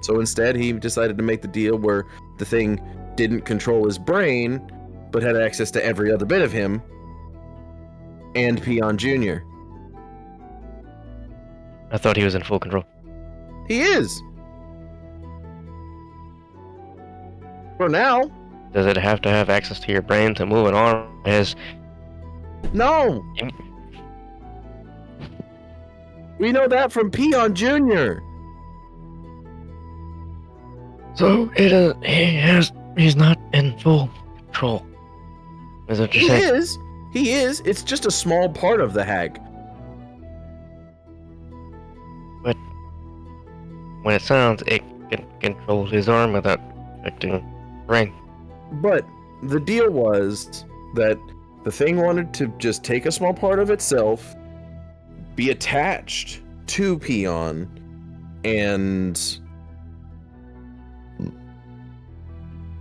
So instead, he decided to make the deal where the thing didn't control his brain, but had access to every other bit of him, and Peon Jr. I thought he was in full control. He is! For now. Does it have to have access to your brain to move an arm? No! We know that from Peon Jr. So he's not in full control. Is that what He you're saying? is. He is. It's just a small part of the hag. But when it sounds, it can control his arm without affecting brain. But the deal was that the thing wanted to just take a small part of itself, be attached to Peon, and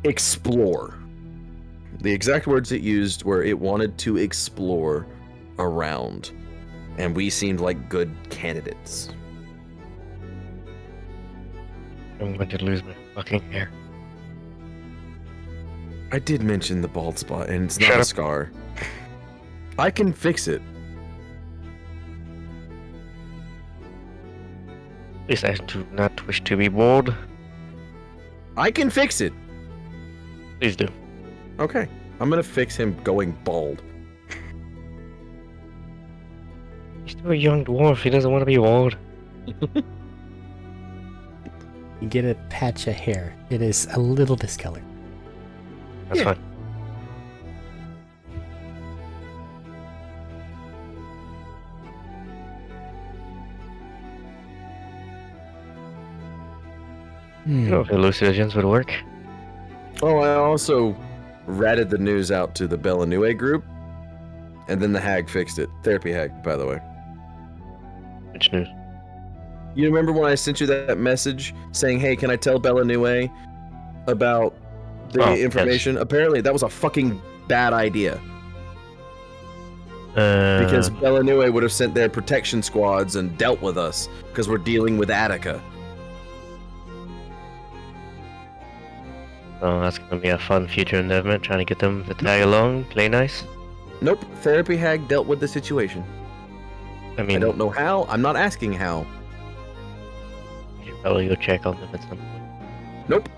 explore. The exact words it used were it wanted to explore around. And we seemed like good candidates. I'm going to lose my fucking hair. I did mention the bald spot, and it's Shut not a up. scar. I can fix it. At least I do not wish to be bald. I can fix it. Please do. Okay. I'm gonna fix him going bald. He's still a young dwarf. He doesn't want to be bald. You get a patch of hair. It is a little discolored. That's Yeah. fine. You know if hallucinogens would work. Oh, I also ratted the news out to the Bellanue group, and then the hag fixed it. Therapy hag, by the way. Which news? You remember when I sent you that message saying, "Hey, can I tell Bellanue about the Oh, information?" Apparently, that was a fucking bad idea. Because Bellanue would have sent their protection squads and dealt with us, because we're dealing with Attica. Oh, that's gonna be a fun future endeavor, trying to get them to tag along, play nice. Nope, Therapy Hag dealt with the situation. I mean, I don't know how. I'm not asking how. you should probably go check on them at some point. Nope.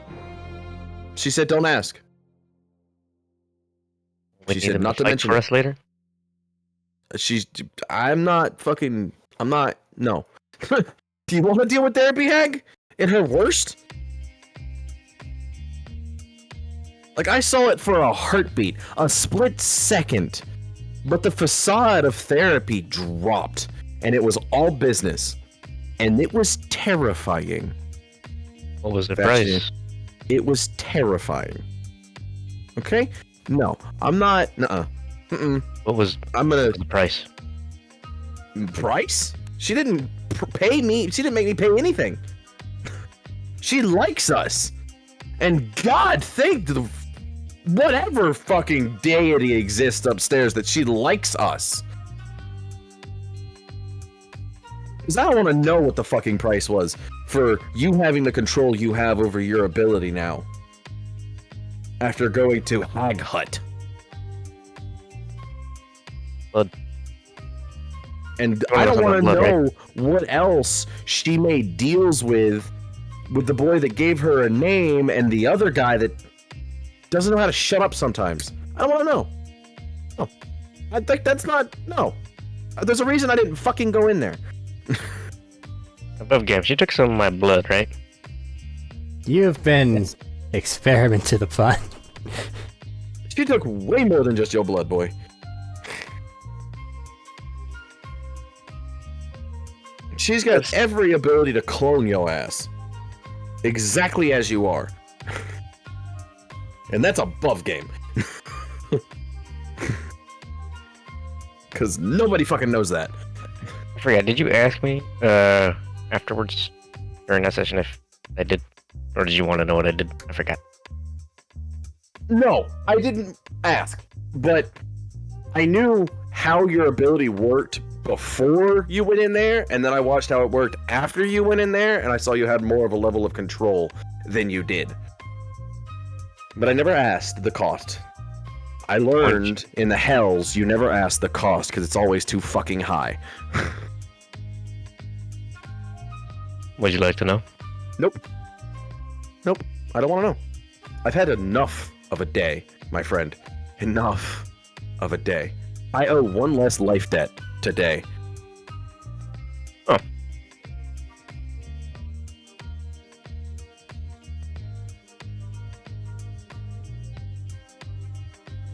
She said don't ask. We She need said them not to fight mention for it. us later. I'm not. No. Do you want to deal with Therapy Hag? In her worst? Like, I saw it for a heartbeat, a split second. But the facade of Therapy dropped, and it was all business. And it was terrifying. What was the Actually, price? It was terrifying. Okay? No, I'm not. Mm-mm. What was I'm gonna. the price? Price? She didn't pay me. She didn't make me pay anything. She likes us. And God thank the whatever fucking deity exists upstairs that she likes us. Because I don't want to know what the fucking price was for you having the control you have over your ability now. After going to Hag Hut. Blood. And Oh, I don't that's want to about blood, know what else she made deals with the boy that gave her a name and the other guy that doesn't know how to shut up sometimes. I don't want to know. No. I think that's not... No. There's a reason I didn't fucking go in there. Above games, you took some of my blood, right? You've been experimented upon. She took way more than just your blood, boy. She's got every ability to clone your ass. Exactly as you are. And that's above game. Because nobody fucking knows that. I forgot. Did you ask me afterwards during that session if I did, or did you want to know what I did? I forgot. No, I didn't ask. But I knew how your ability worked before you went in there, and then I watched how it worked after you went in there, and I saw you had more of a level of control than you did. But I never asked the cost. I learned in the hells you never ask the cost because it's always too fucking high. Would you like to know? Nope. Nope. I don't want to know. I've had enough of a day, my friend. Enough of a day. I owe one less life debt today. Oh.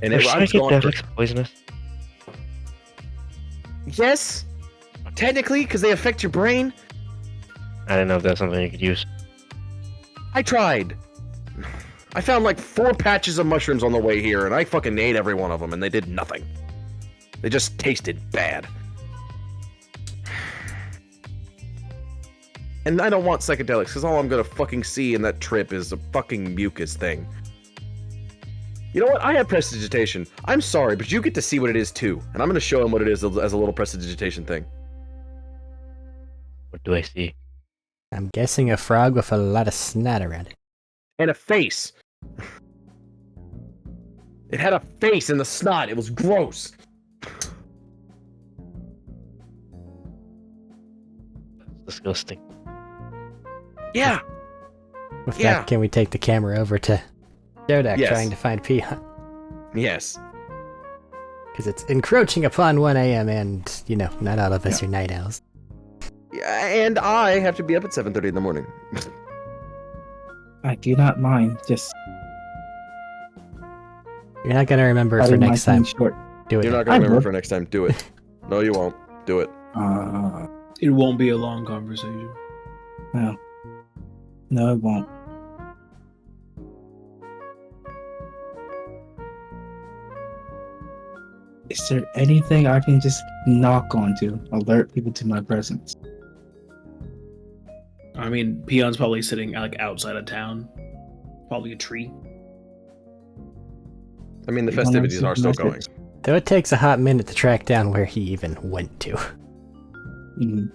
And Are I'm psychic gone for... devils poisonous? Yes. Technically, because they affect your brain. I didn't know if that's something you could use. I tried. I found like 4 patches of mushrooms on the way here, and I fucking ate every one of them, and they did nothing. They just tasted bad. And I don't want psychedelics, because all I'm gonna fucking see in that trip is a fucking mucus thing. You know what? I have prestidigitation. I'm sorry, but you get to see what it is too. And I'm gonna show him what it is as a little prestidigitation thing. What do I see? I'm guessing a frog with a lot of snot around it. And a face. It had a face in the snot. It was gross. That's disgusting. Yeah. With Yeah. that, can we take the camera over to Dodak Yes. trying to find Peon? Yes. Because it's encroaching upon 1 a.m. and, you know, not all of us are night owls. Yeah, and I have to be up at 7:30 in the morning. I do not mind. Just You're not going to remember it for cutting my next time. thing short. Do it. You're now. not gonna I remember will. for next time. Do it. No, you won't. Do it. It won't be a long conversation. No. No, it won't. Is there anything I can just knock on to alert people to my presence? I mean, Peon's probably sitting like outside of town. Probably a tree. I mean, the You wanna festivities receive are a still message? going. Though it takes a hot minute to track down where he even went to. Mhm.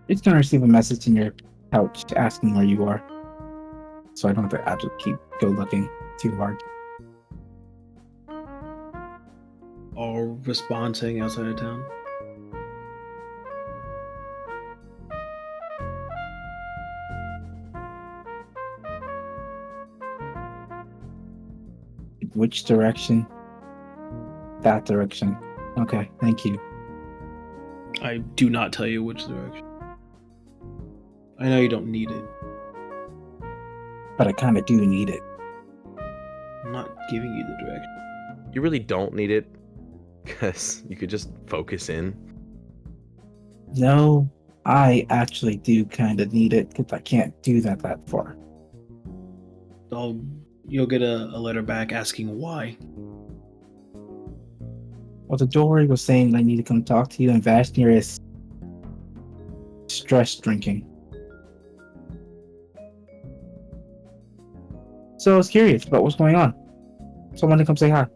It's gonna receive a message in your pouch asking where you are, so I don't have to actually go looking too hard. All respond saying outside of town. Which direction? That direction. Okay, thank you. I do not tell you which direction. I know you don't need it. But I kind of do need it. I'm not giving you the direction. You really don't need it, because you could just focus in. No, I actually do kind of need it because I can't do that far. You'll get a letter back asking why. Well, the Dory was saying I need to come talk to you, and Vashnir is stress drinking. So I was curious about what's going on. So I wanted to come say hi.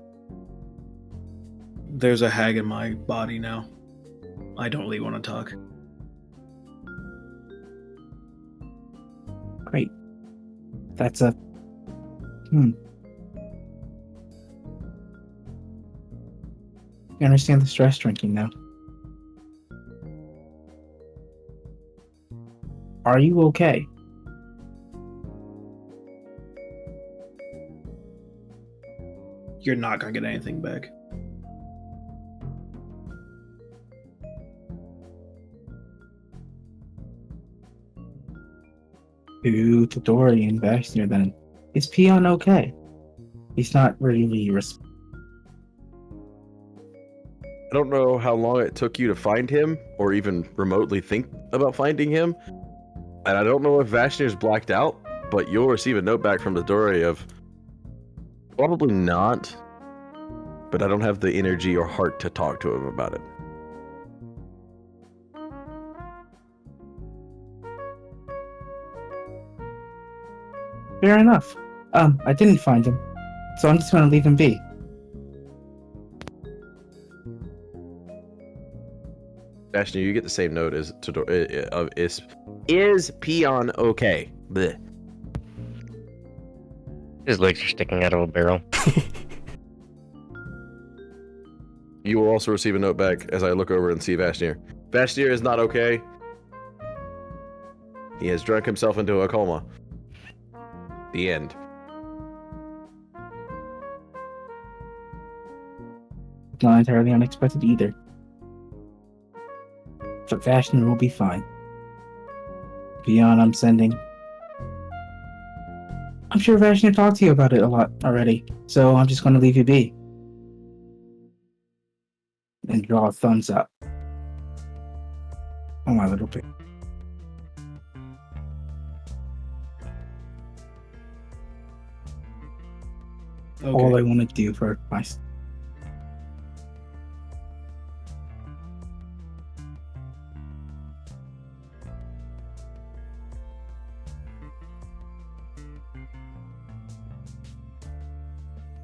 There's a hag in my body now. I don't really want to talk. Great. That's a... You understand the stress drinking now. Are you okay? You're not gonna get anything back. To Dory and Vashnir then. Is Peon okay? He's not really I don't know how long it took you to find him, or even remotely think about finding him. And I don't know if Vashnir's blacked out, but you'll receive a note back from the Dory of probably not, but I don't have the energy or heart to talk to him about it. Fair enough. I didn't find him, so I'm just gonna leave him be. Vashnir, you get the same note as is Peon okay? Blech. His legs are sticking out of a barrel. You will also receive a note back as I look over and see Vashnir. Vashnir is not okay. He has drunk himself into a coma. The end. Not entirely unexpected either. But Vashnir will be fine. Beyond I'm sending. I'm sure Vashnir talked to you about it a lot already, so I'm just gonna leave you be. And draw a thumbs up on my little pic. Okay. All I want to do for my...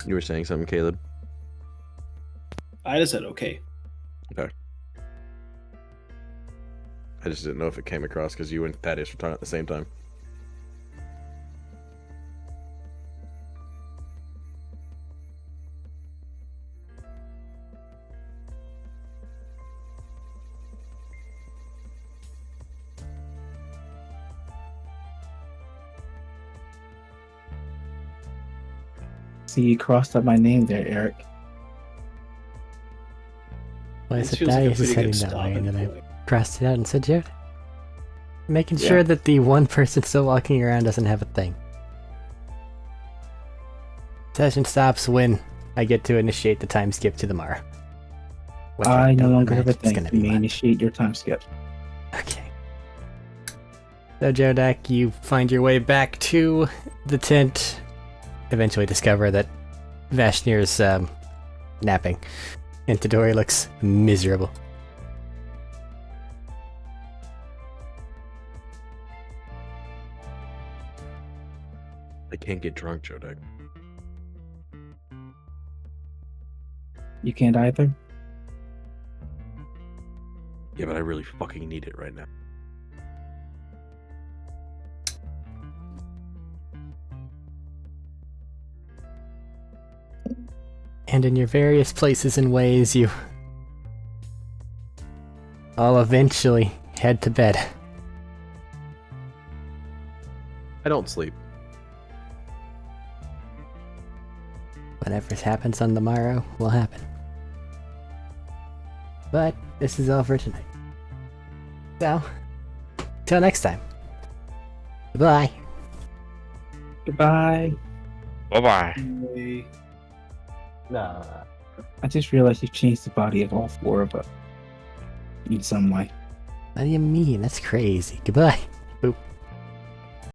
You were saying something, Caleb? I just said okay. I just didn't know if it came across because you and Thaddeus were talking at the same time. See, you crossed out my name there, Arik. Well, I This said feels like a Thaddeus is pretty good heading that way, and stopping then I point. crossed it out and said Jared. Making Yeah. sure that the one person still walking around doesn't have a thing. Session stops when I get to initiate the time skip to tomorrow. Which I no don't longer have a imagine it's thing. gonna You be may much. initiate your time skip. Okay. So, Jodak, you find your way back to the tent, eventually discover that Vashnir's napping, and Tadori looks miserable. I can't get drunk, Jodak. You can't either? Yeah, but I really fucking need it right now. And in your various places and ways, you all eventually head to bed. I don't sleep. Whatever happens on the morrow will happen. But this is all for tonight. So, till next time. Goodbye. Goodbye. Bye-bye. Nah. I just realized you changed the body of all four of us in some way. What do you mean? That's crazy. Goodbye.